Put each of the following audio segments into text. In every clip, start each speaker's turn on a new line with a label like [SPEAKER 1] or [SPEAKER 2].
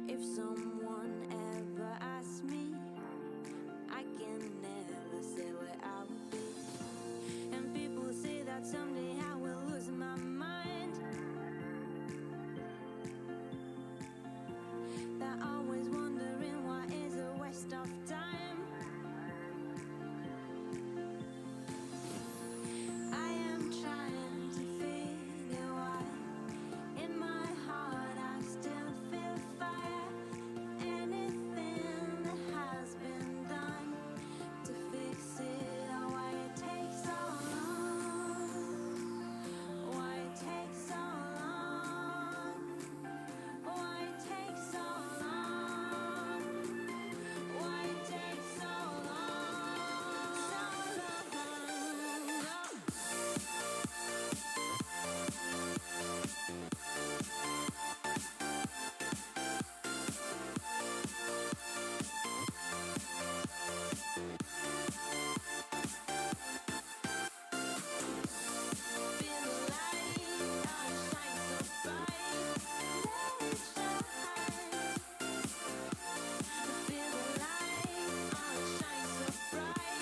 [SPEAKER 1] If someone ever asks me, I can never say where I will be. And people say that someday I will lose my mind. They're always wondering why is a waste of time. I am trying to figure why in my heart I still feel fire. Anything that has been done to fix it, or why it takes so long, why it takes so long, why it takes so long, why it takes so long, so long. Feel the light, oh it shines so bright, let it shine. Feel the light, oh it shines so bright,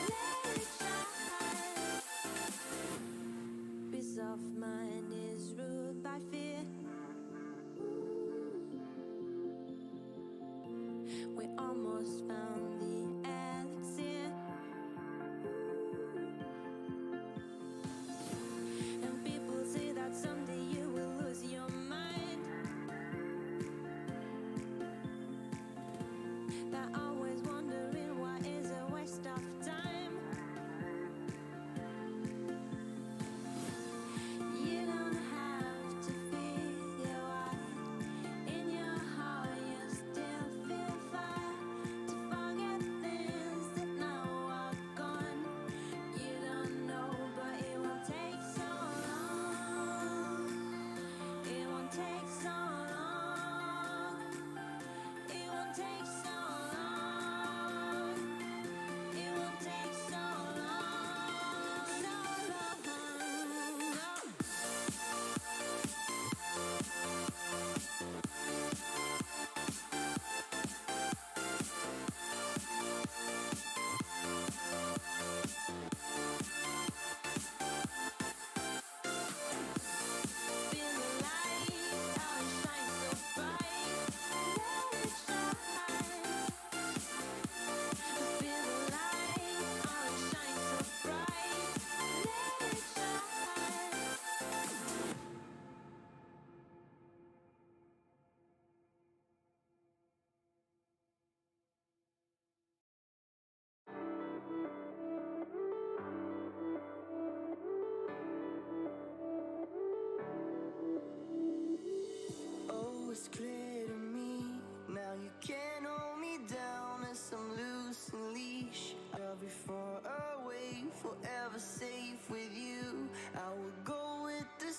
[SPEAKER 1] let it shine. Peace of mind is ruled by fear. We almost found the elixir. And people say that someday you will lose your mind. They're always wondering why is a waste of time. You don't have to figure why in your heart you still feel fire to forget things that now are gone. You don't know, but it won't take so long. It won't take so long. It won't take so long. It won't take so long. So long. Feel the light, oh it shines so bright, let it shine. Feel the light, oh it shines so bright, let it shine.
[SPEAKER 2] Oh, it's clear to me now you can't hold me down as some loose leash. I'll be far away, forever safe with you. I will go with the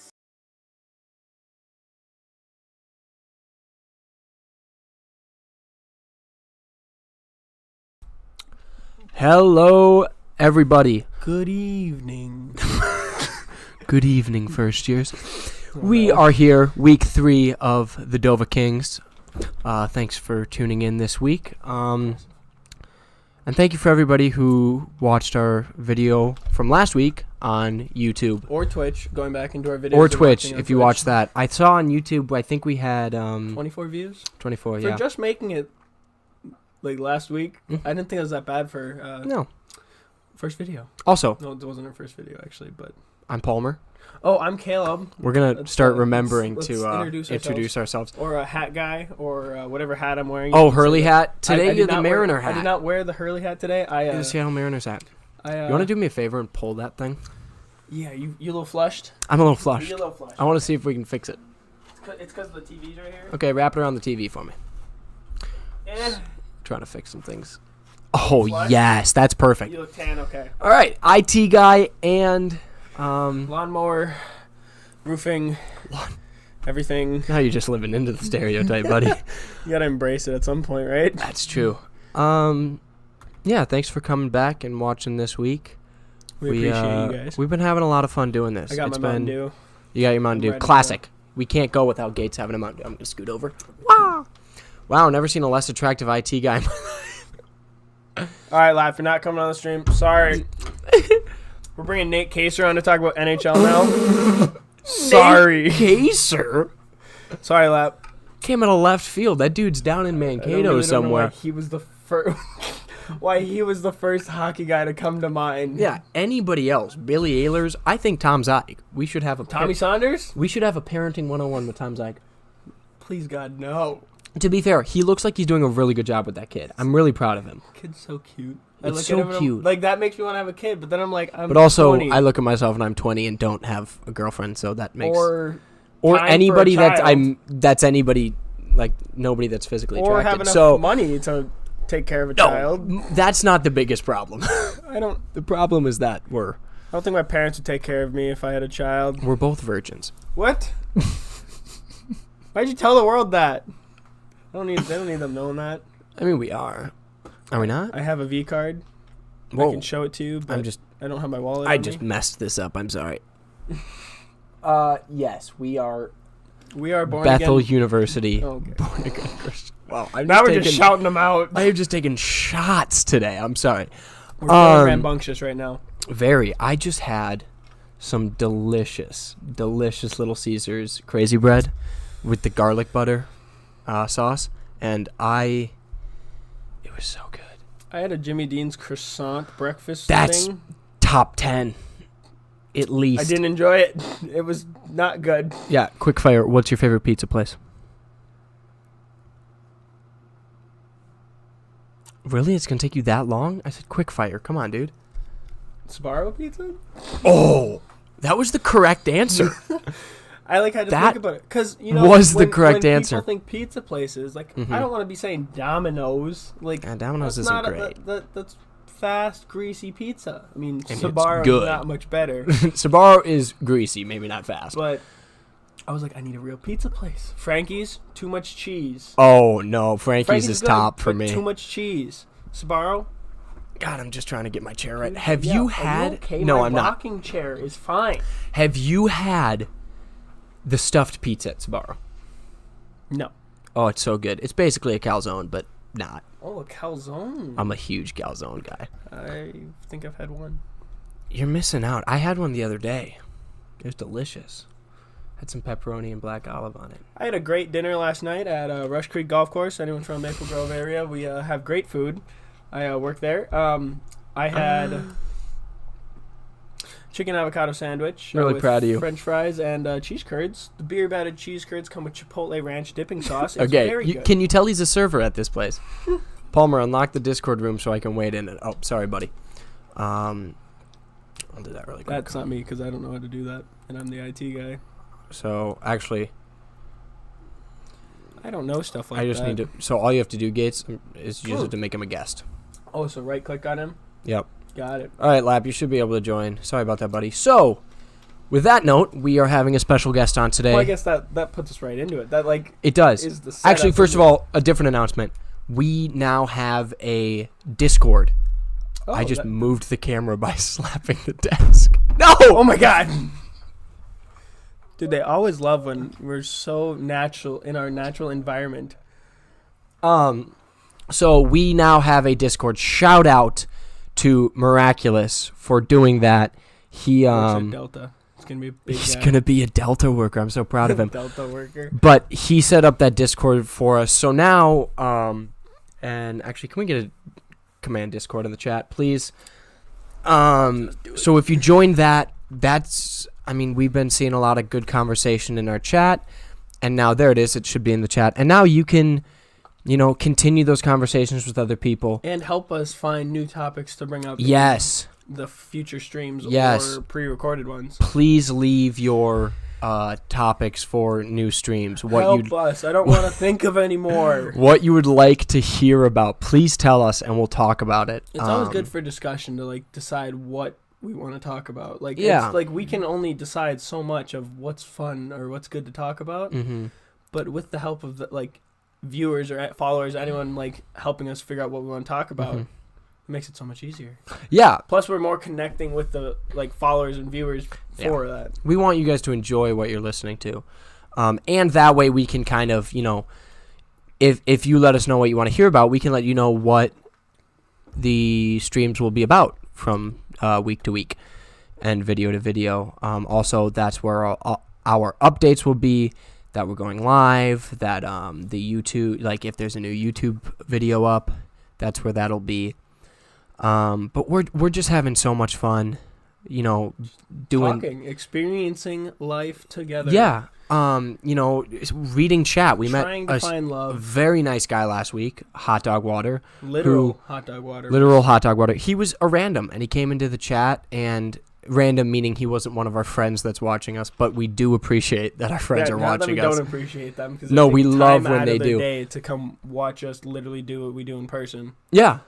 [SPEAKER 3] Hello, everybody.
[SPEAKER 4] Good evening.
[SPEAKER 3] Good evening, first years. We are here, week 3 of the Dova Kings. Thanks for tuning in this week. And thank you for everybody who watched our video from last week on YouTube.
[SPEAKER 4] Or Twitch, going back into our videos.
[SPEAKER 3] Or
[SPEAKER 4] and
[SPEAKER 3] Twitch,
[SPEAKER 4] watching on
[SPEAKER 3] if you
[SPEAKER 4] Twitch.
[SPEAKER 3] watched that. I saw on YouTube, I think we had
[SPEAKER 4] 24 views?
[SPEAKER 3] 24,
[SPEAKER 4] For
[SPEAKER 3] yeah.
[SPEAKER 4] just making it, like, last week, I didn't think it was that bad for
[SPEAKER 3] No.
[SPEAKER 4] first video.
[SPEAKER 3] Also,
[SPEAKER 4] No, it wasn't our first video, actually, but...
[SPEAKER 3] I'm Palmer.
[SPEAKER 4] Oh, I'm Caleb.
[SPEAKER 3] We're going to
[SPEAKER 4] Let's,
[SPEAKER 3] start
[SPEAKER 4] let's-
[SPEAKER 3] remembering
[SPEAKER 4] let's
[SPEAKER 3] to
[SPEAKER 4] introduce
[SPEAKER 3] ourselves.
[SPEAKER 4] Or a hat guy, or whatever hat I'm wearing.
[SPEAKER 3] Oh,
[SPEAKER 4] You can say
[SPEAKER 3] Hurley
[SPEAKER 4] that.
[SPEAKER 3] hat. Today
[SPEAKER 4] I
[SPEAKER 3] you're
[SPEAKER 4] did
[SPEAKER 3] the
[SPEAKER 4] not
[SPEAKER 3] Mariner
[SPEAKER 4] wear,
[SPEAKER 3] hat.
[SPEAKER 4] I did not wear the Hurley hat today.
[SPEAKER 3] You're the Seattle Mariners hat. You want to do me a favor and pull that thing?
[SPEAKER 4] Yeah, you a little flushed?
[SPEAKER 3] I'm a little flushed.
[SPEAKER 4] You're a little flushed.
[SPEAKER 3] I want to see if we can fix it.
[SPEAKER 4] It's because the TV's right here.
[SPEAKER 3] Okay, wrap it around the TV for me.
[SPEAKER 4] Eh,
[SPEAKER 3] Trying to fix some things. Oh,
[SPEAKER 4] Flush?
[SPEAKER 3] yes, that's perfect.
[SPEAKER 4] you look tan, okay.
[SPEAKER 3] All right, IT guy and
[SPEAKER 4] Lawnmower, roofing, everything.
[SPEAKER 3] now you're just living into the stereotype, buddy.
[SPEAKER 4] You gotta embrace it at some point, right?
[SPEAKER 3] That's true. Yeah, thanks for coming back and watching this week.
[SPEAKER 4] We appreciate you guys.
[SPEAKER 3] We've been having a lot of fun doing this.
[SPEAKER 4] I got
[SPEAKER 3] It's
[SPEAKER 4] my Mountain
[SPEAKER 3] been-
[SPEAKER 4] Dew.
[SPEAKER 3] You got your Mountain
[SPEAKER 4] I'm
[SPEAKER 3] Dew.
[SPEAKER 4] ready to
[SPEAKER 3] Classic. We can't go without Gates having a Mountain Dew. I'm going to scoot over. Wow. Wow, never seen a less attractive IT guy.
[SPEAKER 4] All right, Lap, you're not coming on the stream. Sorry. We're bringing Nate Kaser on to talk about NHL now. Sorry.
[SPEAKER 3] Kaser
[SPEAKER 4] Sorry, Lap.
[SPEAKER 3] came out of left field. That dude's down in Mankato somewhere.
[SPEAKER 4] Why he was the first. Why he was the first hockey guy to come to mind.
[SPEAKER 3] Yeah, anybody else? Billy Ehlers? I think Tom Zike. We should have a
[SPEAKER 4] Tommy Saunders?
[SPEAKER 3] We should have a parenting 101 with Tom Zike.
[SPEAKER 4] Please, God, no.
[SPEAKER 3] To be fair, he looks like he's doing a really good job with that kid. I'm really proud of him.
[SPEAKER 4] Kid's so cute.
[SPEAKER 3] It's so cute.
[SPEAKER 4] Like, that makes me want to have a kid, but then I'm like, I'm
[SPEAKER 3] But also,
[SPEAKER 4] 20.
[SPEAKER 3] I look at myself and I'm 20 and don't have a girlfriend, so that makes
[SPEAKER 4] Or time
[SPEAKER 3] anybody
[SPEAKER 4] for a
[SPEAKER 3] that's
[SPEAKER 4] child.
[SPEAKER 3] that's anybody like nobody that's physically
[SPEAKER 4] Or have
[SPEAKER 3] attracted.
[SPEAKER 4] enough
[SPEAKER 3] So
[SPEAKER 4] money to take care of a child.
[SPEAKER 3] that's not the biggest problem.
[SPEAKER 4] I don't
[SPEAKER 3] The problem is that
[SPEAKER 4] I don't think my parents would take care of me if I had a child.
[SPEAKER 3] we're both virgins.
[SPEAKER 4] What? Why'd you tell the world that? They don't need them knowing that.
[SPEAKER 3] I mean, we are. Are we not?
[SPEAKER 4] I have a V card. I
[SPEAKER 3] Whoa.
[SPEAKER 4] can show it to you, but
[SPEAKER 3] I'm just.
[SPEAKER 4] I don't have my wallet.
[SPEAKER 3] I
[SPEAKER 4] on
[SPEAKER 3] just
[SPEAKER 4] me.
[SPEAKER 3] messed this up. I'm sorry. Yes, we are
[SPEAKER 4] We are born
[SPEAKER 3] Bethel
[SPEAKER 4] again.
[SPEAKER 3] University.
[SPEAKER 4] Oh, okay.
[SPEAKER 3] Born again Christian. Wow.
[SPEAKER 4] Now we're just shouting them out.
[SPEAKER 3] I have just taken shots today. I'm sorry.
[SPEAKER 4] We're feeling rambunctious right now.
[SPEAKER 3] Very. I just had some delicious Little Caesars crazy bread with the garlic butter sauce, and it was so good.
[SPEAKER 4] I had a Jimmy Dean's croissant breakfast
[SPEAKER 3] That's
[SPEAKER 4] thing.
[SPEAKER 3] top 10, at least.
[SPEAKER 4] I didn't enjoy it. It was not good.
[SPEAKER 3] Yeah, quick fire. What's your favorite pizza place? Really? It's going to take you that long? I said quick fire. Come on, dude.
[SPEAKER 4] Sbarro pizza?
[SPEAKER 3] Oh, that was the correct answer.
[SPEAKER 4] I had to
[SPEAKER 3] That
[SPEAKER 4] think about it because
[SPEAKER 3] was the
[SPEAKER 4] when
[SPEAKER 3] correct answer.
[SPEAKER 4] People think pizza places like
[SPEAKER 3] Mhm.
[SPEAKER 4] I don't want to be saying Domino's. Like
[SPEAKER 3] Domino's
[SPEAKER 4] that's
[SPEAKER 3] isn't
[SPEAKER 4] not
[SPEAKER 3] great.
[SPEAKER 4] That's fast, greasy pizza. I mean,
[SPEAKER 3] it's
[SPEAKER 4] Sbarro's
[SPEAKER 3] good.
[SPEAKER 4] not much better.
[SPEAKER 3] Sbarro is greasy, maybe not fast.
[SPEAKER 4] But I was like, I need a real pizza place. Frankie's, too much cheese.
[SPEAKER 3] Oh, no. Frankie's is
[SPEAKER 4] good,
[SPEAKER 3] top for
[SPEAKER 4] but
[SPEAKER 3] me.
[SPEAKER 4] Too much cheese. Sbarro.
[SPEAKER 3] God, I'm just trying to get my chair right. Have you
[SPEAKER 4] Are
[SPEAKER 3] had...
[SPEAKER 4] okay?
[SPEAKER 3] No,
[SPEAKER 4] My
[SPEAKER 3] I'm not.
[SPEAKER 4] rocking chair is fine.
[SPEAKER 3] Have you had the stuffed pizza at Sbarro?
[SPEAKER 4] No.
[SPEAKER 3] Oh, it's so good. It's basically a calzone, but not.
[SPEAKER 4] Oh, a calzone.
[SPEAKER 3] I'm a huge calzone guy.
[SPEAKER 4] I think I've had one.
[SPEAKER 3] You're missing out. I had one the other day. It was delicious. Had some pepperoni and black olive on it.
[SPEAKER 4] I had a great dinner last night at Rush Creek Golf Course. Anyone from Maple Grove area, we have great food. I work there. I had chicken avocado sandwich.
[SPEAKER 3] Really
[SPEAKER 4] with
[SPEAKER 3] proud of you.
[SPEAKER 4] French fries and cheese curds. The beer batted cheese curds come with Chipotle ranch dipping sauce. It's
[SPEAKER 3] Okay,
[SPEAKER 4] very good.
[SPEAKER 3] can you tell he's a server at this place? Palmer, unlock the Discord room so I can wait in it. Oh, sorry, buddy. I'll do that really quick.
[SPEAKER 4] That's not me because I don't know how to do that, and I'm the IT guy.
[SPEAKER 3] So, actually,
[SPEAKER 4] I don't know stuff like that.
[SPEAKER 3] I just need to... So, all you have to do, Gates, is use it to make him a guest.
[SPEAKER 4] Oh, so right click on him.
[SPEAKER 3] Yep.
[SPEAKER 4] Got it.
[SPEAKER 3] All right, Lap, you should be able to join. Sorry about that, buddy. So, with that note, we are having a special guest on today.
[SPEAKER 4] Well, I guess that puts us right into it. That
[SPEAKER 3] It does.
[SPEAKER 4] is the setup
[SPEAKER 3] Actually, first of
[SPEAKER 4] it.
[SPEAKER 3] all, a different announcement. We now have a Discord.
[SPEAKER 4] Oh,
[SPEAKER 3] I just
[SPEAKER 4] that-
[SPEAKER 3] moved the camera by slapping the desk. No!
[SPEAKER 4] Oh my god. Dude, they always love when we're so natural in our natural environment.
[SPEAKER 3] So we now have a Discord. Shout out to Miraculous for doing that. He
[SPEAKER 4] Works at Delta. It's gonna be a big
[SPEAKER 3] he's
[SPEAKER 4] guy.
[SPEAKER 3] gonna be a Delta worker. I'm so proud of him.
[SPEAKER 4] Delta worker.
[SPEAKER 3] But he set up that Discord for us. So now, and actually, can we get a command Discord in the chat, please? So if you join that, we've been seeing a lot of good conversation in our chat, and now there it is. It should be in the chat, and now you can, continue those conversations with other people.
[SPEAKER 4] And help us find new topics to bring up.
[SPEAKER 3] Yes,
[SPEAKER 4] In the future streams
[SPEAKER 3] Yes.
[SPEAKER 4] or pre-recorded ones.
[SPEAKER 3] please leave your topics for new streams.
[SPEAKER 4] Help us. I don't want to think of any more.
[SPEAKER 3] What you would like to hear about, please tell us and we'll talk about it.
[SPEAKER 4] It's always good for discussion to decide what we want to talk about.
[SPEAKER 3] Yeah.
[SPEAKER 4] It's we can only decide so much of what's fun or what's good to talk about.
[SPEAKER 3] Mm-hmm.
[SPEAKER 4] But with the help of the viewers or followers, anyone helping us figure out what we want to talk about, it makes it so much easier.
[SPEAKER 3] Yeah,
[SPEAKER 4] Plus, we're more connecting with the followers and viewers for that.
[SPEAKER 3] we want you guys to enjoy what you're listening to. And that way we can kind of, if you let us know what you want to hear about, we can let you know what the streams will be about from week to week and video to video. Also, that's where our updates will be, that we're going live, that the YouTube, like if there's a new YouTube video up, that's where that'll be. But we're just having so much fun, doing
[SPEAKER 4] experiencing life together.
[SPEAKER 3] Yeah. Reading chat. We
[SPEAKER 4] Trying
[SPEAKER 3] met
[SPEAKER 4] to find love.
[SPEAKER 3] very nice guy last week, Hot Dog Water.
[SPEAKER 4] Literal hot dog water.
[SPEAKER 3] Literal Hot Dog Water. He was a random, and he came into the chat, and random meaning he wasn't one of our friends that's watching us, but we do appreciate that our friends are watching us.
[SPEAKER 4] We don't appreciate them.
[SPEAKER 3] No, we love when
[SPEAKER 4] out
[SPEAKER 3] they
[SPEAKER 4] of their
[SPEAKER 3] do.
[SPEAKER 4] Day to come watch us literally do what we do in person.
[SPEAKER 3] Yeah.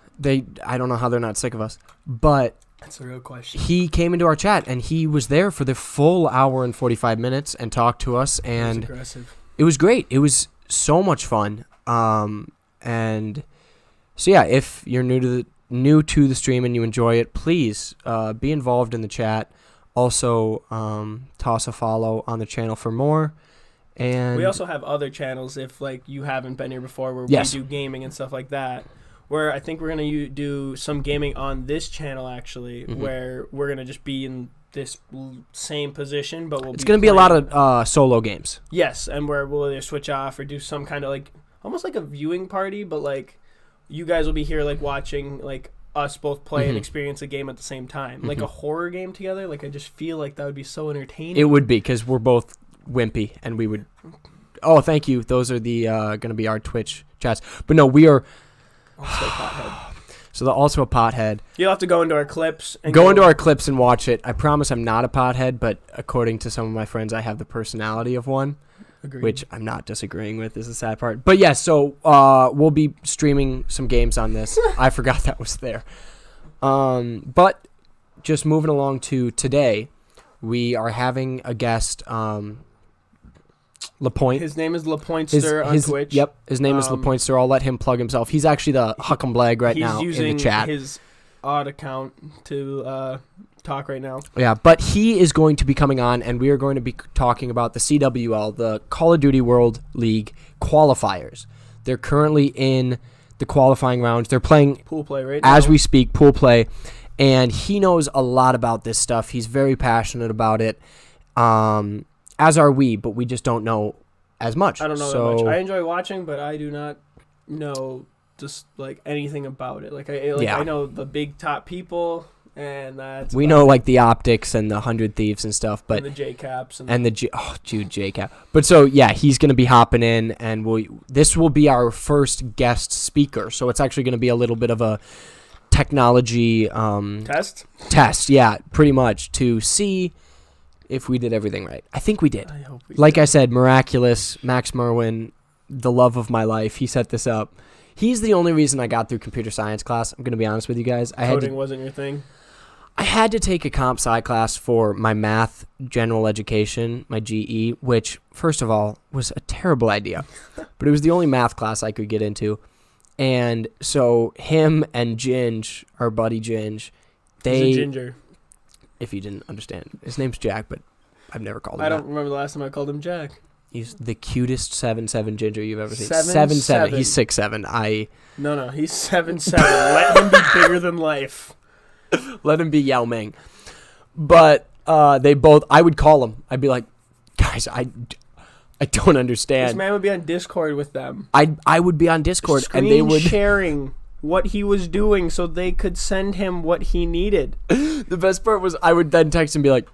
[SPEAKER 3] I don't know how they're not sick of us, but
[SPEAKER 4] That's a real question.
[SPEAKER 3] he came into our chat, and he was there for the full hour and 45 minutes and talked to us,
[SPEAKER 4] It
[SPEAKER 3] and
[SPEAKER 4] was aggressive.
[SPEAKER 3] it was great. It was so much fun. And so yeah, if you're new to the stream and you enjoy it, please be involved in the chat. Also, toss a follow on the channel for more. And
[SPEAKER 4] We also have other channels if you haven't been here before where
[SPEAKER 3] Yes.
[SPEAKER 4] we do gaming and stuff like that. Where I think we're gonna do some gaming on this channel actually,
[SPEAKER 3] Mhm.
[SPEAKER 4] where we're gonna just be in this same position, but
[SPEAKER 3] it's going to be a lot
[SPEAKER 4] playing-
[SPEAKER 3] of solo games.
[SPEAKER 4] Yes, and where we'll either switch off or do some kind of almost like a viewing party, but you guys will be here watching us both play and
[SPEAKER 3] Mhm.
[SPEAKER 4] experience a game at the same time, like
[SPEAKER 3] Mhm.
[SPEAKER 4] a horror game together. I just feel like that would be so entertaining.
[SPEAKER 3] It would be, because we're both wimpy, and we would. Oh, thank you. Those are the going to be our Twitch chats. But no, we are.
[SPEAKER 4] Also, pothead.
[SPEAKER 3] So also a pothead.
[SPEAKER 4] You'll have to go into our clips and
[SPEAKER 3] Go into our clips and watch it. I promise I'm not a pothead, but according to some of my friends, I have the personality of one.
[SPEAKER 4] Agreed.
[SPEAKER 3] Which I'm not disagreeing with, is the sad part. But yeah, so we'll be streaming some games on this. I forgot that was there. But just moving along to today, we are having a guest, Lapointe.
[SPEAKER 4] His name is Lapointster on Twitch.
[SPEAKER 3] Yep, his name is Lapointster. I'll let him plug himself. He's actually the Huck'em Blag right now in the chat.
[SPEAKER 4] He's using his odd account to talk right now.
[SPEAKER 3] Yeah, but he is going to be coming on, and we are going to be talking about the CWL, the Call of Duty World League qualifiers. They're currently in the qualifying rounds. They're playing
[SPEAKER 4] Pool play right now.
[SPEAKER 3] as we speak, pool play, and he knows a lot about this stuff. He's very passionate about it, as are we, but we just don't know as much.
[SPEAKER 4] I don't know that much. I enjoy watching, but I do not know just anything about it.
[SPEAKER 3] Yeah.
[SPEAKER 4] I know the big top people, and that's
[SPEAKER 3] we
[SPEAKER 4] about
[SPEAKER 3] know
[SPEAKER 4] it.
[SPEAKER 3] the optics and the 100 Thieves and stuff, but
[SPEAKER 4] And the J caps
[SPEAKER 3] and the Jude J-Cap. But so yeah, he's going to be hopping in, and this will be our first guest speaker. So it's actually going to be a little bit of a technology test. Yeah, pretty much, to see if we did everything right. I think we did.
[SPEAKER 4] I hope we
[SPEAKER 3] Like I said, miraculous. Max Merwin, the love of my life. He set this up. He's the only reason I got through computer science class. I'm going to be honest with you guys.
[SPEAKER 4] coding wasn't your thing.
[SPEAKER 3] I had to take a comp sci class for my math general education, my GE, which, first of all, was a terrible idea. But it was the only math class I could get into. And so him and Ginge, our buddy Ginge,
[SPEAKER 4] He's a ginger.
[SPEAKER 3] if you didn't understand, his name's Jack, but I've never called him
[SPEAKER 4] I don't
[SPEAKER 3] that.
[SPEAKER 4] remember the last time I called him Jack.
[SPEAKER 3] He's the cutest 7'7" ginger you've ever seen.
[SPEAKER 4] 7'7".
[SPEAKER 3] He's 6'7".
[SPEAKER 4] No, he's 7'7". Let him be bigger than life.
[SPEAKER 3] Let him be Yao Ming. But I would call him. I'd be like, guys, I don't understand.
[SPEAKER 4] This man would be on Discord with them.
[SPEAKER 3] I would be on Discord, and they would.
[SPEAKER 4] sharing what he was doing so they could send him what he needed.
[SPEAKER 3] The best part was I would then text and be like,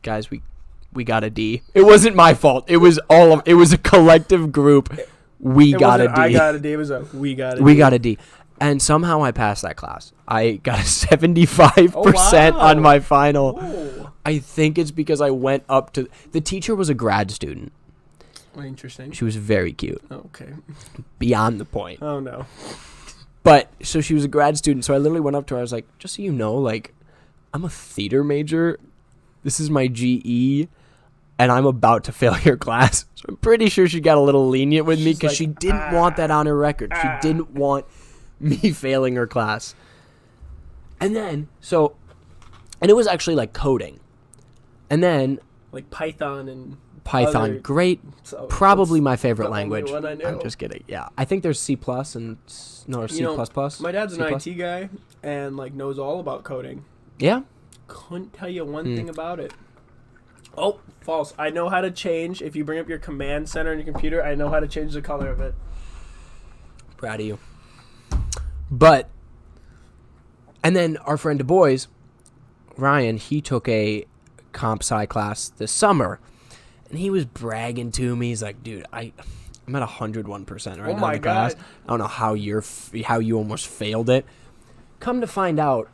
[SPEAKER 3] guys, we got a D. It wasn't my fault. It was it was a collective group. We got a D.
[SPEAKER 4] I got a D. It was we got a D.
[SPEAKER 3] We got a D. And somehow I passed that class. I got a 75% on my final.
[SPEAKER 4] Oh,
[SPEAKER 3] I think it's because I went up to... The teacher was a grad student.
[SPEAKER 4] interesting.
[SPEAKER 3] She was very cute.
[SPEAKER 4] Okay.
[SPEAKER 3] Beyond the point.
[SPEAKER 4] Oh, no.
[SPEAKER 3] But, so she was a grad student. So I literally went up to her. I was like, just so you know, I'm a theater major. This is my GE. And I'm about to fail your class. So I'm pretty sure she got a little lenient with me
[SPEAKER 4] She's
[SPEAKER 3] because
[SPEAKER 4] like,
[SPEAKER 3] she didn't want that on her record. She didn't want me failing her class. And then, and it was actually coding. And then,
[SPEAKER 4] Python and
[SPEAKER 3] Python,
[SPEAKER 4] Other-
[SPEAKER 3] great.
[SPEAKER 4] So
[SPEAKER 3] Probably
[SPEAKER 4] that's
[SPEAKER 3] my favorite
[SPEAKER 4] the only
[SPEAKER 3] language.
[SPEAKER 4] one I
[SPEAKER 3] I'm
[SPEAKER 4] know.
[SPEAKER 3] just kidding. Yeah, I think there's C plus and or C plus plus.
[SPEAKER 4] My dad's an
[SPEAKER 3] C++.
[SPEAKER 4] IT guy and like knows all about coding.
[SPEAKER 3] Yeah.
[SPEAKER 4] Couldn't tell you one thing about it. Oh, false. I know how to change. If you bring up your command center on your computer, I know how to change the color of it.
[SPEAKER 3] Proud of you. But, and then our friend Du Bois, Ryan, he took a comp sci class this summer, and he was bragging to me. He's like, "Dude, I'm at 101% right now in the class. I don't know how you almost failed it." Come to find out,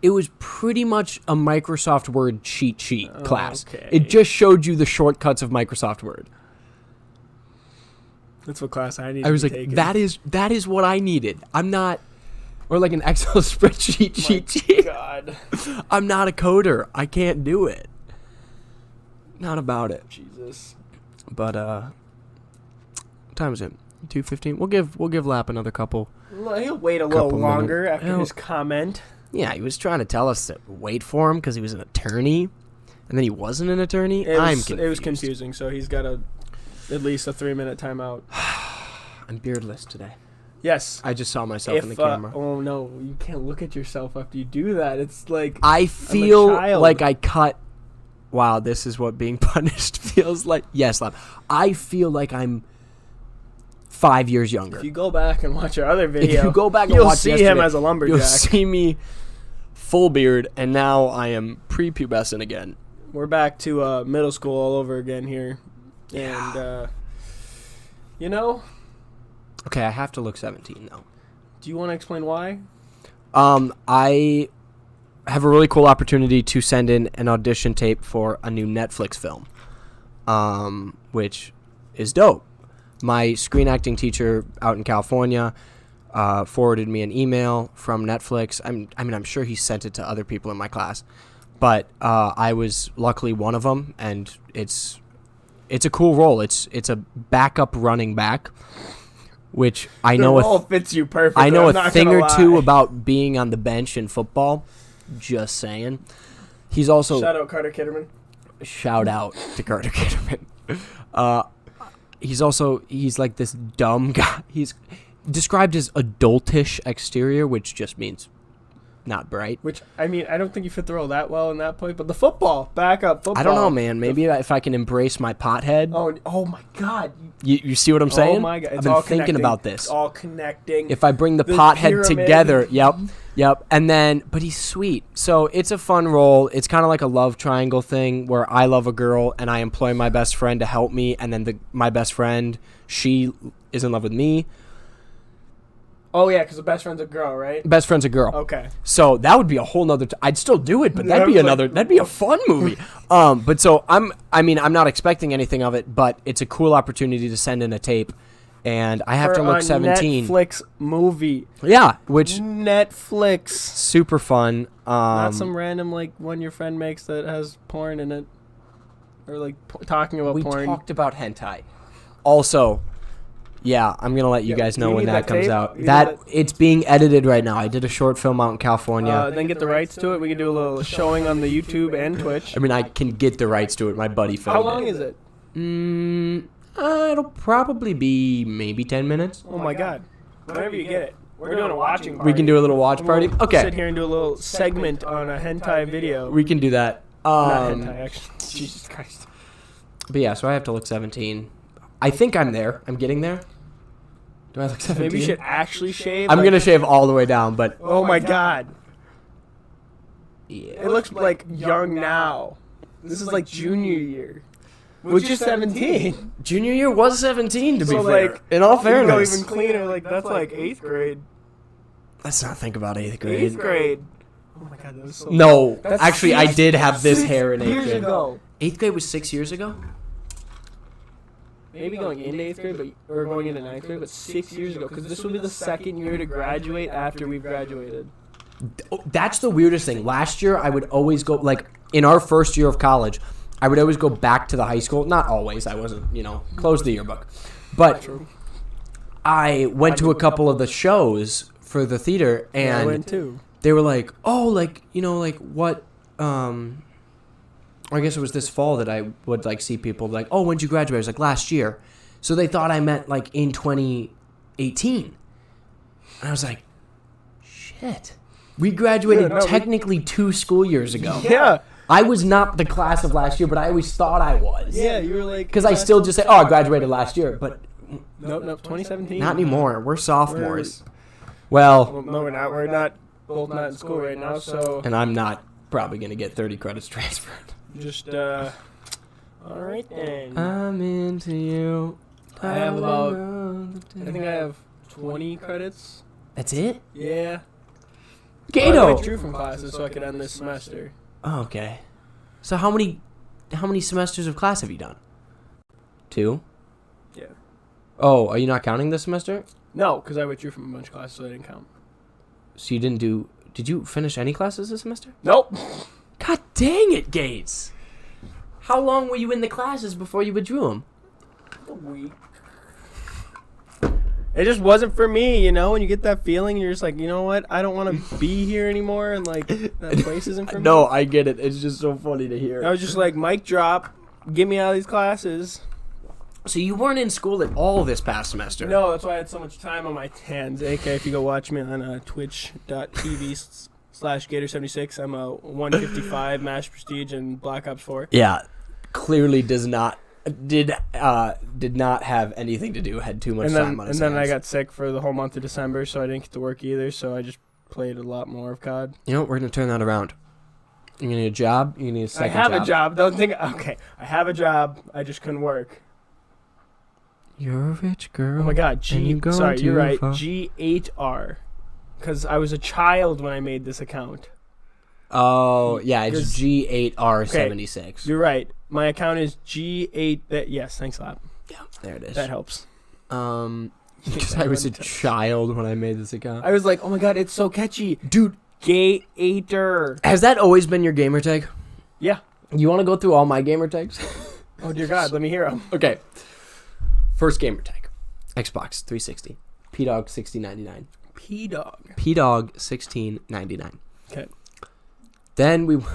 [SPEAKER 3] it was pretty much a Microsoft Word cheat sheet class.
[SPEAKER 4] Okay.
[SPEAKER 3] It just showed you the shortcuts of Microsoft Word.
[SPEAKER 4] That's what class I need.
[SPEAKER 3] I was
[SPEAKER 4] to
[SPEAKER 3] like,
[SPEAKER 4] be taking.
[SPEAKER 3] that is what I needed. I'm not, or like an Excel spreadsheet cheat sheet.
[SPEAKER 4] God,
[SPEAKER 3] I'm not a coder. I can't do it. Not about it.
[SPEAKER 4] Jesus.
[SPEAKER 3] But what time is it? 2:15. We'll give Lap another couple.
[SPEAKER 4] Well, he'll wait a little
[SPEAKER 3] Couple
[SPEAKER 4] longer
[SPEAKER 3] minutes.
[SPEAKER 4] after
[SPEAKER 3] He'll-
[SPEAKER 4] his comment.
[SPEAKER 3] Yeah, he was trying to tell us to wait for him because he was an attorney, and then he wasn't an attorney.
[SPEAKER 4] It
[SPEAKER 3] I'm
[SPEAKER 4] was,
[SPEAKER 3] confused.
[SPEAKER 4] it was confusing, so he's got at least a 3-minute timeout.
[SPEAKER 3] I'm beardless today.
[SPEAKER 4] Yes.
[SPEAKER 3] I just saw myself in the
[SPEAKER 4] If,
[SPEAKER 3] camera.
[SPEAKER 4] oh no, you can't look at yourself after you do that. It's like
[SPEAKER 3] I feel
[SPEAKER 4] child.
[SPEAKER 3] like I cut. Wow, this is what being punished feels like. Yes, Lap. I feel like I'm 5 years younger.
[SPEAKER 4] if you go back and watch our other video,
[SPEAKER 3] If you go back and
[SPEAKER 4] you'll
[SPEAKER 3] watch
[SPEAKER 4] see
[SPEAKER 3] yesterday,
[SPEAKER 4] him as a lumberjack.
[SPEAKER 3] You'll see me full beard, and now I am prepubescent again.
[SPEAKER 4] We're back to middle school all over again here, and you know,
[SPEAKER 3] Okay, I have to look 17 now.
[SPEAKER 4] do you want to explain why?
[SPEAKER 3] I have a really cool opportunity to send in an audition tape for a new Netflix film, which is dope. My screen acting teacher out in California forwarded me an email from Netflix. I'm sure he sent it to other people in my class, but I was luckily one of them, and it's a cool role. It's a backup running back, which I know
[SPEAKER 4] the role fits you perfectly.
[SPEAKER 3] I know
[SPEAKER 4] I'm
[SPEAKER 3] a
[SPEAKER 4] not
[SPEAKER 3] thing
[SPEAKER 4] gonna
[SPEAKER 3] or two
[SPEAKER 4] lie.
[SPEAKER 3] about being on the bench in football. Just saying. He's also
[SPEAKER 4] Shout out Carter Kitterman.
[SPEAKER 3] shout out to Carter Kitterman. He's like this dumb guy. He's described as adultish exterior, which just means not bright.
[SPEAKER 4] Which I mean, I don't think you fit the role that well in that point. But the backup football.
[SPEAKER 3] I don't know, man. Maybe if I can embrace my pothead.
[SPEAKER 4] Oh my God.
[SPEAKER 3] You see what I'm saying?
[SPEAKER 4] Oh my God.
[SPEAKER 3] I've
[SPEAKER 4] It's
[SPEAKER 3] been
[SPEAKER 4] all
[SPEAKER 3] thinking
[SPEAKER 4] connecting.
[SPEAKER 3] about this.
[SPEAKER 4] It's all connecting.
[SPEAKER 3] If I bring the
[SPEAKER 4] The
[SPEAKER 3] pothead
[SPEAKER 4] pyramid.
[SPEAKER 3] together, yep. And then, but he's sweet. So it's a fun role. It's kind of like a love triangle thing where I love a girl and I employ my best friend to help me. And then my best friend, she is in love with me.
[SPEAKER 4] Oh yeah, because the best friend's a girl, right?
[SPEAKER 3] Best friend's a girl.
[SPEAKER 4] Okay.
[SPEAKER 3] So that would be a whole nother. I'd still do it, but that'd be that'd be a fun movie. But so I'm not expecting anything of it, but it's a cool opportunity to send in a tape, and I have
[SPEAKER 4] For
[SPEAKER 3] to look
[SPEAKER 4] a
[SPEAKER 3] 17.
[SPEAKER 4] Netflix movie.
[SPEAKER 3] Yeah, which
[SPEAKER 4] Netflix.
[SPEAKER 3] super fun.
[SPEAKER 4] Not some random like one your friend makes that has porn in it, or like talking about
[SPEAKER 3] we
[SPEAKER 4] porn.
[SPEAKER 3] talked about hentai. Also, yeah, I'm gonna let you
[SPEAKER 4] Yeah,
[SPEAKER 3] guys
[SPEAKER 4] do
[SPEAKER 3] know
[SPEAKER 4] you
[SPEAKER 3] when
[SPEAKER 4] need
[SPEAKER 3] that
[SPEAKER 4] that
[SPEAKER 3] comes
[SPEAKER 4] tape?
[SPEAKER 3] out.
[SPEAKER 4] You
[SPEAKER 3] That
[SPEAKER 4] need
[SPEAKER 3] it's being edited right now. I did a short film out in California.
[SPEAKER 4] Then get the rights to it. We can do a little showing on the YouTube and Twitch.
[SPEAKER 3] I mean, I can get the rights to it. My buddy filmed
[SPEAKER 4] How long
[SPEAKER 3] it.
[SPEAKER 4] is it?
[SPEAKER 3] It'll probably be maybe 10 minutes.
[SPEAKER 4] Oh my God! Whenever you get it, we're doing a watching party.
[SPEAKER 3] We can do a little watch party.
[SPEAKER 4] We'll
[SPEAKER 3] Okay,
[SPEAKER 4] Sit here and do a little segment on a hentai video.
[SPEAKER 3] we can do that.
[SPEAKER 4] Not hentai, actually. Jesus Christ.
[SPEAKER 3] But yeah, so I have to look 17. I think I'm there. I'm getting there. Do I look 17?
[SPEAKER 4] Maybe you should actually shave.
[SPEAKER 3] I'm
[SPEAKER 4] like-
[SPEAKER 3] gonna shave all the way down, but
[SPEAKER 4] Oh my God!
[SPEAKER 3] yeah.
[SPEAKER 4] It looks like young now. This is like junior year, which is 17.
[SPEAKER 3] Junior year was 17 to be
[SPEAKER 4] So,
[SPEAKER 3] fair.
[SPEAKER 4] like,
[SPEAKER 3] In all
[SPEAKER 4] You can go
[SPEAKER 3] fairness,
[SPEAKER 4] even cleaner. Like that's like 8th grade.
[SPEAKER 3] let's not think about 8th grade.
[SPEAKER 4] 8th grade. Oh my God, that was so.
[SPEAKER 3] No,
[SPEAKER 4] That's
[SPEAKER 3] actually, I
[SPEAKER 4] 6
[SPEAKER 3] did have this hair in 8th
[SPEAKER 4] years
[SPEAKER 3] grade.
[SPEAKER 4] ago.
[SPEAKER 3] 8th grade was 6 years ago.
[SPEAKER 4] Maybe going into 8th grade, but or going into 9th grade, but 6 years ago, because this will be the second year to graduate after we've graduated.
[SPEAKER 3] Oh, that's the weirdest thing. Last year, I would always go, like, in our first year of college, I would always go back to the high school. Not always. I wasn't, closed the yearbook. But I went to a couple of the shows for the theater,
[SPEAKER 4] I went
[SPEAKER 3] and
[SPEAKER 4] too.
[SPEAKER 3] they were like, oh, like, what, or I guess it was this fall that I would like see people like, oh, when'd you graduate? I was like, last year. So they thought I meant like in 2018. And I was like, shit. We graduated technically 2 school years ago.
[SPEAKER 4] Yeah.
[SPEAKER 3] I was not the class of last year, but I always thought I was.
[SPEAKER 4] Yeah, you were like...
[SPEAKER 3] Because I still just say, oh, I graduated last year. But
[SPEAKER 4] Nope, 2017.
[SPEAKER 3] not anymore. We're sophomores. Well,
[SPEAKER 4] No, we're not. We're not both not in school right now, so...
[SPEAKER 3] and I'm not probably going to get 30 credits transferred.
[SPEAKER 4] Just, all right then.
[SPEAKER 3] I'm into you.
[SPEAKER 4] I have about... I think I have 20 credits.
[SPEAKER 3] That's it?
[SPEAKER 4] Yeah. I
[SPEAKER 3] Gato!
[SPEAKER 4] withdrew from classes so I could end this semester.
[SPEAKER 3] Oh, okay. So how many semesters of class have you done? 2?
[SPEAKER 4] Yeah.
[SPEAKER 3] Oh, are you not counting this semester?
[SPEAKER 4] No, because I withdrew from a bunch of classes, so I didn't count.
[SPEAKER 3] So you didn't do... Did you finish any classes this semester?
[SPEAKER 4] Nope.
[SPEAKER 3] God dang it, Gates! How long were you in the classes before you withdrew them?
[SPEAKER 4] A week. It just wasn't for me, you know, when you get that feeling, you're just like, you know what, I don't want to be here anymore, and like, that place isn't for me.
[SPEAKER 3] No, I get it. It's just so funny to hear.
[SPEAKER 4] I was just like, mic drop, get me out of these classes.
[SPEAKER 3] So you weren't in school at all this past semester?
[SPEAKER 4] No, that's why I had so much time on my hands. AK, if you go watch me on twitch.tv/Gator76, I'm a 155 Mash Prestige and Black Ops 4.
[SPEAKER 3] Yeah, clearly did not have anything to do. Had too much time on his
[SPEAKER 4] And then I
[SPEAKER 3] hands.
[SPEAKER 4] got sick for the whole month of December, so I didn't get to work either, so I just played a lot more of COD.
[SPEAKER 3] You know what? We're gonna turn that around. You need a job. You need a second
[SPEAKER 4] I have
[SPEAKER 3] job.
[SPEAKER 4] a job. Don't think... Okay, I have a job. I just couldn't work.
[SPEAKER 3] You're a rich girl.
[SPEAKER 4] Oh my god, sorry, you're right.
[SPEAKER 3] far.
[SPEAKER 4] G8R. Because I was a child when I made this account.
[SPEAKER 3] Oh yeah, it's
[SPEAKER 4] 'Cause-
[SPEAKER 3] G8R76.
[SPEAKER 4] You're right. My account is G8... Yes, thanks a lot.
[SPEAKER 3] Yeah, there it is.
[SPEAKER 4] That helps.
[SPEAKER 3] Because I was a child when I made this account.
[SPEAKER 4] I was like, oh my god, it's so catchy. Dude, Gay-ater.
[SPEAKER 3] Has that always been your gamer tag?
[SPEAKER 4] Yeah.
[SPEAKER 3] You want to go through all my gamer tags?
[SPEAKER 4] Oh dear god, let me hear them.
[SPEAKER 3] Okay. First gamer tag, Xbox 360, PDog 1699.
[SPEAKER 4] P-Dog.
[SPEAKER 3] PDog 1699.
[SPEAKER 4] Okay.
[SPEAKER 3] Then we, then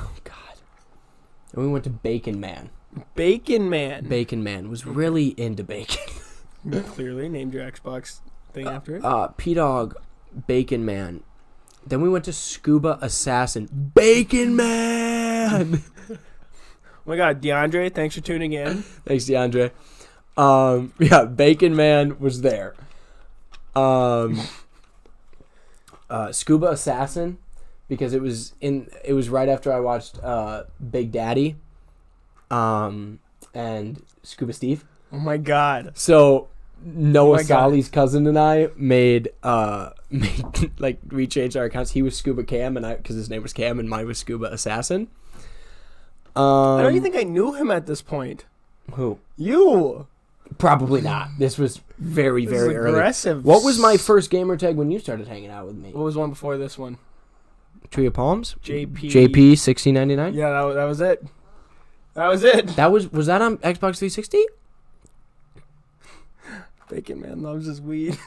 [SPEAKER 3] we went to Bacon Man.
[SPEAKER 4] Bacon Man.
[SPEAKER 3] Bacon Man was really into bacon.
[SPEAKER 4] Clearly named your Xbox thing after it.
[SPEAKER 3] PDog, Bacon Man. Then we went to Scuba Assassin, Bacon Man.
[SPEAKER 4] Oh my god, DeAndre, thanks for tuning in.
[SPEAKER 3] Thanks, DeAndre. Yeah, Bacon Man was there. Scuba Assassin, because it was right after I watched Big Daddy, and Scuba Steve.
[SPEAKER 4] Oh my god.
[SPEAKER 3] So Noah
[SPEAKER 4] my God.
[SPEAKER 3] Solly's cousin and I made like we changed our accounts. He was Scuba Cam and I, because his name was Cam, and mine was Scuba Assassin.
[SPEAKER 4] I don't even think I knew him at this point.
[SPEAKER 3] Who?
[SPEAKER 4] You.
[SPEAKER 3] Probably not. This was very,
[SPEAKER 4] This is
[SPEAKER 3] very early.
[SPEAKER 4] aggressive.
[SPEAKER 3] What was my first gamer tag when you started hanging out with me?
[SPEAKER 4] What was one before this one?
[SPEAKER 3] Tree of Palms?
[SPEAKER 4] JP.
[SPEAKER 3] JP 1699?
[SPEAKER 4] Yeah, that was it. That was it.
[SPEAKER 3] That was that on Xbox 360?
[SPEAKER 4] Bacon Man loves his weed.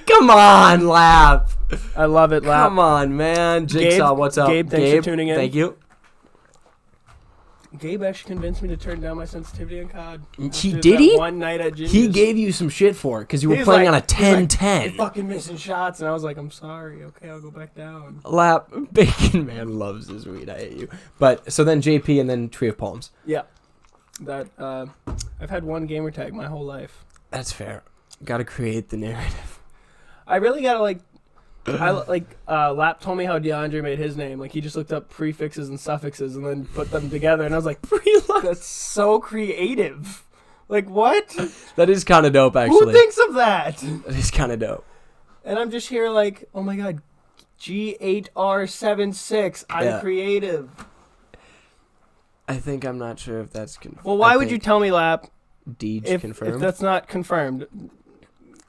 [SPEAKER 3] Come on, Lap.
[SPEAKER 4] I love it, Lap.
[SPEAKER 3] Come on, man. Jigsaw, what's up?
[SPEAKER 4] Gabe, thanks for tuning in.
[SPEAKER 3] Thank you.
[SPEAKER 4] Gabe actually convinced me to turn down my sensitivity on COD.
[SPEAKER 3] Did he?
[SPEAKER 4] One night at Ginger's.
[SPEAKER 3] He gave you some shit for it because you were
[SPEAKER 4] He's
[SPEAKER 3] playing
[SPEAKER 4] like-
[SPEAKER 3] on a
[SPEAKER 4] he's like,
[SPEAKER 3] 10-10.
[SPEAKER 4] "You're fucking missing shots," and I was like, "I'm sorry. Okay, I'll go back down."
[SPEAKER 3] Lap, Bacon Man loves his weed. I hate you. But so then JP and then Tree of Palms.
[SPEAKER 4] Yeah, that I've had one gamer tag my whole life.
[SPEAKER 3] That's fair. Got to create the narrative.
[SPEAKER 4] I really gotta Lap told me how DeAndre made his name. Like he just looked up prefixes and suffixes and then put them together, and I was like, "That's so creative." Like what?
[SPEAKER 3] That is kind of dope, actually.
[SPEAKER 4] Who thinks of that?
[SPEAKER 3] That is kind of dope.
[SPEAKER 4] And I'm just here like, oh my god, G8R76. I'm
[SPEAKER 3] Yeah.
[SPEAKER 4] creative.
[SPEAKER 3] I think I'm not sure if that's confirmed.
[SPEAKER 4] Well, why would you tell me, Lap,
[SPEAKER 3] Deej
[SPEAKER 4] if
[SPEAKER 3] confirmed?
[SPEAKER 4] that's not confirmed?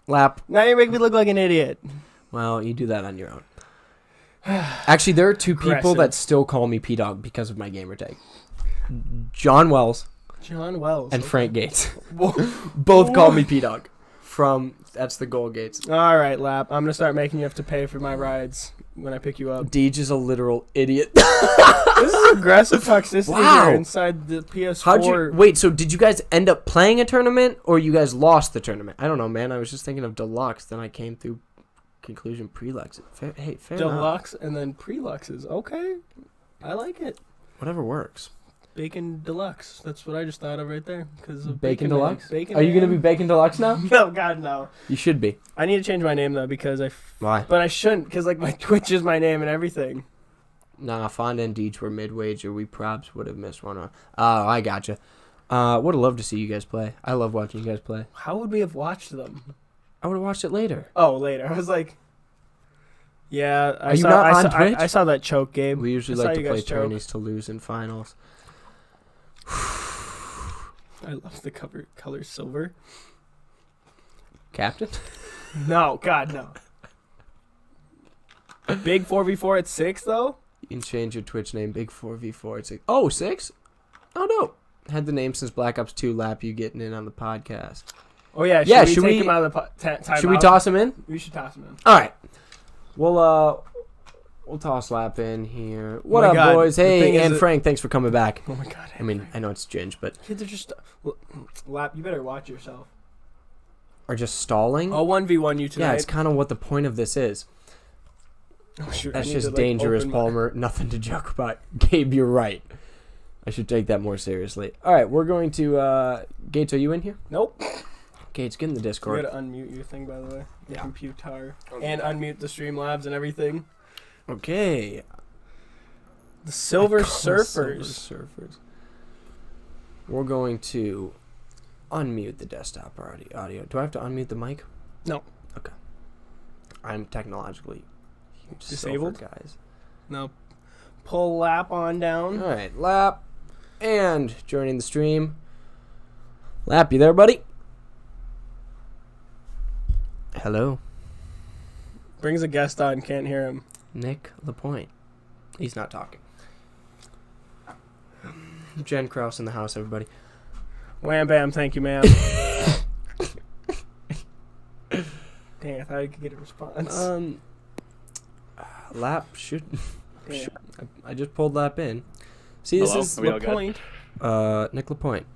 [SPEAKER 3] Lap.
[SPEAKER 4] Now you're making me look like an idiot.
[SPEAKER 3] Well, you do that on your own. Actually, there are two people
[SPEAKER 4] Aggressive.
[SPEAKER 3] that still call me P-Dog because of my gamer tag. John Wells
[SPEAKER 4] John Wells.
[SPEAKER 3] and Frank Gates.
[SPEAKER 4] Whoa.
[SPEAKER 3] Both call me P-Dog. That's the goal, Gates.
[SPEAKER 4] All right, Lap. I'm going to start making you have to pay for my rides. when I pick you up.
[SPEAKER 3] Deej is a literal idiot.
[SPEAKER 4] This is aggressive toxicity
[SPEAKER 3] Wow.
[SPEAKER 4] here inside the PS4.
[SPEAKER 3] Wait, so did you guys end up playing a tournament or you guys lost the tournament? I don't know, man. I was just thinking of deluxe. Then I came through conclusion prelux. Fair enough.
[SPEAKER 4] Deluxe and then preluxes. Okay. I like it.
[SPEAKER 3] Whatever works.
[SPEAKER 4] Bacon Deluxe. That's what I just thought of right there. Because of
[SPEAKER 3] Bacon
[SPEAKER 4] Man.
[SPEAKER 3] Deluxe?
[SPEAKER 4] Bacon
[SPEAKER 3] Are you going to be
[SPEAKER 4] Man.
[SPEAKER 3] Bacon Deluxe now?
[SPEAKER 4] No, God, no.
[SPEAKER 3] You should be.
[SPEAKER 4] I need to change my name, though, because
[SPEAKER 3] Why?
[SPEAKER 4] But I shouldn't, because, like, my Twitch is my name and everything.
[SPEAKER 3] Nah, Fonda and Deej were mid-wage, or we probs would have missed one. Oh, I gotcha. Would have loved to see you guys play. I love watching you guys play.
[SPEAKER 4] How would we have watched them?
[SPEAKER 3] I would have watched it later.
[SPEAKER 4] Oh, later. I was like... Yeah,
[SPEAKER 3] Are you not on Twitch?
[SPEAKER 4] I saw that choke, Gabe.
[SPEAKER 3] We usually
[SPEAKER 4] I saw
[SPEAKER 3] like to
[SPEAKER 4] you
[SPEAKER 3] play
[SPEAKER 4] guys choke.
[SPEAKER 3] tourneys to lose in finals.
[SPEAKER 4] I love the color silver.
[SPEAKER 3] Captain?
[SPEAKER 4] No, God, no. Big 4v4 at 6, though?
[SPEAKER 3] You can change your Twitch name. Big 4v4. It's like, oh, 6? Oh, no. Had the name since Black Ops 2 Lap. You getting in on the podcast.
[SPEAKER 4] Oh, yeah. Should we take him out of the time
[SPEAKER 3] Should we
[SPEAKER 4] out?
[SPEAKER 3] toss him in?
[SPEAKER 4] We should toss him in.
[SPEAKER 3] All right. We'll toss Lap in here. What
[SPEAKER 4] my
[SPEAKER 3] up,
[SPEAKER 4] God.
[SPEAKER 3] boys?
[SPEAKER 4] The thing
[SPEAKER 3] Hey,
[SPEAKER 4] is
[SPEAKER 3] and
[SPEAKER 4] that-
[SPEAKER 3] Frank, thanks for coming back.
[SPEAKER 4] Oh, my God.
[SPEAKER 3] I mean, I know it's Ginge, but...
[SPEAKER 4] Kids are just... Lap, you better watch yourself.
[SPEAKER 3] Are just stalling?
[SPEAKER 4] I'll 1v1 you tonight.
[SPEAKER 3] Yeah, it's kind of what the point of this is.
[SPEAKER 4] Oh, shoot, I
[SPEAKER 3] That's
[SPEAKER 4] need
[SPEAKER 3] just
[SPEAKER 4] to, like,
[SPEAKER 3] dangerous,
[SPEAKER 4] open my-
[SPEAKER 3] Palmer. Nothing to joke about. Gabe, you're right. I should take that more seriously. All right, we're going to... Gates, are you in here?
[SPEAKER 4] Nope.
[SPEAKER 3] Gates, get in the
[SPEAKER 4] You
[SPEAKER 3] Discord.
[SPEAKER 4] gotta unmute your thing, by the way. Your
[SPEAKER 3] Yeah.
[SPEAKER 4] computer. And unmute the Streamlabs and everything.
[SPEAKER 3] Okay.
[SPEAKER 4] The Silver
[SPEAKER 3] I call us
[SPEAKER 4] Surfers.
[SPEAKER 3] Silver Surfers. We're going to unmute the desktop audio. Do I have to unmute the mic?
[SPEAKER 4] No.
[SPEAKER 3] Okay. I'm technologically
[SPEAKER 4] Disabled?
[SPEAKER 3] silver, guys.
[SPEAKER 4] No. Pull Lap on down.
[SPEAKER 3] All right, Lap. And joining the stream. Lap, you there, buddy? Hello.
[SPEAKER 4] Brings a guest on, can't hear him.
[SPEAKER 3] Nick Lapointe. He's not talking. Jen Krause in the house, everybody.
[SPEAKER 4] Wham bam, thank you, ma'am. Dang, I thought I could get a response.
[SPEAKER 3] Lap should...
[SPEAKER 4] Damn.
[SPEAKER 3] I just pulled Lap in. See, this
[SPEAKER 5] Hello?
[SPEAKER 3] is
[SPEAKER 5] Are we all good?
[SPEAKER 4] Point.
[SPEAKER 3] Nick Lapointe.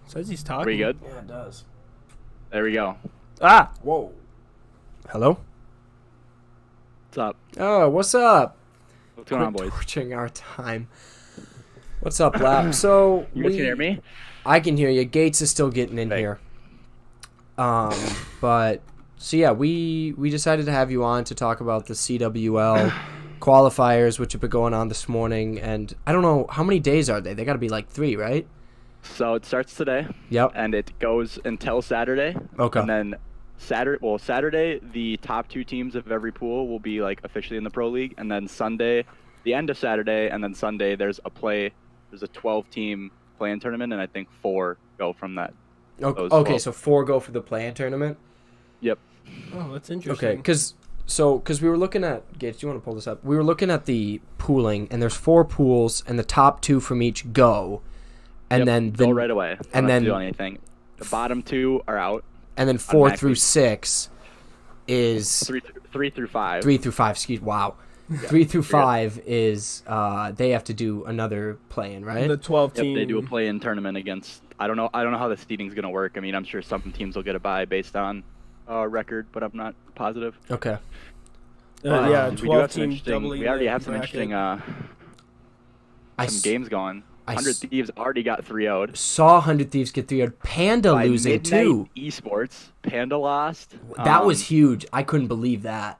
[SPEAKER 4] Says he's talking.
[SPEAKER 5] Pretty good.
[SPEAKER 4] Yeah, it does.
[SPEAKER 5] There we go.
[SPEAKER 4] Ah! Whoa.
[SPEAKER 3] Hello?
[SPEAKER 5] What's up?
[SPEAKER 3] Oh, what's up?
[SPEAKER 5] What's going on,
[SPEAKER 3] Quit
[SPEAKER 5] boys?
[SPEAKER 3] torching our time. What's up, Lap? So
[SPEAKER 5] You guys can hear me?
[SPEAKER 3] I can hear you. Gates is still getting in
[SPEAKER 5] Hey.
[SPEAKER 3] here. But so yeah, we decided to have you on to talk about the CWL qualifiers, which have been going on this morning, and I don't know how many days are they. They got to be like 3, right?
[SPEAKER 5] So it starts today,
[SPEAKER 3] Yep.
[SPEAKER 5] and it goes until Saturday.
[SPEAKER 3] Okay.
[SPEAKER 5] And then Saturday, the top 2 teams of every pool will be like officially in the pro league, and then Sunday, the end of Saturday, and then Sunday there's a 12-team play-in tournament, and I think 4 go from that.
[SPEAKER 3] Okay,
[SPEAKER 5] Those
[SPEAKER 3] okay
[SPEAKER 5] 12.
[SPEAKER 3] so 4 go for the play-in tournament.
[SPEAKER 5] Yep.
[SPEAKER 4] Oh, that's interesting.
[SPEAKER 3] Okay, because we were looking at Gates. Do you want to pull this up? We were looking at the pooling, and there's 4 pools, and the top 2 from each go, and
[SPEAKER 5] Yep,
[SPEAKER 3] then
[SPEAKER 5] go right away. Don't
[SPEAKER 3] and
[SPEAKER 5] have
[SPEAKER 3] then
[SPEAKER 5] to do anything. The bottom 2 are out.
[SPEAKER 3] and then 4
[SPEAKER 5] automatically.
[SPEAKER 3] through 6 is
[SPEAKER 5] 3 through 5.
[SPEAKER 3] 3 through 5. Excuse, wow. 3 through 5 is they have to do another play-in, right?
[SPEAKER 4] The 12
[SPEAKER 5] Yep,
[SPEAKER 4] team.
[SPEAKER 5] they do a play-in tournament against. I don't know how the seeding's gonna work. I mean, I'm sure some teams will get a bye based on record, but I'm not positive.
[SPEAKER 3] Okay.
[SPEAKER 4] Yeah,
[SPEAKER 5] we do
[SPEAKER 4] 12
[SPEAKER 5] have some
[SPEAKER 4] team
[SPEAKER 5] interesting.
[SPEAKER 4] double
[SPEAKER 5] We already have some
[SPEAKER 4] bracket.
[SPEAKER 5] interesting
[SPEAKER 3] I
[SPEAKER 5] some games going.
[SPEAKER 3] I
[SPEAKER 5] 100 Thieves already got 3-0'd.
[SPEAKER 3] saw 100 Thieves get 3 Panda
[SPEAKER 5] By
[SPEAKER 3] losing
[SPEAKER 5] Midnight
[SPEAKER 3] too.
[SPEAKER 5] Esports, Panda lost.
[SPEAKER 3] That was huge. I couldn't believe that.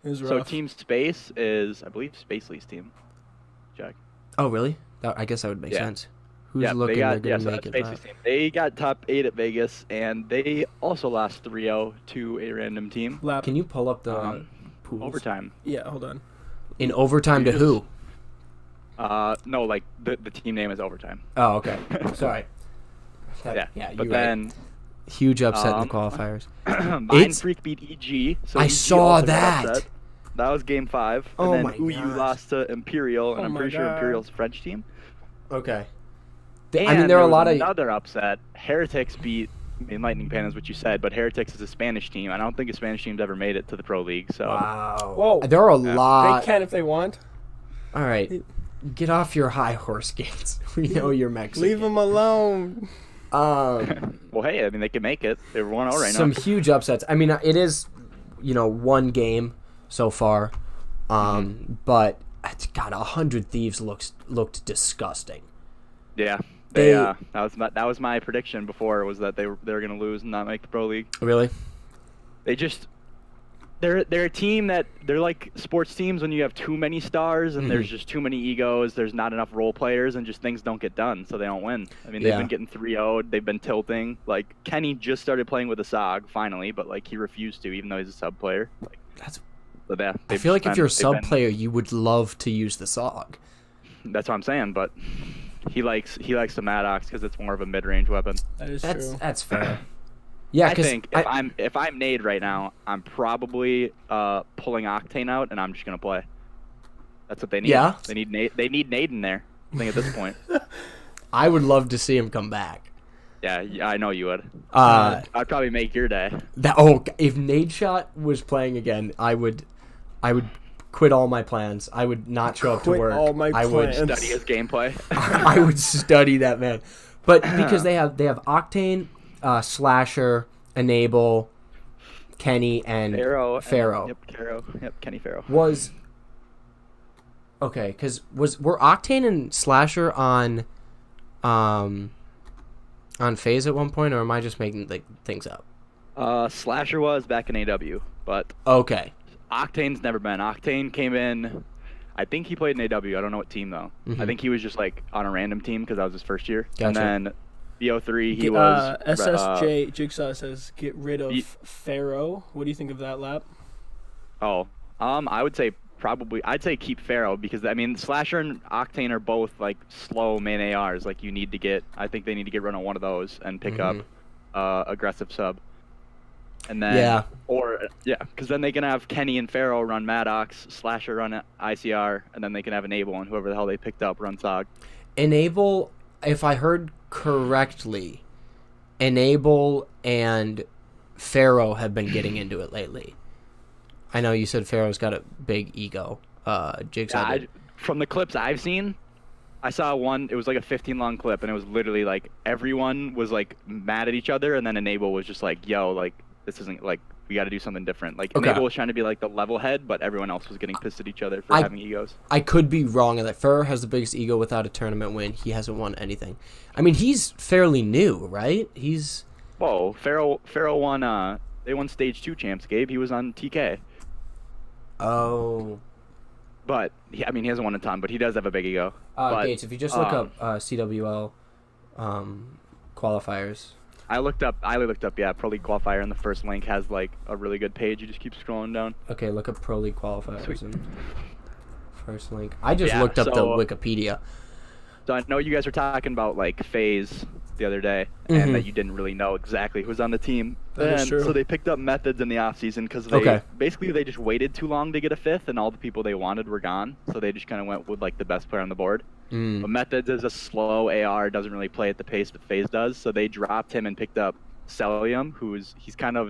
[SPEAKER 4] It was
[SPEAKER 5] So
[SPEAKER 4] rough.
[SPEAKER 5] Team Space is, I believe, Spacely's team. Check.
[SPEAKER 3] Oh, really? I guess that would make
[SPEAKER 5] Yeah.
[SPEAKER 3] sense. Who's
[SPEAKER 5] Yeah,
[SPEAKER 3] looking
[SPEAKER 5] they got
[SPEAKER 3] they're
[SPEAKER 5] so
[SPEAKER 3] going to
[SPEAKER 5] that's
[SPEAKER 3] make it?
[SPEAKER 5] Spacely's team. They got top 8 at Vegas, and they also lost 3-0 to a random team.
[SPEAKER 4] Lap.
[SPEAKER 3] Can you pull up the
[SPEAKER 5] Um,
[SPEAKER 3] pools?
[SPEAKER 5] Overtime.
[SPEAKER 4] Yeah, hold on.
[SPEAKER 3] In overtime to
[SPEAKER 5] You
[SPEAKER 3] who?
[SPEAKER 5] No, like the team name is Overtime.
[SPEAKER 3] Oh, okay. Sorry.
[SPEAKER 5] Yeah.
[SPEAKER 3] Yeah,
[SPEAKER 5] But
[SPEAKER 3] you're right.
[SPEAKER 5] then
[SPEAKER 3] Huge upset in the
[SPEAKER 5] Um,
[SPEAKER 3] qualifiers.
[SPEAKER 5] Mind
[SPEAKER 3] It's-
[SPEAKER 5] Freak beat EG. So
[SPEAKER 3] I
[SPEAKER 5] EG
[SPEAKER 3] saw
[SPEAKER 5] also got
[SPEAKER 3] that.
[SPEAKER 5] upset. That was game 5.
[SPEAKER 3] Oh
[SPEAKER 5] and
[SPEAKER 3] my
[SPEAKER 5] then Uyu
[SPEAKER 3] gosh.
[SPEAKER 5] lost to Imperial, and
[SPEAKER 4] Oh
[SPEAKER 5] I'm
[SPEAKER 4] my
[SPEAKER 5] pretty sure
[SPEAKER 4] God.
[SPEAKER 5] Imperial's a French team.
[SPEAKER 3] Okay.
[SPEAKER 5] And
[SPEAKER 3] I mean, there are a
[SPEAKER 5] was
[SPEAKER 3] lot of.
[SPEAKER 5] another upset. Heretics beat I mean, Lightning Pan is what you said, but Heretics is a Spanish team. I don't think a Spanish team's ever made it to the Pro League. So
[SPEAKER 3] Wow.
[SPEAKER 4] Whoa.
[SPEAKER 3] There are a
[SPEAKER 4] They
[SPEAKER 3] lot.
[SPEAKER 4] can if they want.
[SPEAKER 3] All right. Get off your high horse games. We know you're Mexican.
[SPEAKER 4] Leave them alone.
[SPEAKER 5] well, hey, I mean, they can make it. They're 1-0 right
[SPEAKER 3] Some
[SPEAKER 5] now.
[SPEAKER 3] huge upsets. I mean, it is, one game so far. But God, 100 Thieves looked disgusting.
[SPEAKER 5] Yeah,
[SPEAKER 3] They-
[SPEAKER 5] that was my prediction before, was that they were going to lose and not make the Pro League.
[SPEAKER 3] Really?
[SPEAKER 5] They're a team that they're like sports teams when you have too many stars and there's just too many egos. There's not enough role players and just things don't get done, so they don't win. I mean, they've
[SPEAKER 3] Yeah.
[SPEAKER 5] been getting 3-0'd. They've been tilting. Like Kenny just started playing with a SOG finally, but like he refused to, even though he's a sub player. Like
[SPEAKER 3] That's.
[SPEAKER 5] so
[SPEAKER 3] I
[SPEAKER 5] they've
[SPEAKER 3] feel like
[SPEAKER 5] just
[SPEAKER 3] if you're a
[SPEAKER 5] they've
[SPEAKER 3] sub
[SPEAKER 5] been-
[SPEAKER 3] player, you would love to use the SOG.
[SPEAKER 5] That's what I'm saying. But he likes the Maddox because it's more of a mid-range weapon.
[SPEAKER 4] That is
[SPEAKER 3] That's
[SPEAKER 4] true.
[SPEAKER 3] that's fair. Yeah,
[SPEAKER 5] I
[SPEAKER 3] because
[SPEAKER 5] think if I'm Nade right now, I'm probably pulling Octane out and I'm just gonna play. That's what they need.
[SPEAKER 3] Yeah?
[SPEAKER 5] They need Nade in there. I think at this point.
[SPEAKER 3] I would love to see him come back.
[SPEAKER 5] Yeah, I know you would.
[SPEAKER 3] That
[SPEAKER 5] I'd probably make your day.
[SPEAKER 3] if Nadeshot was playing again, I would quit all my plans. I would not show up to
[SPEAKER 4] Quit
[SPEAKER 3] work.
[SPEAKER 4] all my
[SPEAKER 3] I would
[SPEAKER 4] plans.
[SPEAKER 5] Study his gameplay.
[SPEAKER 3] I would study that man. But because they have Octane, Slasher, Enable, Kenny, and
[SPEAKER 5] Pharaoh.
[SPEAKER 3] Pharaoh.
[SPEAKER 5] Yep, Pharaoh. Yep, Kenny Pharaoh.
[SPEAKER 3] Was okay because were Octane and Slasher on phase at one point, or am I just making things up?
[SPEAKER 5] Slasher was back in AW, but
[SPEAKER 3] Okay.
[SPEAKER 5] Octane's never been. Octane came in. I think he played in AW. I don't know what team though.
[SPEAKER 3] Mhm.
[SPEAKER 5] I think he was just like on a random team because that was his first year.
[SPEAKER 3] Gotcha.
[SPEAKER 5] And then BO3 he was.
[SPEAKER 4] SSJ Jigsaw says get rid of
[SPEAKER 5] Ye-
[SPEAKER 4] Pharaoh. What do you think of that, Lap?
[SPEAKER 5] I would say I'd say keep Pharaoh because I mean Slasher and Octane are both like slow main ARs. Like I think they need to get rid of one of those and pick up aggressive sub. And then because then they can have Kenny and Pharaoh run Maddox, Slasher run ICR, and then they can have Enable and whoever the hell they picked up run SOG.
[SPEAKER 3] Enable, if I heard correctly, Enable and Pharaoh have been getting into it lately. I know you said Pharaoh's got a big ego. Jigsaw did.
[SPEAKER 5] From the clips I've seen, I saw one. It was like a 15 long clip, and it was literally like everyone was like mad at each other, and then Enable was just like, "Yo, like this isn't like we got to do something different." Like
[SPEAKER 3] Okay.
[SPEAKER 5] Enable was trying to be like the level head, but everyone else was getting pissed at each other for having egos.
[SPEAKER 3] I could be wrong in that. Pharaoh has the biggest ego without a tournament win. He hasn't won anything. I mean, he's fairly new, right?
[SPEAKER 5] Whoa, Pharaoh won. They won stage 2 champs. Gabe, he was on TK,
[SPEAKER 3] Oh.
[SPEAKER 5] but he hasn't won a ton, but he does have a big ego. But,
[SPEAKER 3] Gates, if you just look up CWL qualifiers.
[SPEAKER 5] I looked up, Pro League qualifier, and the first link has like a really good page. You just keep scrolling down.
[SPEAKER 3] Okay, look up Pro League qualifiers
[SPEAKER 5] Sweet.
[SPEAKER 3] and first link. I just
[SPEAKER 5] Yeah,
[SPEAKER 3] looked up the
[SPEAKER 5] so-
[SPEAKER 3] Wikipedia.
[SPEAKER 5] So I know you guys were talking about like FaZe the other day,
[SPEAKER 3] Mhm.
[SPEAKER 5] and that you didn't really know exactly who was on the team.
[SPEAKER 4] That is
[SPEAKER 5] And
[SPEAKER 4] true.
[SPEAKER 5] So they picked up Methods in the offseason because they just waited too long to get a fifth, and all the people they wanted were gone. So they just kind of went with like the best player on the board.
[SPEAKER 3] Mm.
[SPEAKER 5] But Methods is a slow AR, doesn't really play at the pace that FaZe does. So they dropped him and picked up Celium, he's kind of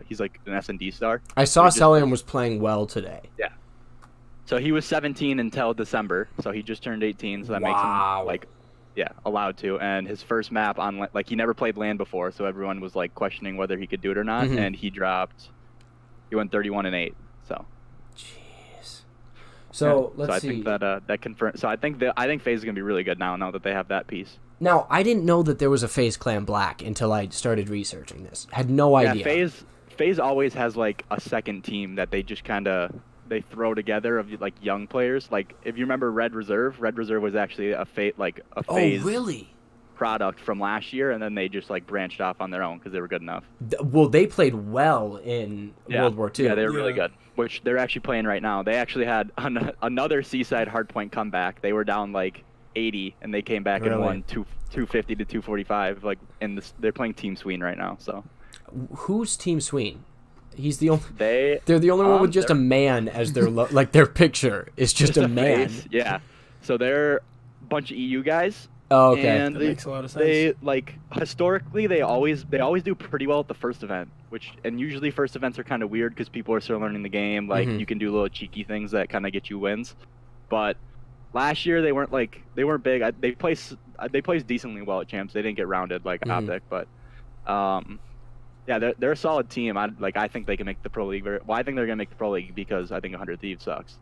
[SPEAKER 5] he's like an S&D star.
[SPEAKER 3] I saw
[SPEAKER 5] He just-
[SPEAKER 3] Celium was playing well today.
[SPEAKER 5] So he was 17 until December. So he just turned 18. So that makes
[SPEAKER 3] Wow.
[SPEAKER 5] him like, allowed to. And his first map on like he never played LAN before, so everyone was like questioning whether he could do it or not.
[SPEAKER 3] Mhm.
[SPEAKER 5] And he went 31-8. So
[SPEAKER 3] Jeez. So let's
[SPEAKER 5] so I
[SPEAKER 3] see.
[SPEAKER 5] think that confirms. So I think FaZe is gonna be really good now that they have that piece.
[SPEAKER 3] Now I didn't know that there was a FaZe Clan Black until I started researching this. Had no idea.
[SPEAKER 5] Yeah, FaZe always has like a second team that they just kind of they throw together of like young players. Like if you remember Red Reserve was actually a FaZe
[SPEAKER 3] Oh, really?
[SPEAKER 5] product from last year, and then they just like branched off on their own because they were good enough.
[SPEAKER 3] Well, they played well in World War II.
[SPEAKER 5] Yeah, they were really
[SPEAKER 4] Yeah.
[SPEAKER 5] good. Which they're actually playing right now. They actually had another Seaside Hardpoint comeback. They were down like 80, and they came back
[SPEAKER 3] Really?
[SPEAKER 5] and won 250 to 245. Like they're playing Team Sween right now. So
[SPEAKER 3] Who's Team Sween? He's the only.
[SPEAKER 5] they're
[SPEAKER 3] They're the only one with just a man as their like their picture is just a man.
[SPEAKER 5] face. Yeah. So they're a bunch of EU guys.
[SPEAKER 3] Oh, okay.
[SPEAKER 5] And
[SPEAKER 4] That makes a lot of sense.
[SPEAKER 5] they like historically they always do pretty well at the first event, and usually first events are kind of weird because people are still learning the game. Like
[SPEAKER 3] Mhm.
[SPEAKER 5] you can do little cheeky things that kind of get you wins. But last year they weren't big. They placed decently well at champs. They didn't get rounded like
[SPEAKER 3] Mhm.
[SPEAKER 5] Optic, but yeah, they're a solid team. I think they can make the pro league. Well, I think they're gonna make the pro league because I think 100 Thieves sucks.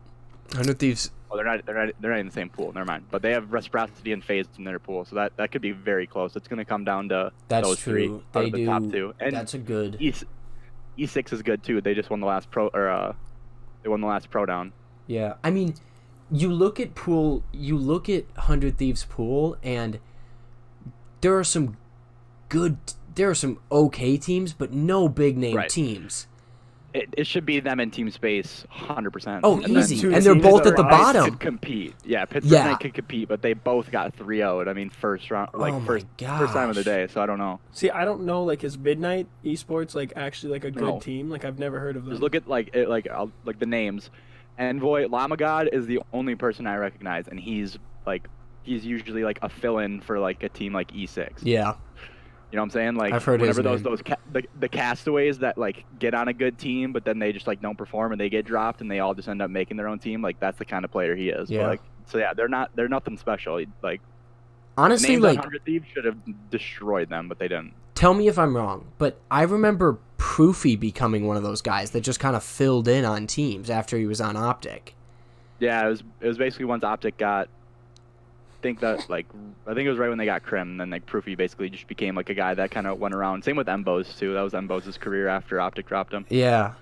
[SPEAKER 3] 100 Thieves.
[SPEAKER 5] Oh, they're not in the same pool. Never mind. But they have Reciprocity and Phase in their pool, so that could be very close. It's gonna come down to
[SPEAKER 3] That's
[SPEAKER 5] those three
[SPEAKER 3] true.
[SPEAKER 5] out
[SPEAKER 3] They
[SPEAKER 5] of the
[SPEAKER 3] do.
[SPEAKER 5] top two. And
[SPEAKER 3] That's a good.
[SPEAKER 5] E6 is good too. They just won the last they won the last pro down.
[SPEAKER 3] Yeah, I mean, you look at 100 Thieves pool, and there are some okay teams, but no big name
[SPEAKER 5] Right.
[SPEAKER 3] teams.
[SPEAKER 5] It should be them in team space, 100%.
[SPEAKER 3] Oh,
[SPEAKER 5] And then
[SPEAKER 3] easy,
[SPEAKER 4] two
[SPEAKER 3] and they're
[SPEAKER 4] teams
[SPEAKER 3] both
[SPEAKER 4] that
[SPEAKER 3] at the
[SPEAKER 4] rise
[SPEAKER 3] bottom.
[SPEAKER 5] could compete. Yeah, Pittsburgh
[SPEAKER 3] Yeah.
[SPEAKER 5] Knight could compete, but they both got 3-0'd. I mean, first round, like
[SPEAKER 3] Oh my
[SPEAKER 5] first time of the
[SPEAKER 3] gosh.
[SPEAKER 5] day. So I don't know.
[SPEAKER 4] See, I don't know, like, is Midnight Esports, like, actually, like, a good
[SPEAKER 5] No.
[SPEAKER 4] team? Like, I've never heard of them.
[SPEAKER 5] Just look at like the names. Envoy Lamagod is the only person I recognize, and he's usually like a fill-in for like a team like E6.
[SPEAKER 3] Yeah,
[SPEAKER 5] You know what I'm saying? Like
[SPEAKER 3] I've heard his
[SPEAKER 5] whenever
[SPEAKER 3] name.
[SPEAKER 5] the castaways that like get on a good team, but then they just like don't perform and they get dropped and they all just end up making their own team. Like that's the kind of player he is.
[SPEAKER 3] Yeah.
[SPEAKER 5] But, so yeah, they're nothing special. Like
[SPEAKER 3] honestly,
[SPEAKER 5] names
[SPEAKER 3] like,
[SPEAKER 5] 100 Thieves should have destroyed them, but they didn't.
[SPEAKER 3] tell me if I'm wrong, but I remember Proofy becoming one of those guys that just kind of filled in on teams after he was on Optic.
[SPEAKER 5] Yeah, it was basically once Optic got. I think it was right when they got Krim, and then like Proofy basically just became like a guy that kind of went around. Same with Mbos too. That was Mbos' career after Optic dropped him.
[SPEAKER 3] Yeah,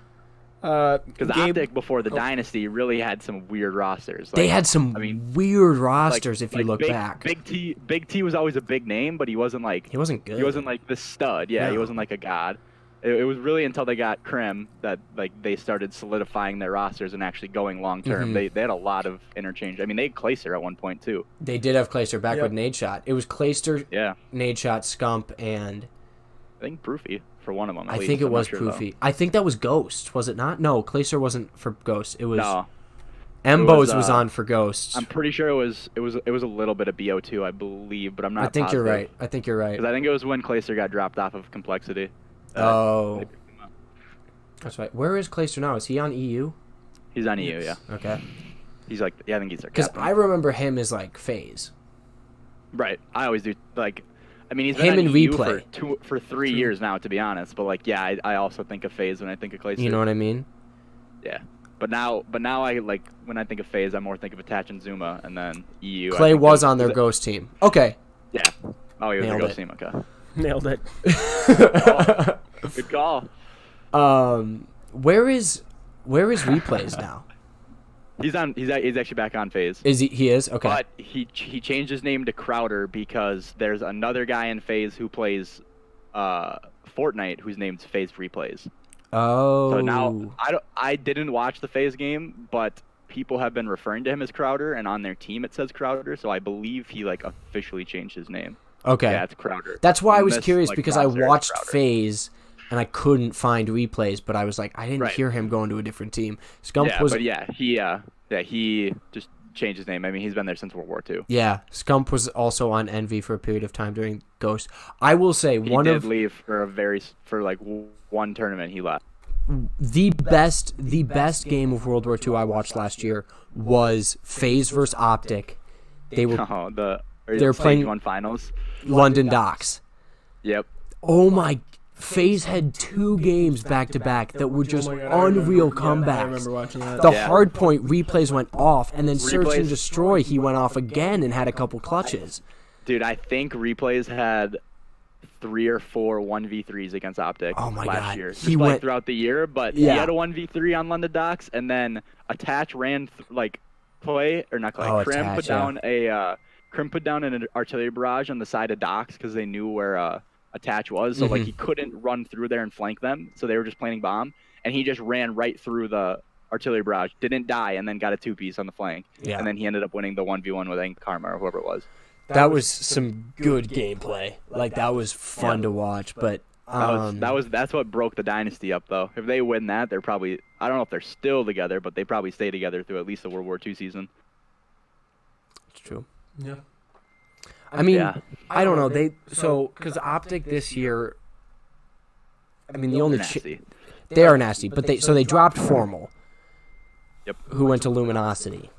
[SPEAKER 5] Because
[SPEAKER 4] Gabe-
[SPEAKER 5] Optic before the Dynasty really had some weird rosters.
[SPEAKER 3] they
[SPEAKER 5] Like,
[SPEAKER 3] had some
[SPEAKER 5] I mean,
[SPEAKER 3] weird rosters if you
[SPEAKER 5] like
[SPEAKER 3] look
[SPEAKER 5] big,
[SPEAKER 3] back.
[SPEAKER 5] Big T was always a big name, but he wasn't like
[SPEAKER 3] He wasn't good.
[SPEAKER 5] he wasn't like the stud. Yeah, he
[SPEAKER 3] No.
[SPEAKER 5] wasn't like a god. It was really until they got Krim that like they started solidifying their rosters and actually going long term.
[SPEAKER 3] Mhm.
[SPEAKER 5] They had a lot of interchange. I mean, they had Clayster at one point too.
[SPEAKER 3] They did have Clayster back
[SPEAKER 4] Yep.
[SPEAKER 3] with Nade Shot. It was Clayster,
[SPEAKER 5] Yeah,
[SPEAKER 3] Nade Shot, Scump, and
[SPEAKER 5] I think Proofy for one of them. At
[SPEAKER 3] I
[SPEAKER 5] least.
[SPEAKER 3] think it
[SPEAKER 5] I'm not
[SPEAKER 3] was
[SPEAKER 5] sure, though.
[SPEAKER 3] Proofy. I think that was Ghost, was it not? No, Clayster wasn't for Ghost. It was
[SPEAKER 5] No,
[SPEAKER 3] Mbos was
[SPEAKER 5] uh,
[SPEAKER 3] on for Ghost.
[SPEAKER 5] I'm pretty sure it was a little bit of BO2, I believe, but I'm not.
[SPEAKER 3] I think you're
[SPEAKER 5] positive.
[SPEAKER 3] right. I think you're right.
[SPEAKER 5] Because I think it was when Clayster got dropped off of Complexity.
[SPEAKER 3] Oh,
[SPEAKER 5] they picked him up.
[SPEAKER 3] that's right. Where is Clayster now? Is he on EU?
[SPEAKER 5] He's on EU, yeah.
[SPEAKER 3] Okay.
[SPEAKER 5] He's like, yeah, I think he's their
[SPEAKER 3] Because
[SPEAKER 5] captain.
[SPEAKER 3] I remember him as like Phase.
[SPEAKER 5] Right, I always do. Like, I mean, he's
[SPEAKER 3] Him
[SPEAKER 5] been on
[SPEAKER 3] in
[SPEAKER 5] EU
[SPEAKER 3] replay.
[SPEAKER 5] for 3 years now, to be honest. But like, yeah, I also think of FaZe when I think of Clayster.
[SPEAKER 3] You know what I mean?
[SPEAKER 5] Yeah. But now I like when I think of FaZe, I more think of Attach and Zuma, and then EU. I
[SPEAKER 3] Clay
[SPEAKER 5] think
[SPEAKER 3] was
[SPEAKER 5] of-
[SPEAKER 3] on their Ghost team. Okay.
[SPEAKER 5] Yeah. Oh, he was
[SPEAKER 3] Nailed
[SPEAKER 5] the
[SPEAKER 3] it.
[SPEAKER 5] Ghost team. Okay.
[SPEAKER 4] Nailed it.
[SPEAKER 5] Good call.
[SPEAKER 3] Where is Replays now?
[SPEAKER 5] He's actually back on FaZe.
[SPEAKER 3] Is he is? Okay.
[SPEAKER 5] But he changed his name to Crowder because there's another guy in FaZe who plays Fortnite whose name's FaZe Replays.
[SPEAKER 3] Oh.
[SPEAKER 5] So now I didn't watch the FaZe game, but people have been referring to him as Crowder, and on their team it says Crowder. So I believe he like officially changed his name.
[SPEAKER 3] Okay.
[SPEAKER 5] Yeah, it's Crowder.
[SPEAKER 3] That's why I
[SPEAKER 5] In
[SPEAKER 3] was
[SPEAKER 5] this,
[SPEAKER 3] curious
[SPEAKER 5] like,
[SPEAKER 3] because I
[SPEAKER 5] roster, it's
[SPEAKER 3] watched
[SPEAKER 5] Crowder.
[SPEAKER 3] FaZe and I couldn't find Replays, but I was like, I didn't
[SPEAKER 5] Right.
[SPEAKER 3] hear him going to a different team. Scump
[SPEAKER 5] Yeah,
[SPEAKER 3] was
[SPEAKER 5] but he just changed his name. I mean, he's been there since World War II.
[SPEAKER 3] yeah. Scump was also on Envy for a period of time during Ghost. I will say
[SPEAKER 5] He
[SPEAKER 3] one
[SPEAKER 5] did
[SPEAKER 3] of
[SPEAKER 5] leave for like one tournament. He left.
[SPEAKER 3] the best game of World War II I watched last year was FaZe versus Optic. They were
[SPEAKER 5] Oh,
[SPEAKER 3] They're
[SPEAKER 5] Stage
[SPEAKER 3] playing-
[SPEAKER 5] 1 finals.
[SPEAKER 3] London Docks.
[SPEAKER 5] Yep.
[SPEAKER 3] Oh my! FaZe had 2 games back to back that were just
[SPEAKER 4] Oh my God, I
[SPEAKER 3] unreal
[SPEAKER 4] remember. Yeah, I
[SPEAKER 3] comebacks.
[SPEAKER 4] remember watching that.
[SPEAKER 3] The
[SPEAKER 5] Yeah.
[SPEAKER 3] hard point Replays went off, and then Search and
[SPEAKER 5] Replays-
[SPEAKER 3] Destroy he went off again and had a couple clutches.
[SPEAKER 5] Dude, I think Replays had 3 or 4 1v3s against Optic
[SPEAKER 3] Oh my
[SPEAKER 5] last
[SPEAKER 3] God.
[SPEAKER 5] year.
[SPEAKER 3] He
[SPEAKER 5] Just,
[SPEAKER 3] went-
[SPEAKER 5] throughout the year, but
[SPEAKER 3] Yeah.
[SPEAKER 5] he had a 1v3 on London Docks, and then Attach ran Clay or not Clay.
[SPEAKER 3] Oh,
[SPEAKER 5] Krim
[SPEAKER 3] Attach,
[SPEAKER 5] put
[SPEAKER 3] yeah.
[SPEAKER 5] down an artillery barrage on the side of Docks because they knew where Attach was, so like
[SPEAKER 3] Mhm.
[SPEAKER 5] he couldn't run through there and flank them, so they were just planting bomb, and he just ran right through the artillery barrage, didn't die, and then got a 2-piece on the flank,
[SPEAKER 3] Yeah.
[SPEAKER 5] and then he ended up winning the 1v1 with I think Karma or whoever it was.
[SPEAKER 3] That was some good gameplay. Like that was fun
[SPEAKER 5] Yeah.
[SPEAKER 3] to watch, but
[SPEAKER 5] That's what broke the dynasty up though. If they win that, they're probably I don't know if they're still together, but they probably stay together through at least the World War II season.
[SPEAKER 3] it's true.
[SPEAKER 4] Yeah.
[SPEAKER 3] I mean,
[SPEAKER 5] Yeah.
[SPEAKER 3] I don't know. Because Optic this year, I mean, the only
[SPEAKER 5] Nasty.
[SPEAKER 3] they are nasty, but they dropped Formal,
[SPEAKER 5] Yep.
[SPEAKER 3] who went to Luminosity,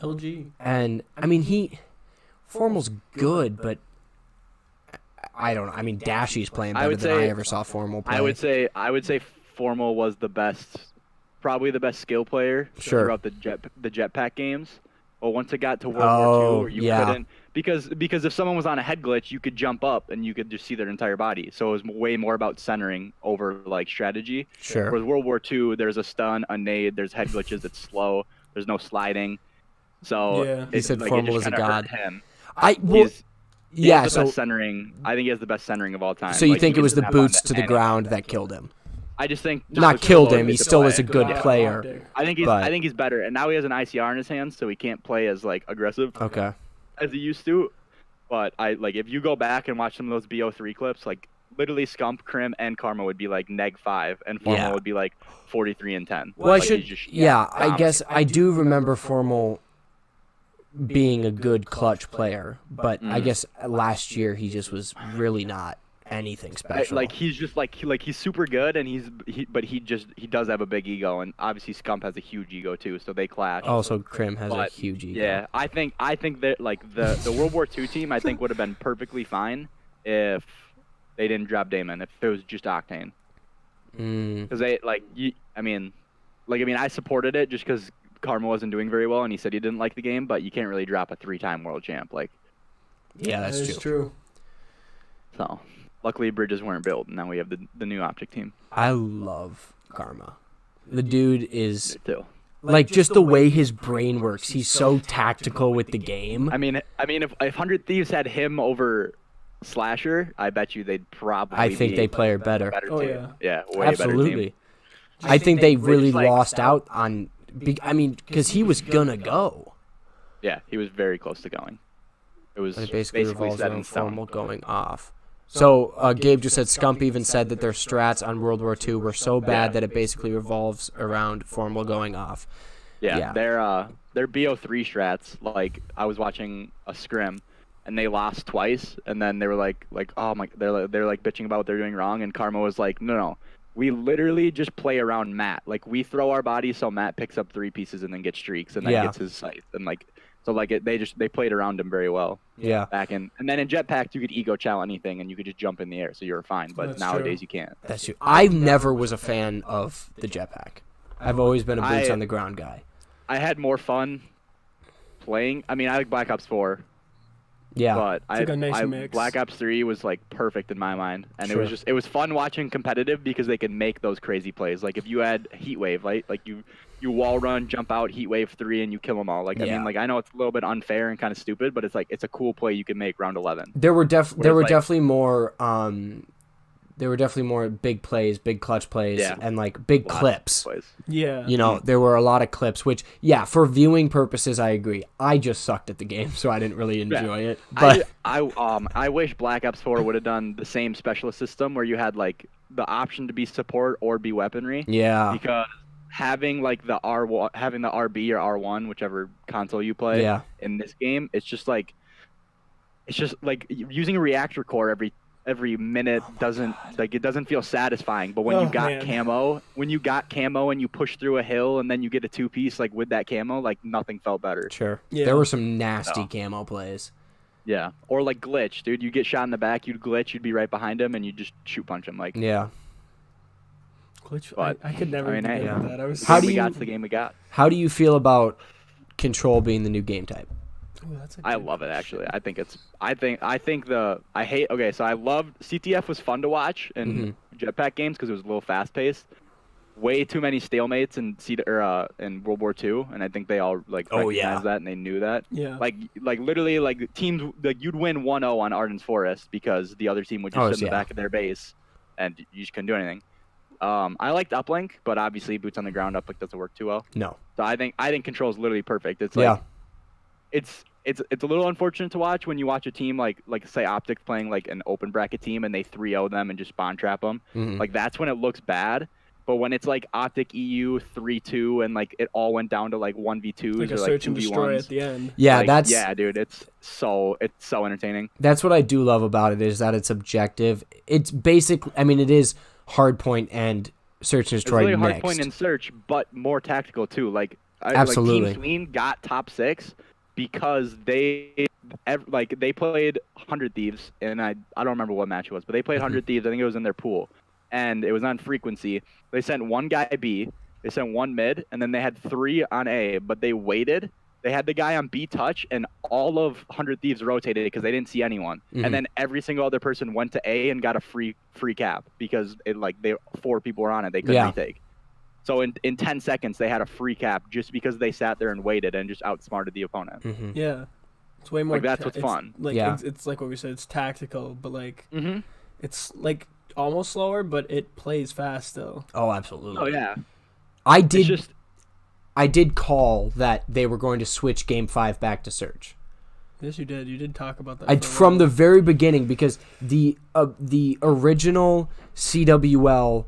[SPEAKER 4] LG.
[SPEAKER 3] and I mean Formal's good, but I don't know. I mean, Dashy's playing better than I ever saw Formal play.
[SPEAKER 5] I would say Formal was probably the best skill player
[SPEAKER 3] Sure.
[SPEAKER 5] throughout the jetpack games. But once it got to World
[SPEAKER 3] Oh,
[SPEAKER 5] War II, you
[SPEAKER 3] yeah.
[SPEAKER 5] couldn't because if someone was on a head glitch, you could jump up and you could just see their entire body. So it was way more about centering over like strategy.
[SPEAKER 3] Sure.
[SPEAKER 5] Whereas World War II, there's a stun, a nade, there's head glitches, it's slow, there's no sliding. So
[SPEAKER 4] Yeah.
[SPEAKER 3] He said
[SPEAKER 5] it
[SPEAKER 3] Formal
[SPEAKER 5] just
[SPEAKER 3] was a
[SPEAKER 5] kinda
[SPEAKER 3] god.
[SPEAKER 5] hurt him. He
[SPEAKER 3] Yeah,
[SPEAKER 5] has the
[SPEAKER 3] so
[SPEAKER 5] best centering. I think he has the best centering of all time.
[SPEAKER 3] so you
[SPEAKER 5] Like,
[SPEAKER 3] think
[SPEAKER 5] he
[SPEAKER 3] it was
[SPEAKER 5] can
[SPEAKER 3] the
[SPEAKER 5] snap onto
[SPEAKER 3] boots to the
[SPEAKER 5] anything.
[SPEAKER 3] ground that killed him?
[SPEAKER 5] I just think
[SPEAKER 3] Not
[SPEAKER 5] the
[SPEAKER 3] killed
[SPEAKER 5] slow
[SPEAKER 3] him. He
[SPEAKER 5] gets
[SPEAKER 3] still
[SPEAKER 5] away.
[SPEAKER 3] is a good
[SPEAKER 4] Yeah,
[SPEAKER 3] player.
[SPEAKER 4] Optic.
[SPEAKER 3] But-
[SPEAKER 5] I think he's better, and now he has an ICR in his hands, so he can't play as like aggressive
[SPEAKER 3] Okay.
[SPEAKER 5] as he used to. But if you go back and watch some of those BO3 clips, like literally Scump, Crim, and Karma would be like -5, and Formal
[SPEAKER 3] Yeah.
[SPEAKER 5] would be like 43 and 10.
[SPEAKER 3] Well, I
[SPEAKER 5] Like,
[SPEAKER 3] should.
[SPEAKER 5] he's just
[SPEAKER 3] Yeah, I
[SPEAKER 5] dominant.
[SPEAKER 3] guess I do remember Formal being a good clutch player, but I guess last year he just was really not anything special.
[SPEAKER 5] He's just he's super good, and he does have a big ego, and obviously Scump has a huge ego too, so they clash.
[SPEAKER 3] Also, Krim has a
[SPEAKER 5] But,
[SPEAKER 3] huge ego.
[SPEAKER 5] Yeah, I think that the World War II team I think would have been perfectly fine if they didn't drop Damon, if it was just Octane, because I supported it just because Karma wasn't doing very well, and he said he didn't like the game, but you can't really drop a 3-time world champ
[SPEAKER 3] Yeah,
[SPEAKER 4] That
[SPEAKER 3] that's
[SPEAKER 4] is
[SPEAKER 3] true.
[SPEAKER 4] true.
[SPEAKER 5] so. Luckily, bridges weren't built, and now we have the new Optic team
[SPEAKER 3] I love Karma. The dude is
[SPEAKER 5] too.
[SPEAKER 3] like just the way his brain works. He's so tactical with the game.
[SPEAKER 5] I mean, if 100 Thieves had him over Slasher, I bet you they'd probably.
[SPEAKER 3] I think
[SPEAKER 5] be
[SPEAKER 3] they play better.
[SPEAKER 5] a better
[SPEAKER 4] Oh,
[SPEAKER 5] team.
[SPEAKER 4] yeah.
[SPEAKER 5] Yeah, way better team.
[SPEAKER 3] Absolutely. I think they really
[SPEAKER 5] just, like,
[SPEAKER 3] lost out on. Because he was gonna go.
[SPEAKER 5] Yeah, he was very close to going. It was
[SPEAKER 3] It basically revolves
[SPEAKER 5] set in
[SPEAKER 3] around
[SPEAKER 5] stone.
[SPEAKER 3] Formal going off. So Gabe just said Scump even said that their strats on World War II were so bad that it basically revolves around Formal going off.
[SPEAKER 5] Yeah,
[SPEAKER 3] Yeah.
[SPEAKER 5] their BO3 strats. Like I was watching a scrim, and they lost twice, and then they were like oh my, they're like bitching about what they're doing wrong, and Karma was like, no, we literally just play around Matt. Like we throw our bodies so Matt picks up 3 pieces and then gets streaks and then
[SPEAKER 3] Yeah.
[SPEAKER 5] gets his scythe, and they played around him very well.
[SPEAKER 3] Yeah,
[SPEAKER 5] And then in Jetpack you could ego chow anything and you could just jump in the air, so you were fine. But
[SPEAKER 4] That's
[SPEAKER 5] nowadays
[SPEAKER 4] true.
[SPEAKER 5] you can't.
[SPEAKER 3] that's true. I never was a fan of the jetpack. I've always been a boots
[SPEAKER 5] I-
[SPEAKER 3] on the ground guy.
[SPEAKER 5] I had more fun playing. I mean, I like Black Ops 4.
[SPEAKER 3] Yeah,
[SPEAKER 5] But
[SPEAKER 4] like a nice mix.
[SPEAKER 5] Black Ops 3 was like perfect in my mind, and
[SPEAKER 3] Sure.
[SPEAKER 5] it was fun watching competitive because they could make those crazy plays. Like if you had Heat Wave, right? Like you wall run, jump out, Heat Wave 3, and you kill them all. Like I
[SPEAKER 3] Yeah.
[SPEAKER 5] mean, like I know it's a little bit unfair and kind of stupid, but it's a cool play you can make round 11.
[SPEAKER 3] there were
[SPEAKER 5] like-
[SPEAKER 3] definitely more big plays, big clutch plays,
[SPEAKER 5] Yeah.
[SPEAKER 3] and like big
[SPEAKER 5] Lots of
[SPEAKER 3] clips.
[SPEAKER 5] plays.
[SPEAKER 4] Yeah.
[SPEAKER 3] You know, there were a lot of clips, which, yeah, for viewing purposes, I agree. I just sucked at the game, so I didn't really enjoy it. But
[SPEAKER 5] I wish Black Ops 4 would have done the same specialist system where you had like the option to be support or be weaponry.
[SPEAKER 3] yeah,
[SPEAKER 5] Because having like the having the RB or R1, whichever console you play
[SPEAKER 3] Yeah.
[SPEAKER 5] in this game, it's just like using a reactor core every minute doesn't it doesn't feel satisfying. But when
[SPEAKER 4] Oh,
[SPEAKER 5] you got
[SPEAKER 4] man.
[SPEAKER 5] camo and you push through a hill and then you get a 2-piece like with that camo, like nothing felt better.
[SPEAKER 3] sure.
[SPEAKER 4] Yeah.
[SPEAKER 3] There were some nasty
[SPEAKER 5] No.
[SPEAKER 3] camo plays.
[SPEAKER 5] Yeah. Or like glitch, dude. You get shot in the back, you'd glitch, you'd be right behind him, and you just shoot punch him. Like
[SPEAKER 3] Yeah.
[SPEAKER 4] Glitch.
[SPEAKER 5] But,
[SPEAKER 4] I could never
[SPEAKER 5] I mean,
[SPEAKER 4] get
[SPEAKER 5] hey,
[SPEAKER 4] with that. I was.
[SPEAKER 5] the
[SPEAKER 3] How
[SPEAKER 5] game
[SPEAKER 3] do
[SPEAKER 5] we
[SPEAKER 3] you-
[SPEAKER 5] got's the game we got.
[SPEAKER 3] How do you feel about Control being the new game type?
[SPEAKER 4] Ooh, that's a
[SPEAKER 5] I
[SPEAKER 4] good
[SPEAKER 5] love it
[SPEAKER 4] question.
[SPEAKER 5] actually. So I loved CTF was fun to watch in Jetpack games because it was a little fast paced. Way too many stalemates in World War II, and I think they all like
[SPEAKER 3] Oh,
[SPEAKER 5] recognized
[SPEAKER 3] yeah.
[SPEAKER 5] that and they knew that.
[SPEAKER 4] Yeah.
[SPEAKER 5] Like literally like teams like you'd win 1-0 on Arden's Forest because the other team would just
[SPEAKER 3] Oh,
[SPEAKER 5] sit in the
[SPEAKER 3] yeah.
[SPEAKER 5] back of their base and you just couldn't do anything. I liked Uplink, but obviously boots on the ground Uplink doesn't work too well.
[SPEAKER 3] No.
[SPEAKER 5] So I think Control is literally perfect. It's like
[SPEAKER 3] Yeah.
[SPEAKER 5] it's a little unfortunate to watch when you watch a team like say Optics playing like an open bracket team and they 3-0 them and just spawn trap them.
[SPEAKER 3] Mhm.
[SPEAKER 5] Like that's when it looks bad. But when it's like Optic EU 3-2 and like it all went down to like 1v2s
[SPEAKER 4] Like a
[SPEAKER 5] or like
[SPEAKER 4] search and
[SPEAKER 5] 2v1s.
[SPEAKER 4] destroy at the end.
[SPEAKER 3] Yeah,
[SPEAKER 5] like, yeah, dude, it's so entertaining.
[SPEAKER 3] that's what I do love about it is that it's objective. It's basically, I mean, it is hardpoint and search and
[SPEAKER 5] It's
[SPEAKER 3] destroy
[SPEAKER 5] really
[SPEAKER 3] mixed.
[SPEAKER 5] hardpoint and search, but more tactical too. Like
[SPEAKER 3] Absolutely.
[SPEAKER 5] Team Sween got top 6 because they played 100 Thieves, and I don't remember what match it was, but they played 100 Thieves. I think it was in their pool, and it was on frequency. They sent one guy B, they sent one mid, and then they had 3 on A, but they waited. They had the guy on B touch, and all of 100 Thieves rotated because they didn't see anyone. And then every single other person went to A and got a free cap because it 4 people were on it. They couldn't retake. So in 10 seconds, they had a free cap just because they sat there and waited and just outsmarted the opponent.
[SPEAKER 4] Yeah. It's way more.
[SPEAKER 5] Like, that's what's fun.
[SPEAKER 4] Like,
[SPEAKER 3] Yeah.
[SPEAKER 4] it's like what we said. It's tactical, but like, it's like almost slower, but it plays fast still.
[SPEAKER 3] Oh, absolutely.
[SPEAKER 5] Oh yeah.
[SPEAKER 3] I
[SPEAKER 5] It's
[SPEAKER 3] did.
[SPEAKER 5] just
[SPEAKER 3] I did call that they were going to switch Game 5 back to search.
[SPEAKER 4] Yes, you did. You did talk about that.
[SPEAKER 3] From the very beginning, because the original CWL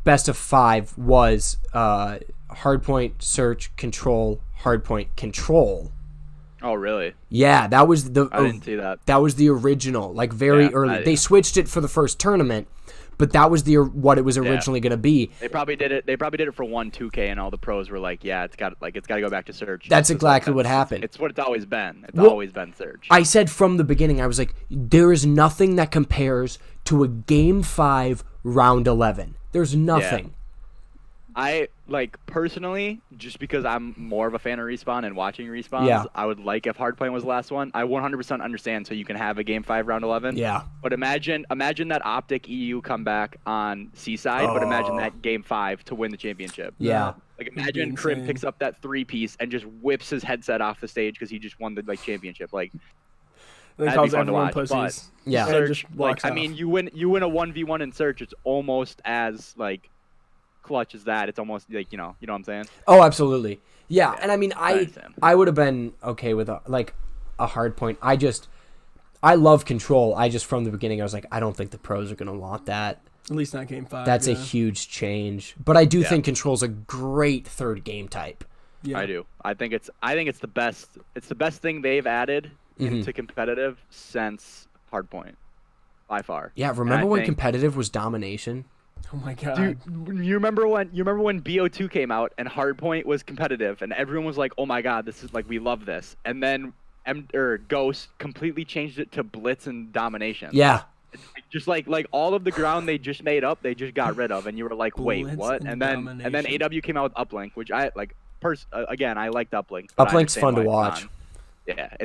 [SPEAKER 3] best of 5 was hardpoint, search, control, hardpoint, control.
[SPEAKER 5] Oh really?
[SPEAKER 3] Yeah, that was the.
[SPEAKER 5] I didn't see that.
[SPEAKER 3] That was the original, like very early. They switched it for the first tournament, but that was what it was originally going to be.
[SPEAKER 5] They probably did it. They probably did it for 2K, and all the pros were like, "Yeah, it's got to go back to search."
[SPEAKER 3] That's exactly what happened.
[SPEAKER 5] It's what it's always been. It's always been search.
[SPEAKER 3] I said from the beginning, I was like, there is nothing that compares to a Game 5 round 11. There's nothing.
[SPEAKER 5] I personally, just because I'm more of a fan of Respawn and watching Respawns, I would like if Hardpoint was the last one. I 100% understand, so you can have a Game 5 round 11.
[SPEAKER 3] Yeah.
[SPEAKER 5] But imagine that Optic EU comeback on Seaside, but imagine that Game 5 to win the championship.
[SPEAKER 3] Yeah.
[SPEAKER 5] Like imagine Crim picks up that 3-piece and just whips his headset off the stage because he just won the championship. Like
[SPEAKER 4] They
[SPEAKER 5] that'd
[SPEAKER 4] calls
[SPEAKER 5] be fun to
[SPEAKER 4] everyone
[SPEAKER 5] watch.
[SPEAKER 4] pussies.
[SPEAKER 3] Yeah.
[SPEAKER 4] And
[SPEAKER 5] Search,
[SPEAKER 4] just walks
[SPEAKER 5] I
[SPEAKER 4] off.
[SPEAKER 5] mean, you win a 1v1 in search. It's almost as clutch as that. It's almost you know what I'm saying.
[SPEAKER 3] Oh, absolutely. Yeah, and I mean,
[SPEAKER 5] understand.
[SPEAKER 3] I would have been okay with a hard point. I love control. I just from the beginning I was like, I don't think the pros are gonna want that.
[SPEAKER 4] At least not Game 5.
[SPEAKER 3] That's a huge change. But I do think control's a great third game type.
[SPEAKER 4] Yeah.
[SPEAKER 5] I do. I think it's the best. It's the best thing they've added into competitive since Hardpoint, by far.
[SPEAKER 3] Yeah, remember when competitive was domination?
[SPEAKER 4] Oh my god.
[SPEAKER 5] Dude, you remember when BO2 came out and Hardpoint was competitive and everyone was like, "Oh my god, this is we love this." And then Ghost completely changed it to Blitz and domination.
[SPEAKER 3] Yeah.
[SPEAKER 5] Just like all of the ground they just made up, they just got rid of, and you were like, "Wait,
[SPEAKER 4] Blitz
[SPEAKER 5] what?" And then AW came out with Uplink, which I like. Again, I liked Uplink. but I
[SPEAKER 3] Uplink's
[SPEAKER 5] understand
[SPEAKER 3] fun to
[SPEAKER 5] why it's
[SPEAKER 3] watch.
[SPEAKER 5] on. Yeah,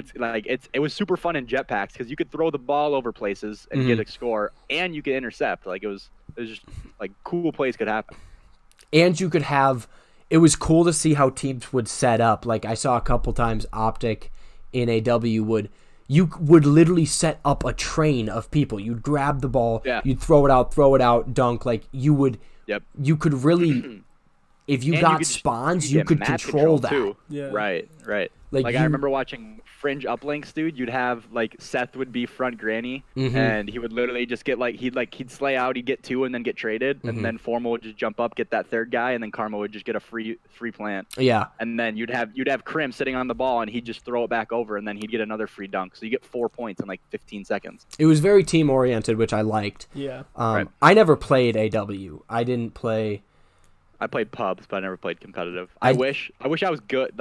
[SPEAKER 5] it was super fun in jetpacks because you could throw the ball over places and get a score, and you could intercept. It was just cool plays could happen.
[SPEAKER 3] And you could have, it was cool to see how teams would set up. Like I saw a couple times Optic in AW you would literally set up a train of people. You'd grab the ball, you'd throw it out, dunk. You could really, if you got spawns, you could control that.
[SPEAKER 5] Too.
[SPEAKER 4] Yeah.
[SPEAKER 5] Right. I remember watching Fringe Uplinks, dude. You'd have Seth would be front granny, and he would literally just get he'd slay out, he'd get 2 and then get traded, and then Formal would just jump up, get that third guy, and then Karma would just get a free plant.
[SPEAKER 3] Yeah.
[SPEAKER 5] And then you'd have Crim sitting on the ball, and he'd just throw it back over, and then he'd get another free dunk. So you get 4 points in 15 seconds.
[SPEAKER 3] It was very team oriented, which I liked.
[SPEAKER 4] Yeah.
[SPEAKER 5] Right.
[SPEAKER 3] I never played AW. I didn't play.
[SPEAKER 5] I played pubs, but I never played competitive. I wish I was good.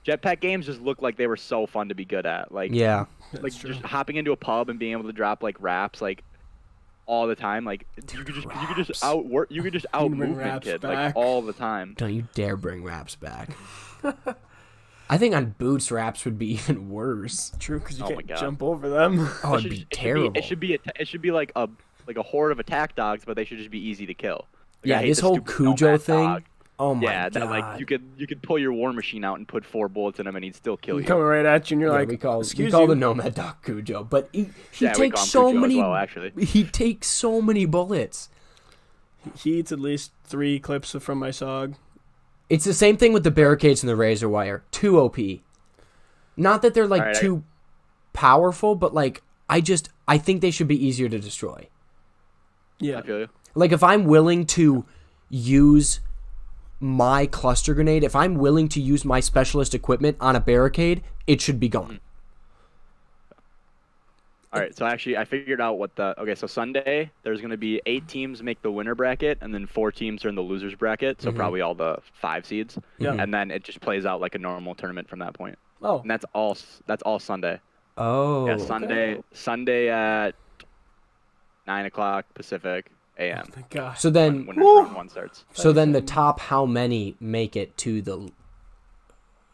[SPEAKER 5] Jetpack games just looked like they were so fun to be good at.
[SPEAKER 3] Yeah.
[SPEAKER 5] Just hopping into a pub and being able to drop raps all the time. You could just out movement kid
[SPEAKER 4] back.
[SPEAKER 5] all the time.
[SPEAKER 3] Don't you dare bring raps back. I think on boots raps would be even worse.
[SPEAKER 4] True, because you
[SPEAKER 5] Oh my
[SPEAKER 4] can't
[SPEAKER 5] God.
[SPEAKER 4] jump over them.
[SPEAKER 3] Oh, it'd be terrible.
[SPEAKER 5] It should be like a horde of attack dogs, but they should just be easy to kill. I
[SPEAKER 3] Yeah,
[SPEAKER 5] hate
[SPEAKER 3] this
[SPEAKER 5] the
[SPEAKER 3] whole
[SPEAKER 5] stupid
[SPEAKER 3] Cujo
[SPEAKER 5] nomad
[SPEAKER 3] thing.
[SPEAKER 5] dog.
[SPEAKER 3] Oh my
[SPEAKER 5] Yeah,
[SPEAKER 3] god.
[SPEAKER 5] that you could pull your war machine out and put 4 bullets in him and he'd still kill you.
[SPEAKER 4] Coming right at you, and you're
[SPEAKER 3] Yeah, we call
[SPEAKER 4] excuse
[SPEAKER 3] the
[SPEAKER 4] you.
[SPEAKER 3] Nomad Dog Cujo, but he
[SPEAKER 5] Yeah, we
[SPEAKER 3] takes
[SPEAKER 5] call him
[SPEAKER 3] so
[SPEAKER 5] Cujo as
[SPEAKER 3] many.
[SPEAKER 5] well, actually.
[SPEAKER 3] He takes so many bullets.
[SPEAKER 4] He eats at least 3 clips from my SOG.
[SPEAKER 3] It's the same thing with the barricades and the razor wire. Too OP. Not that they're
[SPEAKER 5] Alright,
[SPEAKER 3] too powerful, but I think they should be easier to destroy.
[SPEAKER 4] Yeah.
[SPEAKER 5] I feel you.
[SPEAKER 3] Like, if I'm willing to use my cluster grenade, if I'm willing to use my specialist equipment on a barricade, it should be gone.
[SPEAKER 5] All right, so actually, I figured out what so Sunday, there's going to be 8 teams make the winner bracket, and then 4 teams are in the losers bracket, so probably all the 5 seeds.
[SPEAKER 4] Yeah.
[SPEAKER 5] And then it just plays out like a normal tournament from that point.
[SPEAKER 4] Oh.
[SPEAKER 5] And that's all Sunday.
[SPEAKER 3] Oh.
[SPEAKER 5] Yeah, Sunday at 9 o'clock Pacific a.m.
[SPEAKER 4] Thank God.
[SPEAKER 3] So then,
[SPEAKER 5] when round 1 starts.
[SPEAKER 3] so then the top how many make it to the...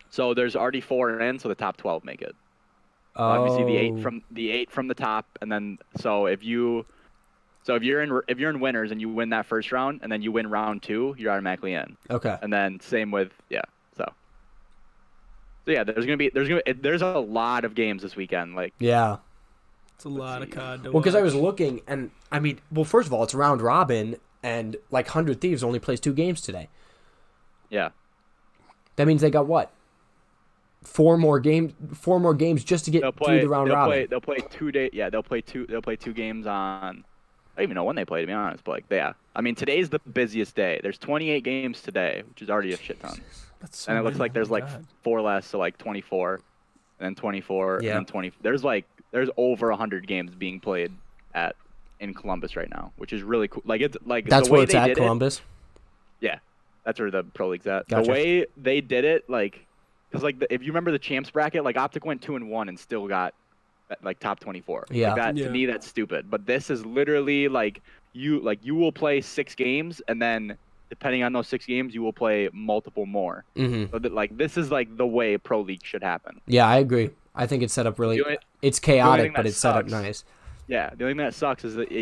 [SPEAKER 5] So there's already 4 in, so the top 12 make it. Obviously the 8 from the top, and then if you're in winners and you win that first round and then you win round 2, you're automatically in.
[SPEAKER 3] Okay.
[SPEAKER 5] And then same with so yeah, there's a lot of games this weekend. Like
[SPEAKER 3] Yeah.
[SPEAKER 4] It's a lot of COD to
[SPEAKER 3] Well, because I
[SPEAKER 4] watch.
[SPEAKER 3] was looking, and I mean, well, first of all, it's round robin, and like 100 Thieves only plays 2 games today.
[SPEAKER 5] yeah,
[SPEAKER 3] That means they got what? 4 more games just to get through the round robin.
[SPEAKER 5] They'll play 2 days. Yeah, they'll play 2 games on. I don't even know when they play, to be honest. But I mean, today's the busiest day. There's 28 games today, which is already a shit ton.
[SPEAKER 4] That's so
[SPEAKER 5] And it looks
[SPEAKER 4] many.
[SPEAKER 5] like there's
[SPEAKER 4] Oh my
[SPEAKER 5] like
[SPEAKER 4] God.
[SPEAKER 5] 4 less, so like 24, and then 24,
[SPEAKER 3] Yeah.
[SPEAKER 5] and then 20. There's over 100 games being played in Columbus right now, which is really cool. Like it's like
[SPEAKER 3] That's
[SPEAKER 5] the way
[SPEAKER 3] where it's
[SPEAKER 5] they
[SPEAKER 3] at,
[SPEAKER 5] did
[SPEAKER 3] Columbus.
[SPEAKER 5] Yeah, that's where the Pro League's at.
[SPEAKER 3] Gotcha.
[SPEAKER 5] The way they did it, like, because like if you remember the champs bracket, like Optic went 2-1 and still got like top 24.
[SPEAKER 3] Yeah.
[SPEAKER 5] Like that
[SPEAKER 4] Yeah.
[SPEAKER 5] to me that's stupid. But this is literally like you will play 6 games, and then depending on those 6 games, you will play multiple more.
[SPEAKER 3] Mm-hmm.
[SPEAKER 5] So that like this is like the way Pro League should happen.
[SPEAKER 3] Yeah, I agree. I think it's set up really.
[SPEAKER 5] The only-
[SPEAKER 3] It's
[SPEAKER 5] thing
[SPEAKER 3] chaotic, but
[SPEAKER 5] that
[SPEAKER 3] it's set up
[SPEAKER 5] sucks-
[SPEAKER 3] nice.
[SPEAKER 5] Yeah, the only thing that sucks is that there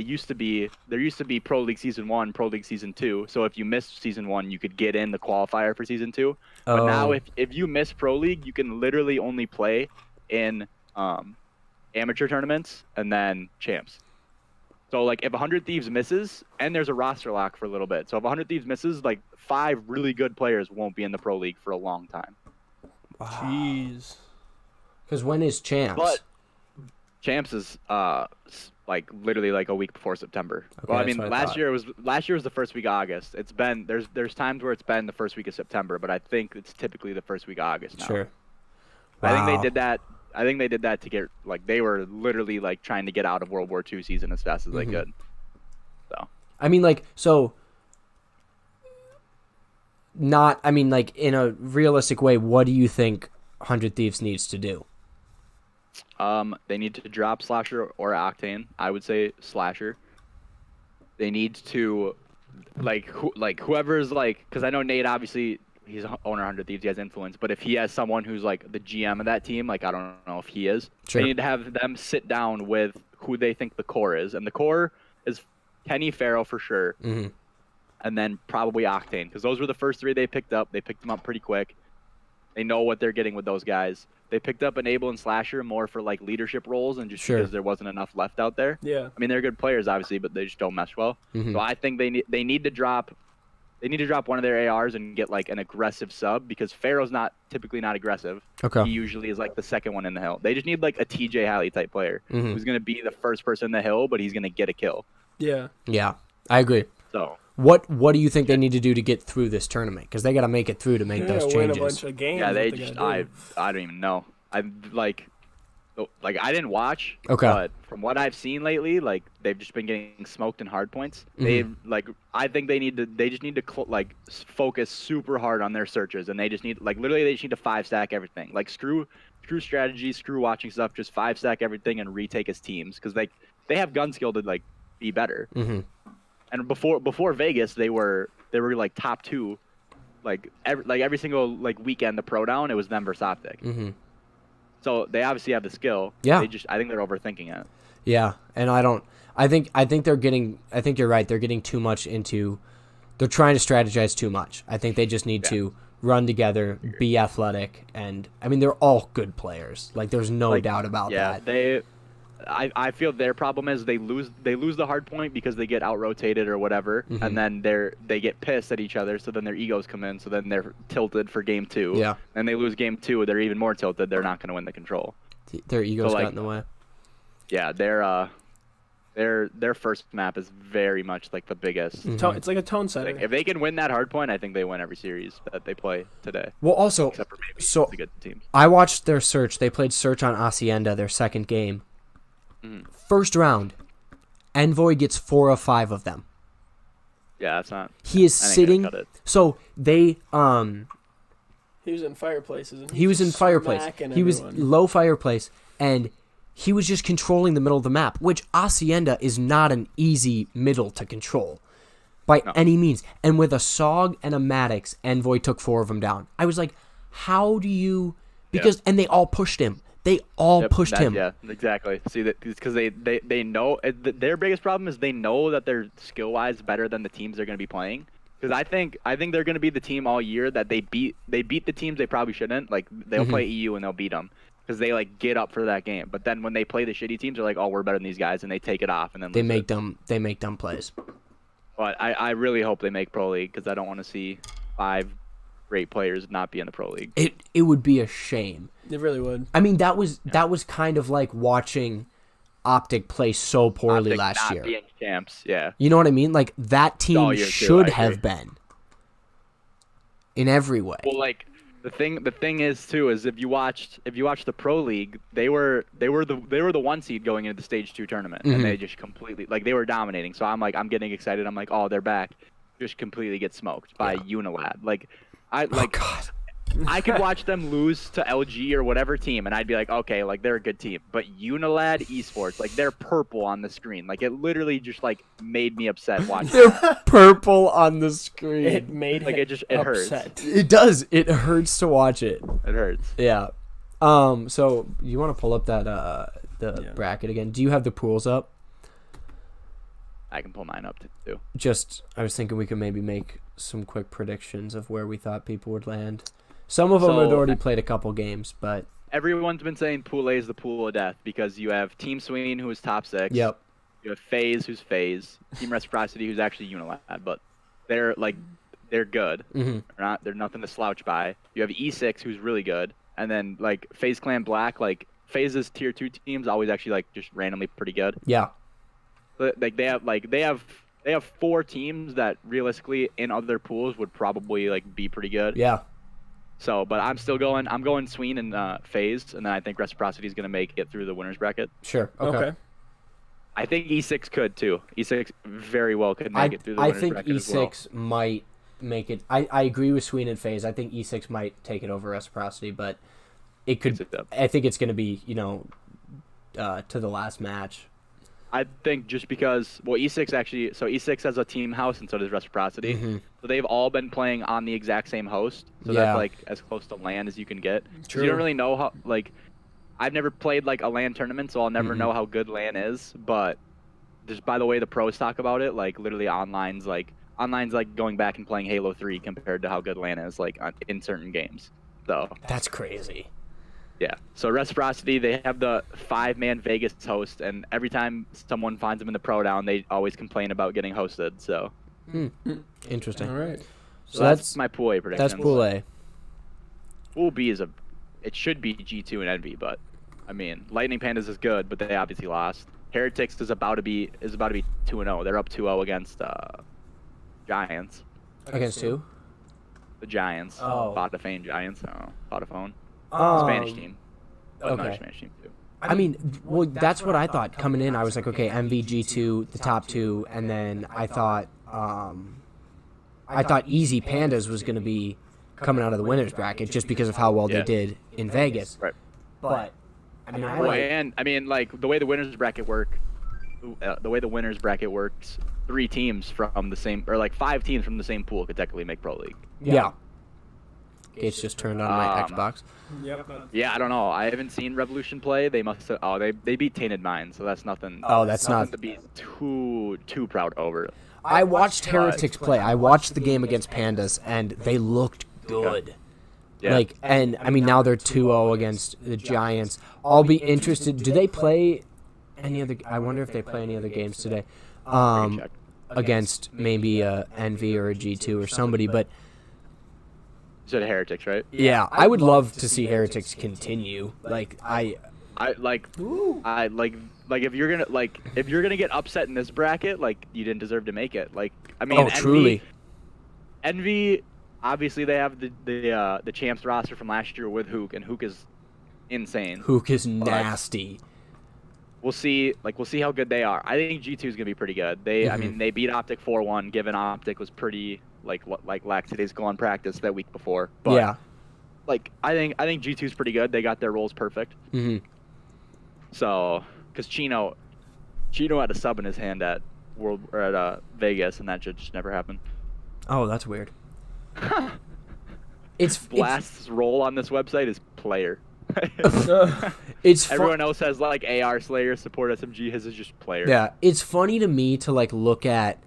[SPEAKER 5] used to be Pro League Season 1, Pro League Season 2. So if you missed Season 1, you could get in the qualifier for Season 2. But now if you miss Pro League, you can literally only play in amateur tournaments and then champs. So like if 100 Thieves misses, and there's a roster lock for a little bit. So if 100 Thieves misses, like 5 really good players won't be in the Pro League for a long time.
[SPEAKER 4] Jeez.
[SPEAKER 3] Because when is champs?
[SPEAKER 5] But champs is like literally like a week before September.
[SPEAKER 3] Okay,
[SPEAKER 5] Well, I
[SPEAKER 3] that's
[SPEAKER 5] mean
[SPEAKER 3] what I
[SPEAKER 5] last year was the first week of August. It's been there's times where it's been the first week of September, but I think it's typically the first week of August now.
[SPEAKER 3] Sure.
[SPEAKER 5] I think
[SPEAKER 3] Wow.
[SPEAKER 5] they did that. I think they did that to get like they were literally like trying to get out of World War II season as fast as they could. So
[SPEAKER 3] I mean, like, so. Not, I mean, like, in a realistic way, what do you think 100 Thieves needs to do?
[SPEAKER 5] they need to drop Slasher or Octane. I would say Slasher. They need to whoever's like, because I know Nate obviously he's owner 100 Thieves, he has influence, but if he has someone who's like the GM of that team, like I don't know if he is,
[SPEAKER 3] Sure.
[SPEAKER 5] they need to have them sit down with who they think the core is, and the core is Kenny Farrell for sure,
[SPEAKER 3] Mm-hmm.
[SPEAKER 5] and then probably Octane, because those were the first 3 they picked up. They picked them up pretty quick. They know what they're getting with those guys. They picked up Enable and Slasher more for like leadership roles and just
[SPEAKER 3] Sure.
[SPEAKER 5] because there wasn't enough left out there.
[SPEAKER 4] Yeah.
[SPEAKER 5] I mean, they're good players, obviously, but they just don't mesh well.
[SPEAKER 3] Mhm.
[SPEAKER 5] So I think they need to drop one of their ARs and get like an aggressive sub, because Pharaoh's typically not aggressive.
[SPEAKER 3] Okay.
[SPEAKER 5] He usually is like the second one in the hill. They just need like a TJ Halley type player
[SPEAKER 3] Mhm.
[SPEAKER 5] who's gonna be the first person in the hill, but he's gonna get a kill.
[SPEAKER 4] Yeah.
[SPEAKER 3] Yeah, I agree.
[SPEAKER 5] So
[SPEAKER 3] What do you think they need to do to get through this tournament? Because they got to make it through to make
[SPEAKER 4] They
[SPEAKER 3] those
[SPEAKER 4] gotta win a
[SPEAKER 3] changes.
[SPEAKER 4] bunch of games.
[SPEAKER 5] yeah, they
[SPEAKER 4] what
[SPEAKER 5] just
[SPEAKER 4] gotta
[SPEAKER 5] I
[SPEAKER 4] do.
[SPEAKER 5] don't even know. I like I didn't watch.
[SPEAKER 3] Okay.
[SPEAKER 5] But from what I've seen lately, like they've just been getting smoked in hard points. They've like I think they just need to focus super hard on their searches, and they just need literally they just need to 5-stack everything. Like screw strategy, screw watching stuff, just 5-stack everything and retake his teams, because they have gun skill to like be better.
[SPEAKER 3] Mm-hmm.
[SPEAKER 5] And before Vegas, they were like top 2, every single like weekend the pro down, it was them versus Optic.
[SPEAKER 3] Mm-hmm.
[SPEAKER 5] So they obviously have the skill.
[SPEAKER 3] Yeah.
[SPEAKER 5] I think they're overthinking it.
[SPEAKER 3] Yeah, and I think they're getting. I think you're right. They're getting too much into. They're trying to strategize too much. I think they just need to run together, be athletic, and I mean they're all good players. Like there's no doubt about
[SPEAKER 5] Yeah,
[SPEAKER 3] that.
[SPEAKER 5] I feel their problem is they lose the hard point because they get out rotated or whatever,
[SPEAKER 3] Mm-hmm.
[SPEAKER 5] and then they get pissed at each other. So then their egos come in. So then they're tilted for game 2.
[SPEAKER 3] Yeah.
[SPEAKER 5] And they lose game 2. They're even more tilted. They're not going to win the control.
[SPEAKER 3] Their egos
[SPEAKER 5] So, like,
[SPEAKER 3] got in the way.
[SPEAKER 5] Yeah, their first map is very much like the biggest.
[SPEAKER 4] It's like a tone setter.
[SPEAKER 5] Like, if they can win that hard point, I think they win every series that they play today.
[SPEAKER 3] Well, also,
[SPEAKER 5] Except for maybe
[SPEAKER 3] so
[SPEAKER 5] the good teams.
[SPEAKER 3] I watched their search. They played search on Hacienda, their second game. First round, Envoy gets 4 of 5 of them.
[SPEAKER 5] Yeah, that's not.
[SPEAKER 3] He is
[SPEAKER 5] I think
[SPEAKER 3] sitting.
[SPEAKER 5] they cut it.
[SPEAKER 3] So they
[SPEAKER 4] He was in fireplaces. And
[SPEAKER 3] he was in fireplace.
[SPEAKER 4] smacking
[SPEAKER 3] He was
[SPEAKER 4] everyone.
[SPEAKER 3] low fireplace, and he was just controlling the middle of the map, which Hacienda is not an easy middle to control by any means. And with a Sog and a Maddox, Envoy took 4 of them down. I was like, how do you? Because and they all pushed him. They all pushed him.
[SPEAKER 5] Yeah, exactly. See that because they know their biggest problem is they know that they're skill wise better than the teams they're going to be playing. Because I think they're going to be the team all year that they beat the teams they probably shouldn't. Like they'll play EU and they'll beat them because they like get up for that game. But then when they play the shitty teams, they're like, oh, we're better than these guys, and they take it off and then
[SPEAKER 3] They
[SPEAKER 5] lose
[SPEAKER 3] make
[SPEAKER 5] it.
[SPEAKER 3] dumb plays.
[SPEAKER 5] But I really hope they make Pro League because I don't want to see 5 great players not be in the Pro League.
[SPEAKER 3] It would be a shame.
[SPEAKER 4] It really would.
[SPEAKER 3] I mean, that was kind of like watching Optic play so poorly
[SPEAKER 5] Optic
[SPEAKER 3] last
[SPEAKER 5] not
[SPEAKER 3] year.
[SPEAKER 5] being champs, yeah.
[SPEAKER 3] You know what I mean? Like that team
[SPEAKER 5] All year too,
[SPEAKER 3] should
[SPEAKER 5] I
[SPEAKER 3] have
[SPEAKER 5] agree.
[SPEAKER 3] been in every way.
[SPEAKER 5] Well, like the thing is too is if you watched the Pro League, they were the 1 seed going into the stage 2 tournament, and they just completely like they were dominating. So I'm getting excited. I'm like, oh, they're back. Just completely get smoked by Unilad. Like
[SPEAKER 3] God.
[SPEAKER 5] I could watch them lose to LG or whatever team, and I'd be like, okay, like they're a good team. But Unilad Esports, like they're purple on the screen. Like it literally just like made me upset watching.
[SPEAKER 3] They're purple on the screen.
[SPEAKER 4] It made
[SPEAKER 5] Like,
[SPEAKER 4] him
[SPEAKER 5] it hurts.
[SPEAKER 4] upset.
[SPEAKER 3] It does. It hurts to watch it.
[SPEAKER 5] It hurts.
[SPEAKER 3] Yeah. So you want to pull up that bracket again? Do you have the pools up?
[SPEAKER 5] I can pull mine up too.
[SPEAKER 3] I was thinking we could maybe make some quick predictions of where we thought people would land. Some of them had already played a couple games, but
[SPEAKER 5] Everyone's been saying Pool A is the pool of death because you have Team Sween, who is top 6.
[SPEAKER 3] yep.
[SPEAKER 5] You have FaZe, who's FaZe. Team Reciprocity, who's actually Unilad, but they're good.
[SPEAKER 3] Mm-hmm.
[SPEAKER 5] They're nothing to slouch by. You have E6, who's really good, and then like FaZe Clan Black, like FaZe's tier 2 teams always actually like just randomly pretty good.
[SPEAKER 3] Yeah.
[SPEAKER 5] But like they have 4 teams that realistically in other pools would probably like be pretty good.
[SPEAKER 3] Yeah.
[SPEAKER 5] So, but I'm going Sween and FaZe, and then I think Reciprocity is gonna make it through the winners bracket.
[SPEAKER 3] Sure. Okay.
[SPEAKER 5] I think E6 could too. E6 very well could make it through the
[SPEAKER 3] I
[SPEAKER 5] winners
[SPEAKER 3] think
[SPEAKER 5] bracket as well.
[SPEAKER 3] E6 might make it. I agree with Sween and FaZe. I think E6 might take it over Reciprocity, but it could. I think it's going to be, to the last match.
[SPEAKER 5] I think just because, well, E6 actually, so E6 has a team house and so does Reciprocity.
[SPEAKER 3] Mm-hmm.
[SPEAKER 5] So they've all been playing on the exact same host. So
[SPEAKER 3] Yeah.
[SPEAKER 5] that's like as close to LAN as you can get. 'Cause
[SPEAKER 4] True.
[SPEAKER 5] you don't really know how, like, I've never played like a LAN tournament, so I'll never
[SPEAKER 3] Mm-hmm.
[SPEAKER 5] know how good LAN is. But just by the way the pros talk about it, like literally online's like going back and playing Halo 3 compared to how good LAN is like in certain games. So
[SPEAKER 3] That's crazy.
[SPEAKER 5] yeah. So Reciprocity, they have the 5-man Vegas host, and every time someone finds them in the pro down, they always complain about getting hosted. So
[SPEAKER 3] Interesting.
[SPEAKER 4] All right.
[SPEAKER 5] So that's my Pool A prediction.
[SPEAKER 3] That's Pool A.
[SPEAKER 5] Pool B it should be G2 and Envy, but I mean, Lightning Pandas is good, but they obviously lost. Heretics is about to be 2-0. They're up 2-0 against Giants.
[SPEAKER 3] Against who?
[SPEAKER 5] The Giants.
[SPEAKER 3] Oh.
[SPEAKER 5] Vodafone Giants. Vodafone.
[SPEAKER 3] Oh.
[SPEAKER 5] Spanish team. Another
[SPEAKER 3] okay.
[SPEAKER 5] Spanish team too.
[SPEAKER 3] I mean, well, that's what I thought coming in. I was like, okay, MVG2, the top 2, and then I thought Easy Pandas was going to be coming out of the winners bracket just because of how well they
[SPEAKER 5] Yeah.
[SPEAKER 3] did in Vegas.
[SPEAKER 5] Right.
[SPEAKER 3] But I mean,
[SPEAKER 5] Well, and I mean, like the way the winners bracket works, 3 teams from the same, or like 5 teams from the same pool could technically make Pro League.
[SPEAKER 3] yeah. Gates just turned on my Xbox.
[SPEAKER 4] Yep.
[SPEAKER 5] Yeah, I don't know. I haven't seen Revolution play. They must have. Oh, they beat Tainted Minds, so that's nothing.
[SPEAKER 3] Oh, that's
[SPEAKER 5] nothing
[SPEAKER 3] not-
[SPEAKER 5] to be too proud over.
[SPEAKER 3] I watched Heretics play. I watched the game against Pandas, and they looked good.
[SPEAKER 5] Yeah.
[SPEAKER 3] Like, and I mean, now they're 2-0 against the Giants. I'll be interested. Do they play any other? I wonder if they play any other games today,
[SPEAKER 5] Check.
[SPEAKER 3] against maybe a Envy or a G2 or somebody. But
[SPEAKER 5] You said Heretics, right?
[SPEAKER 3] yeah, I would love to see Heretics continue. Like,
[SPEAKER 5] I like like if you're gonna get upset in this bracket, like you didn't deserve to make it. Like I mean,
[SPEAKER 3] Oh, truly.
[SPEAKER 5] Envy, obviously they have the champs roster from last year with Hook, and Hook is insane.
[SPEAKER 3] Hook is nasty.
[SPEAKER 5] We'll see how good they are. I think G2 is gonna be pretty good. I mean, they beat Optic 4-1. Given Optic was pretty like lackadaisical in practice that week before. But,
[SPEAKER 3] yeah.
[SPEAKER 5] Like I think G2 is pretty good. They got their roles perfect.
[SPEAKER 3] Mm-hmm.
[SPEAKER 5] So, because Chino had a sub in his hand at Vegas, and that just never happened.
[SPEAKER 3] Oh, that's weird.
[SPEAKER 5] Blast's role on this website is player.
[SPEAKER 3] It's
[SPEAKER 5] everyone else has like AR Slayer support SMG. His is just player.
[SPEAKER 3] Yeah, it's funny to me to like look at,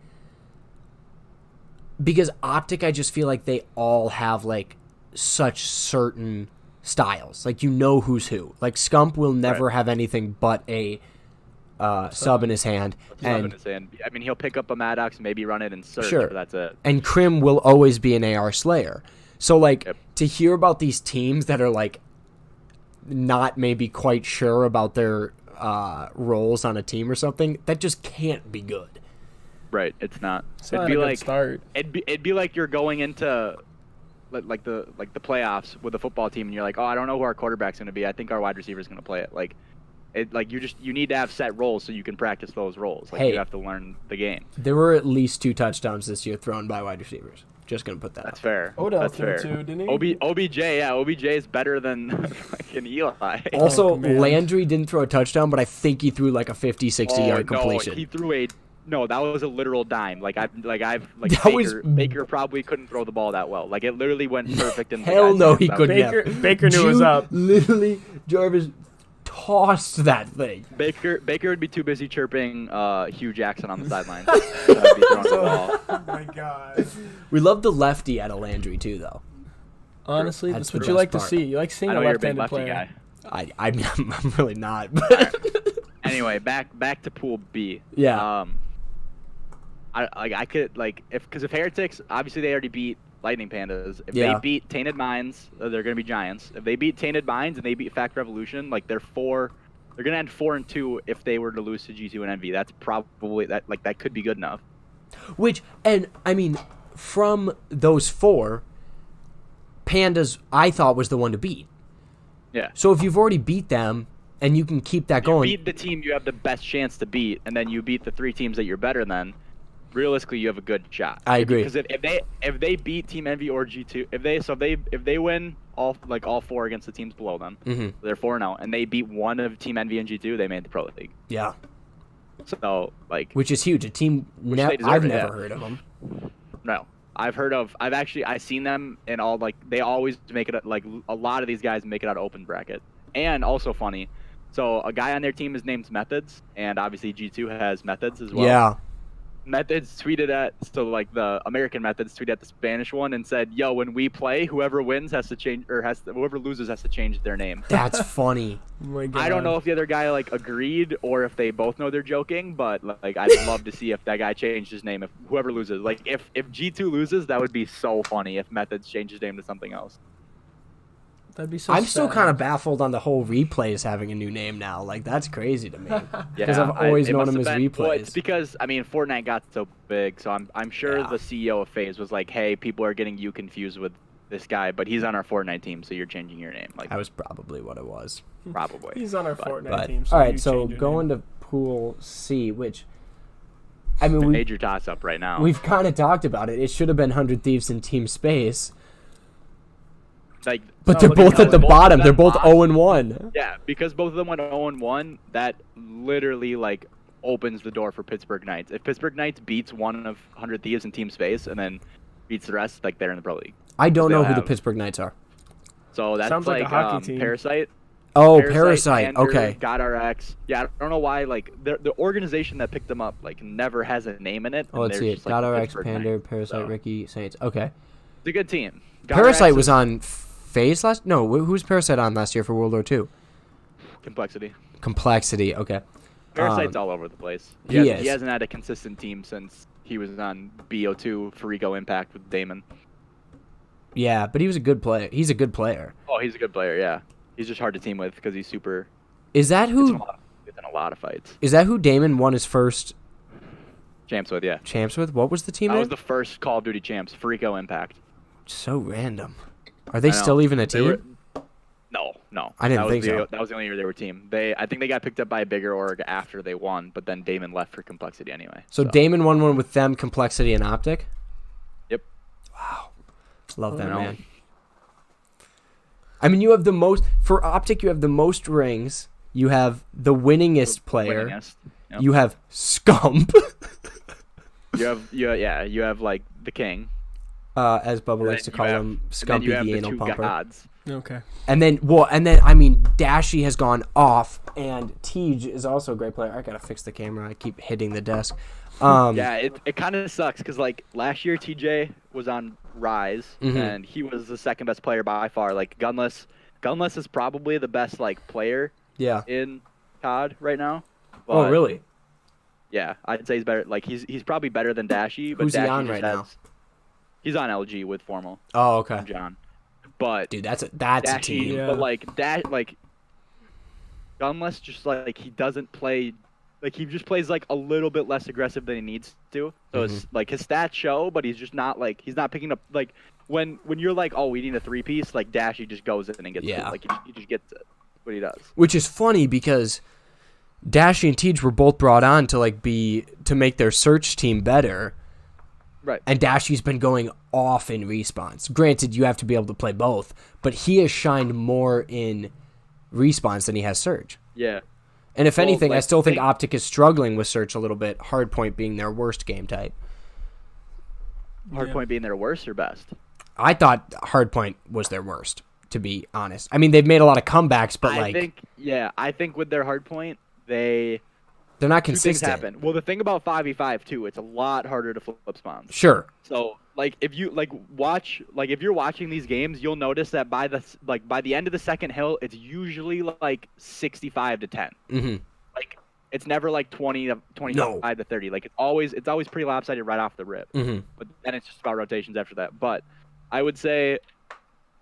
[SPEAKER 3] because Optic, I just feel like they all have like such certain styles. Like, you know who's who. Like, Scump will never have anything but a sub in his hand.
[SPEAKER 5] I mean, he'll pick up a Maddox, maybe run it and search.
[SPEAKER 3] Sure.
[SPEAKER 5] But that's it.
[SPEAKER 3] And Crim will always be an AR Slayer. So, like, to hear about these teams that are, like, not maybe quite sure about their roles on a team or something, that just can't be good.
[SPEAKER 5] Right, it's not.
[SPEAKER 4] It'd be like start.
[SPEAKER 5] It'd be like you're going into like the playoffs with a football team, and you're like, oh, I don't know who our quarterback's going to be. I think our wide receiver's going to play it. Like, you need to have set roles so you can practice those roles. Like, you have to learn the game.
[SPEAKER 3] There were at least 2 touchdowns this year thrown by wide receivers. Just gonna put that.
[SPEAKER 5] That's
[SPEAKER 3] out.
[SPEAKER 5] fair.
[SPEAKER 4] Odell
[SPEAKER 5] That's
[SPEAKER 4] threw
[SPEAKER 5] fair.
[SPEAKER 4] 2, didn't he?
[SPEAKER 5] OBJ, yeah, OBJ is better than fucking Eli.
[SPEAKER 3] Also, Landry didn't throw a touchdown, but I think he threw like a 50, 60-yard completion.
[SPEAKER 5] No, he threw no, that was a literal dime. Baker probably couldn't throw the ball that well. Like, it literally went perfect in the
[SPEAKER 3] Hell no, he couldn't.
[SPEAKER 4] Baker knew it was up.
[SPEAKER 3] Literally, Jarvis tossed that thing.
[SPEAKER 5] Baker would be too busy chirping Hugh Jackson on the sideline. Be throwing the ball.
[SPEAKER 4] Oh my god.
[SPEAKER 3] We love the lefty out of Landry too, though.
[SPEAKER 4] Honestly,
[SPEAKER 3] That's
[SPEAKER 4] that's what
[SPEAKER 3] the
[SPEAKER 4] you
[SPEAKER 3] best
[SPEAKER 4] like
[SPEAKER 3] part.
[SPEAKER 4] to see. You like seeing
[SPEAKER 5] I know
[SPEAKER 4] a
[SPEAKER 5] you're a big
[SPEAKER 4] left-handed
[SPEAKER 5] lefty
[SPEAKER 4] player.
[SPEAKER 5] guy.
[SPEAKER 3] I'm really not. But
[SPEAKER 5] Anyway, back to Pool B.
[SPEAKER 3] Yeah.
[SPEAKER 5] If Heretics, obviously they already beat Lightning Pandas. If
[SPEAKER 3] Yeah.
[SPEAKER 5] they beat Tainted Minds, they're gonna be Giants. If they beat Tainted Minds and they beat Fact Revolution, like they're gonna end 4-2 if they were to lose to G2 and Envy. That's probably that could be good enough.
[SPEAKER 3] I mean, from those 4, Pandas I thought was the one to beat.
[SPEAKER 5] Yeah.
[SPEAKER 3] So if you've already beat them and you can keep that going,
[SPEAKER 5] Beat the team you have the best chance to beat, and then you beat the 3 teams that you're better than. Realistically, you have a good shot.
[SPEAKER 3] I agree.
[SPEAKER 5] Because if they beat Team Envy or G2, if they win all 4 against the teams below them, they're 4-0, and they beat one of Team Envy and G2, they made the Pro League.
[SPEAKER 3] yeah,
[SPEAKER 5] So
[SPEAKER 3] which is huge. A team
[SPEAKER 5] they deserve
[SPEAKER 3] I've
[SPEAKER 5] it,
[SPEAKER 3] never
[SPEAKER 5] yeah.
[SPEAKER 3] heard of them.
[SPEAKER 5] No, I've seen them in all, like, they always make it, like, a lot of these guys make it out of open bracket. And also funny, so a guy on their team is named Methods, and obviously G2 has Methods as well.
[SPEAKER 3] Yeah.
[SPEAKER 5] Methods tweeted the American Methods tweeted at the Spanish one and said, "Yo, when we play, whoever wins has to change, whoever loses has to change their name."
[SPEAKER 3] That's funny.
[SPEAKER 4] Oh my god.
[SPEAKER 5] I don't know if the other guy agreed or if they both know they're joking, but I'd love to see if that guy changed his name. If whoever loses, if G2 loses, that would be so funny if Methods changed his name to something else.
[SPEAKER 4] That'd be so
[SPEAKER 3] I'm still
[SPEAKER 4] sad.
[SPEAKER 3] kind of baffled on the whole Replays having a new name now. Like, that's crazy to me. Because
[SPEAKER 5] Yeah,
[SPEAKER 3] I've always
[SPEAKER 5] it
[SPEAKER 3] known
[SPEAKER 5] must
[SPEAKER 3] him as
[SPEAKER 5] have been-
[SPEAKER 3] Replays.
[SPEAKER 5] Well, it's because Fortnite got so big, so I'm sure
[SPEAKER 3] Yeah.
[SPEAKER 5] the CEO of FaZe was like, "Hey, people are getting you confused with this guy, but he's on our Fortnite team, so you're changing your name." Like,
[SPEAKER 3] That was probably what it was.
[SPEAKER 5] probably.
[SPEAKER 4] He's on our Fortnite
[SPEAKER 3] But
[SPEAKER 4] team.
[SPEAKER 3] all right,
[SPEAKER 4] you
[SPEAKER 3] so
[SPEAKER 4] change your
[SPEAKER 3] going
[SPEAKER 4] name.
[SPEAKER 3] to Pool C, which I mean,
[SPEAKER 5] Major toss up right now.
[SPEAKER 3] we've kind of talked about it. It should have been 100 Thieves in Team Space,
[SPEAKER 5] Like,
[SPEAKER 3] but
[SPEAKER 4] No,
[SPEAKER 3] they're
[SPEAKER 4] look
[SPEAKER 3] both
[SPEAKER 4] at
[SPEAKER 3] at the
[SPEAKER 5] both of
[SPEAKER 3] bottom.
[SPEAKER 5] them
[SPEAKER 3] They're both
[SPEAKER 5] lost.
[SPEAKER 3] 0-1.
[SPEAKER 5] yeah, because both of them went 0-1. That literally opens the door for Pittsburgh Knights. If Pittsburgh Knights beats one of 100 Thieves in Team Space and then beats the rest, they're in the Pro League.
[SPEAKER 3] I don't know
[SPEAKER 5] They'll
[SPEAKER 3] who the
[SPEAKER 5] have-
[SPEAKER 3] Pittsburgh Knights are.
[SPEAKER 5] So that's
[SPEAKER 4] Sounds like a hockey team.
[SPEAKER 5] Parasite.
[SPEAKER 3] Oh, Parasite.
[SPEAKER 5] Pander,
[SPEAKER 3] Okay.
[SPEAKER 5] GodRx. Yeah, I don't know why. The organization that picked them up never has a name in it.
[SPEAKER 3] Oh,
[SPEAKER 5] and
[SPEAKER 3] let's
[SPEAKER 5] they're
[SPEAKER 3] see it.
[SPEAKER 5] just, the
[SPEAKER 3] GodRx,
[SPEAKER 5] Pittsburgh
[SPEAKER 3] Pander,
[SPEAKER 5] Knights.
[SPEAKER 3] Parasite,
[SPEAKER 5] So,
[SPEAKER 3] Ricky, Saints. Okay.
[SPEAKER 5] It's a good team.
[SPEAKER 3] Parasite
[SPEAKER 5] GodRx
[SPEAKER 3] was
[SPEAKER 5] is
[SPEAKER 3] on FaZe last. No, who was Parasite on last year for World War II?
[SPEAKER 5] Complexity.
[SPEAKER 3] Complexity. Okay.
[SPEAKER 5] Parasite's all over the place.
[SPEAKER 3] he is.
[SPEAKER 5] He hasn't had a consistent team since he was on BO2 for Ego Impact with Damon.
[SPEAKER 3] Yeah, but he was a good player. He's a good player.
[SPEAKER 5] Oh, he's a good player. Yeah, he's just hard to team with because he's super.
[SPEAKER 3] Is that
[SPEAKER 5] It's a
[SPEAKER 3] who?
[SPEAKER 5] lot. gets in a lot of fights.
[SPEAKER 3] Is that who Damon won his first
[SPEAKER 5] Champs with, yeah.
[SPEAKER 3] champs with? What was the team
[SPEAKER 5] That
[SPEAKER 3] name?
[SPEAKER 5] was the first Call of Duty champs, Frico Impact.
[SPEAKER 3] So random. Are they
[SPEAKER 5] I know.
[SPEAKER 3] still even a
[SPEAKER 5] They
[SPEAKER 3] team?
[SPEAKER 5] were- No.
[SPEAKER 3] I didn't
[SPEAKER 5] that was
[SPEAKER 3] think so.
[SPEAKER 5] That was the only year they were a team. I think they got picked up by a bigger org after they won, but then Damon left for Complexity anyway.
[SPEAKER 3] So Damon won one with them, Complexity, and Optic?
[SPEAKER 5] Yep.
[SPEAKER 3] Love that,
[SPEAKER 5] I know.
[SPEAKER 3] man. I mean, you have the most... For Optic, you have the most rings. You have the winningest player.
[SPEAKER 5] Winningest. Yep.
[SPEAKER 3] You have Scump,
[SPEAKER 5] You have like the king.
[SPEAKER 3] as Bubba
[SPEAKER 5] And
[SPEAKER 3] likes to
[SPEAKER 5] then
[SPEAKER 3] call
[SPEAKER 5] you have-
[SPEAKER 3] him,
[SPEAKER 5] and then you
[SPEAKER 3] Scumpy
[SPEAKER 5] have
[SPEAKER 3] the
[SPEAKER 5] the
[SPEAKER 3] anal
[SPEAKER 5] two
[SPEAKER 3] pumper.
[SPEAKER 5] gods.
[SPEAKER 4] Okay.
[SPEAKER 3] And then, I mean, Dashy has gone off, and Tej is also a great player. I gotta fix the camera. I keep hitting the desk.
[SPEAKER 5] Yeah, it kind of sucks because like last year TJ was on Rise
[SPEAKER 3] Mhm.
[SPEAKER 5] and he was the second best player by far. Like Gunless is probably the best like player
[SPEAKER 3] Yeah.
[SPEAKER 5] in COD right now.
[SPEAKER 3] Oh,
[SPEAKER 5] But,
[SPEAKER 3] really?
[SPEAKER 5] Yeah, I'd say he's better. Like he's probably better than Dashy. But
[SPEAKER 3] Who's he
[SPEAKER 5] Dashy
[SPEAKER 3] on
[SPEAKER 5] just
[SPEAKER 3] right now?
[SPEAKER 5] He's on LG with Formal
[SPEAKER 3] Oh, okay.
[SPEAKER 5] and John. But
[SPEAKER 3] Dude, that's a
[SPEAKER 5] Dashy,
[SPEAKER 3] team.
[SPEAKER 4] Yeah.
[SPEAKER 5] but like Gunless just like he doesn't play. Like he just plays like a little bit less aggressive than he needs to. So it's like his stats show, but he's just not like he's not picking up like when you're like, oh, we need a 3-piece, like Dashy just goes in and gets
[SPEAKER 3] Yeah.
[SPEAKER 5] it. Like he just gets it. What he does.
[SPEAKER 3] Which is funny because Dashy and Tej were both brought on to to make their search team better.
[SPEAKER 5] Right.
[SPEAKER 3] And Dashy's been going off in Respawns. Granted, you have to be able to play both, but he has shined more in Respawns than he has Search.
[SPEAKER 5] Yeah.
[SPEAKER 3] And if
[SPEAKER 5] Well,
[SPEAKER 3] anything, I
[SPEAKER 5] like,
[SPEAKER 3] still think
[SPEAKER 5] they-
[SPEAKER 3] Optic is struggling with Search a little bit, Hardpoint being their worst game type.
[SPEAKER 5] Hardpoint being their worst or best.
[SPEAKER 3] I thought Hardpoint was their worst, to be honest. I mean, they've made a lot of comebacks, but
[SPEAKER 5] I think with their hardpoint, they're
[SPEAKER 3] not
[SPEAKER 5] two things
[SPEAKER 3] consistent.
[SPEAKER 5] happen. Well, the thing about 5v5 too, it's a lot harder to flip spawns.
[SPEAKER 3] Sure.
[SPEAKER 5] So like if you if you're watching these games, you'll notice that by the end of the second hill, it's usually like 65 to 10.
[SPEAKER 3] Mm-hmm.
[SPEAKER 5] Like it's never like 25 to 30. Like it's always pretty lopsided right off the rip.
[SPEAKER 3] Mm-hmm.
[SPEAKER 5] But then it's just about rotations after that. But I would say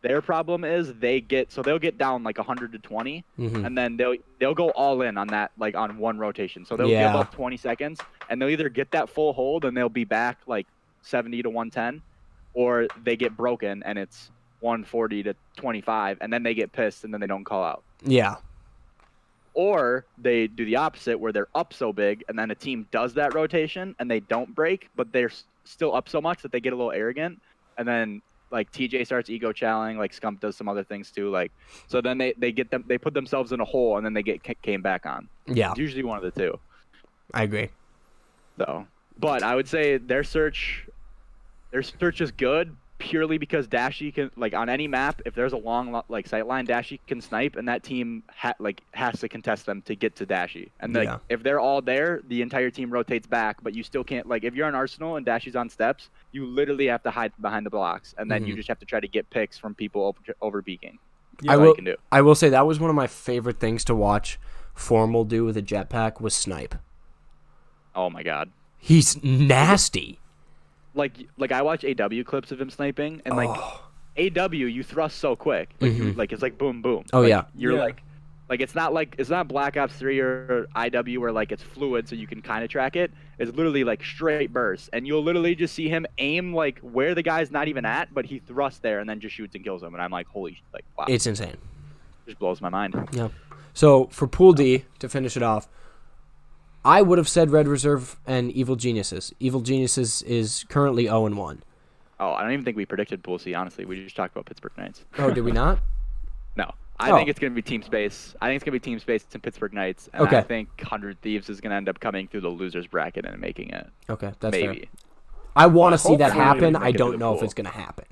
[SPEAKER 5] their problem is they'll get down like 100 to 20,
[SPEAKER 3] Mm-hmm.
[SPEAKER 5] and then they'll go all in on that like on one rotation. So they'll give up 20 seconds, and they'll either get that full hold and they'll be back like 70 to 110, or they get broken and it's 140 to 25, and then they get pissed and then they don't call out.
[SPEAKER 3] Yeah.
[SPEAKER 5] Or they do the opposite where they're up so big and then a team does that rotation and they don't break, but they're still up so much that they get a little arrogant, and then like TJ starts ego challenging, like Scump does some other things too, like so then they put themselves in a hole and then they came back on.
[SPEAKER 3] Yeah,
[SPEAKER 5] It's usually one of the two.
[SPEAKER 3] I agree.
[SPEAKER 5] So, but I would say their search is good purely because Dashy can, like on any map, if there's a long like sight line, Dashy can snipe, and that team has to contest them to get to Dashy. And like
[SPEAKER 3] Yeah.
[SPEAKER 5] if they're all there, the entire team rotates back, but you still can't, like if you're on Arsenal and Dashy's on steps, you literally have to hide behind the blocks, and then you just have to try to get picks from people over peeking.
[SPEAKER 4] Yeah,
[SPEAKER 5] That's all you can do.
[SPEAKER 3] I will say that was one of my favorite things to watch Formal do with a jetpack was snipe.
[SPEAKER 5] Oh my god.
[SPEAKER 3] He's nasty.
[SPEAKER 5] Like I watch AW clips of him sniping, and like AW, you thrust so quick, like, like it's like boom boom.
[SPEAKER 3] Oh,
[SPEAKER 5] Like,
[SPEAKER 3] yeah.
[SPEAKER 5] You're
[SPEAKER 4] Yeah.
[SPEAKER 5] like it's not Black Ops 3 or IW where like it's fluid so you can kind of track it. It's literally like straight bursts, and you'll literally just see him aim like where the guy's not even at, but he thrusts there and then just shoots and kills him, and I'm like, holy, like wow,
[SPEAKER 3] It's insane.
[SPEAKER 5] just blows my mind.
[SPEAKER 3] Yeah. So for Pool D, to finish it off, I would have said Red Reserve and Evil Geniuses. Evil Geniuses is currently 0-1.
[SPEAKER 5] Oh, I don't even think we predicted Pool C. Honestly, we just talked about Pittsburgh Knights.
[SPEAKER 3] Oh, did we not?
[SPEAKER 5] No, I
[SPEAKER 3] Oh.
[SPEAKER 5] think it's gonna be Team Space. I think it's gonna be Team Space and Pittsburgh Knights, and
[SPEAKER 3] Okay.
[SPEAKER 5] I think 100 Thieves is gonna end up coming through the losers bracket and making it.
[SPEAKER 3] Okay, that's
[SPEAKER 5] Maybe.
[SPEAKER 3] fair. I want to
[SPEAKER 5] Well,
[SPEAKER 3] see that
[SPEAKER 5] hopefully
[SPEAKER 3] happen.
[SPEAKER 5] we
[SPEAKER 3] I
[SPEAKER 5] make it to
[SPEAKER 3] don't
[SPEAKER 5] the
[SPEAKER 3] know if
[SPEAKER 5] pool.
[SPEAKER 3] it's going to happen.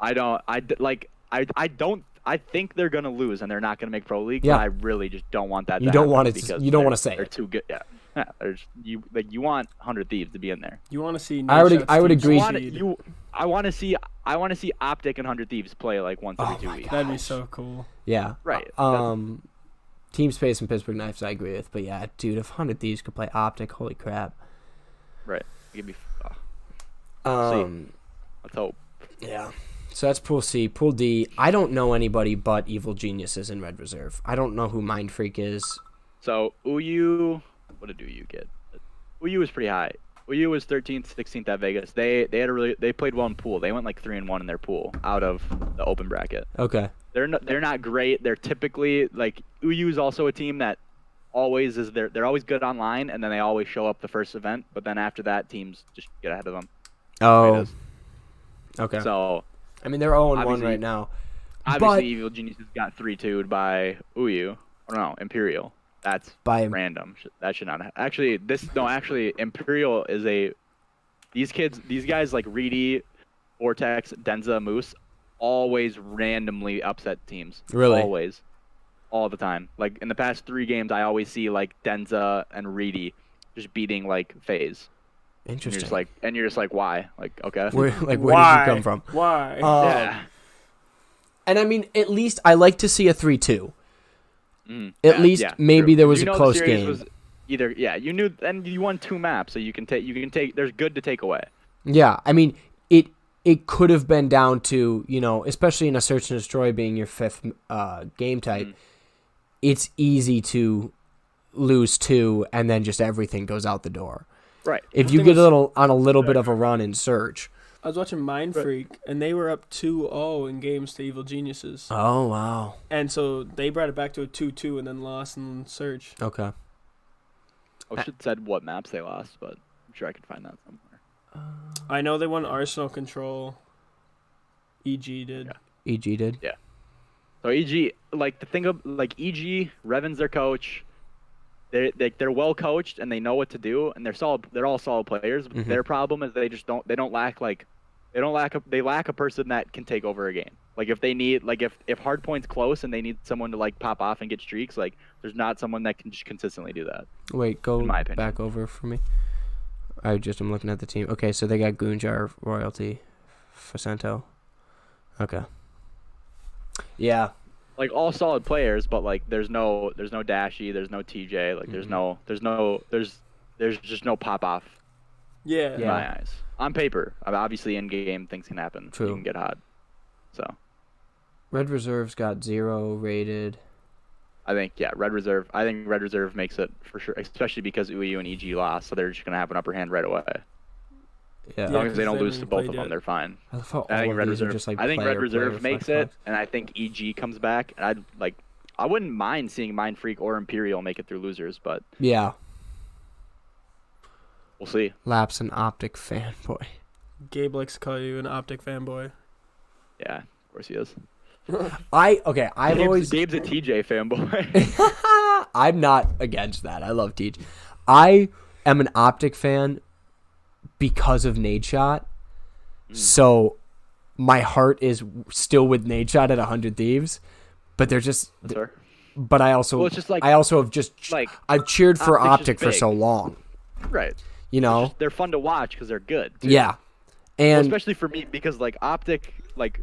[SPEAKER 5] I think they're gonna lose and they're not gonna make Pro League.
[SPEAKER 3] Yeah.
[SPEAKER 5] But I really just don't want that.
[SPEAKER 3] You
[SPEAKER 5] to
[SPEAKER 3] don't
[SPEAKER 5] happen
[SPEAKER 3] want it to-
[SPEAKER 5] because
[SPEAKER 3] you don't
[SPEAKER 5] they're-
[SPEAKER 3] wanna say
[SPEAKER 5] they're
[SPEAKER 3] it.
[SPEAKER 5] too good. Yeah. You want 100 Thieves to be in there.
[SPEAKER 4] You want to see?
[SPEAKER 3] I would
[SPEAKER 4] Team
[SPEAKER 3] agree.
[SPEAKER 4] succeed.
[SPEAKER 5] I want to see Optic and 100 Thieves play like once every
[SPEAKER 3] Oh
[SPEAKER 5] 2
[SPEAKER 3] my
[SPEAKER 5] weeks.
[SPEAKER 4] That'd be so cool.
[SPEAKER 3] Yeah.
[SPEAKER 5] Right.
[SPEAKER 3] Team Space and Pittsburgh Knives, I agree with. But yeah, dude, if 100 Thieves could play Optic, holy crap.
[SPEAKER 5] Right. Give me.
[SPEAKER 3] Um,
[SPEAKER 5] Let's hope.
[SPEAKER 3] yeah. So that's Pool C. Pool D, I don't know anybody but Evil Geniuses in Red Reserve. I don't know who Mind Freak is.
[SPEAKER 5] So UU, what did UU get? UU was pretty high. UU was 13th, 16th at Vegas. They played well in pool. They went like 3-1 in their pool out of the open bracket.
[SPEAKER 3] Okay.
[SPEAKER 5] They're not great. They're typically like UU is also a team that always is they're always good online, and then they always show up the first event. But then after that, teams just get ahead of them.
[SPEAKER 3] Oh. Okay.
[SPEAKER 5] So
[SPEAKER 3] I mean, they're 0-1
[SPEAKER 5] obviously-
[SPEAKER 3] right now.
[SPEAKER 5] obviously, Evil Geniuses got 3-2'd by UU. Oh no, Imperial. That's
[SPEAKER 3] By
[SPEAKER 5] random. That should not actually. Actually, Imperial is these guys like Reedy, Vortex, Denza, Moose, always randomly upset teams.
[SPEAKER 3] Really?
[SPEAKER 5] Always. All the time. Like in the past 3 games, I always see like Denza and Reedy just beating like FaZe.
[SPEAKER 3] Interesting.
[SPEAKER 5] And you're just like, why? Like, okay.
[SPEAKER 3] Where did you
[SPEAKER 4] Why?
[SPEAKER 3] come from?
[SPEAKER 4] Why?
[SPEAKER 5] Yeah.
[SPEAKER 3] And I mean, at least I like to see a 3-2.
[SPEAKER 5] Mm,
[SPEAKER 3] At
[SPEAKER 5] yeah,
[SPEAKER 3] least
[SPEAKER 5] yeah,
[SPEAKER 3] maybe
[SPEAKER 5] true.
[SPEAKER 3] there was
[SPEAKER 5] You
[SPEAKER 3] a
[SPEAKER 5] know
[SPEAKER 3] close
[SPEAKER 5] the series
[SPEAKER 3] game.
[SPEAKER 5] was either you knew, and you won 2 maps, so you can take. There's good to take away.
[SPEAKER 3] Yeah, I mean, it could have been down to, especially in a search and destroy being your 5th game type, it's easy to lose 2 and then just everything goes out the door.
[SPEAKER 5] Right.
[SPEAKER 3] If
[SPEAKER 4] The
[SPEAKER 3] you
[SPEAKER 4] thing
[SPEAKER 3] get
[SPEAKER 4] was-
[SPEAKER 3] on a little bit of a run in search.
[SPEAKER 4] I was watching Mind Freak, and they were up 2-0 in games to Evil Geniuses.
[SPEAKER 3] Oh, wow.
[SPEAKER 4] And so they brought it back to a 2-2 and then lost in Search.
[SPEAKER 3] Okay.
[SPEAKER 5] I should have said what maps they lost, but I'm sure I could find that somewhere.
[SPEAKER 4] I know they won Arsenal Control. EG did.
[SPEAKER 5] Yeah.
[SPEAKER 3] EG did.
[SPEAKER 5] So EG, like the thing of like EG, Revan's their coach. They're well coached and they know what to do, and they're solid. They're all solid players. But their problem is they just don't. They lack a person that can take over a game. Like if they need, like if hard point's close and they need someone to like pop off and get streaks, like there's not someone that can just consistently do that.
[SPEAKER 3] Wait, go
[SPEAKER 5] In my opinion.
[SPEAKER 3] back over for me. I'm looking at the team. Okay, so they got Goonjar, Royalty, Facento. Okay. Yeah.
[SPEAKER 5] Like all solid players, but like there's no Dashy, there's no TJ, like there's just no pop off
[SPEAKER 4] Yeah.
[SPEAKER 5] in
[SPEAKER 3] Yeah.
[SPEAKER 5] my eyes. On paper, I mean, obviously in game things can happen.
[SPEAKER 3] True.
[SPEAKER 5] You can get hot. So
[SPEAKER 3] Red Reserve's got 0 rated.
[SPEAKER 5] I think Red Reserve makes it for sure, especially because UEU and EG lost, so they're just gonna have an upper hand right away.
[SPEAKER 3] Yeah.
[SPEAKER 5] As long as
[SPEAKER 4] 'cause
[SPEAKER 5] they don't
[SPEAKER 4] they
[SPEAKER 5] lose to
[SPEAKER 4] haven't
[SPEAKER 5] both
[SPEAKER 4] played
[SPEAKER 5] of them,
[SPEAKER 4] yet.
[SPEAKER 5] they're fine.
[SPEAKER 3] I love how all
[SPEAKER 5] I think
[SPEAKER 3] of
[SPEAKER 5] Red
[SPEAKER 3] these are
[SPEAKER 5] Reserve.
[SPEAKER 3] just like
[SPEAKER 5] I think
[SPEAKER 3] player,
[SPEAKER 5] Red Reserve
[SPEAKER 3] player,
[SPEAKER 5] makes
[SPEAKER 3] flex,
[SPEAKER 5] it,
[SPEAKER 3] flex.
[SPEAKER 5] and I think EG comes back, and I wouldn't mind seeing Mind Freak or Imperial make it through losers, but
[SPEAKER 3] Yeah.
[SPEAKER 5] we'll see.
[SPEAKER 3] Lap's an Optic fanboy.
[SPEAKER 4] Gabe likes to call you an Optic fanboy.
[SPEAKER 5] Yeah, of course he is.
[SPEAKER 3] I've always
[SPEAKER 5] Gabe's a TJ fanboy.
[SPEAKER 3] I'm not against that. I love Teach. I am an Optic fan because of Nadeshot. So my heart is still with Nadeshot at 100 Thieves, but they're just.
[SPEAKER 5] That's fair.
[SPEAKER 3] But I also,
[SPEAKER 5] Well, it's just like-
[SPEAKER 3] I also have just
[SPEAKER 5] like,
[SPEAKER 3] I've cheered for
[SPEAKER 5] Optic's
[SPEAKER 3] Optic
[SPEAKER 5] just
[SPEAKER 3] for
[SPEAKER 5] big.
[SPEAKER 3] so long.
[SPEAKER 5] Right.
[SPEAKER 3] You know.
[SPEAKER 5] They're fun to watch because they're good. Too.
[SPEAKER 3] Yeah.
[SPEAKER 5] Well,
[SPEAKER 3] And
[SPEAKER 5] especially for me because like Optic, like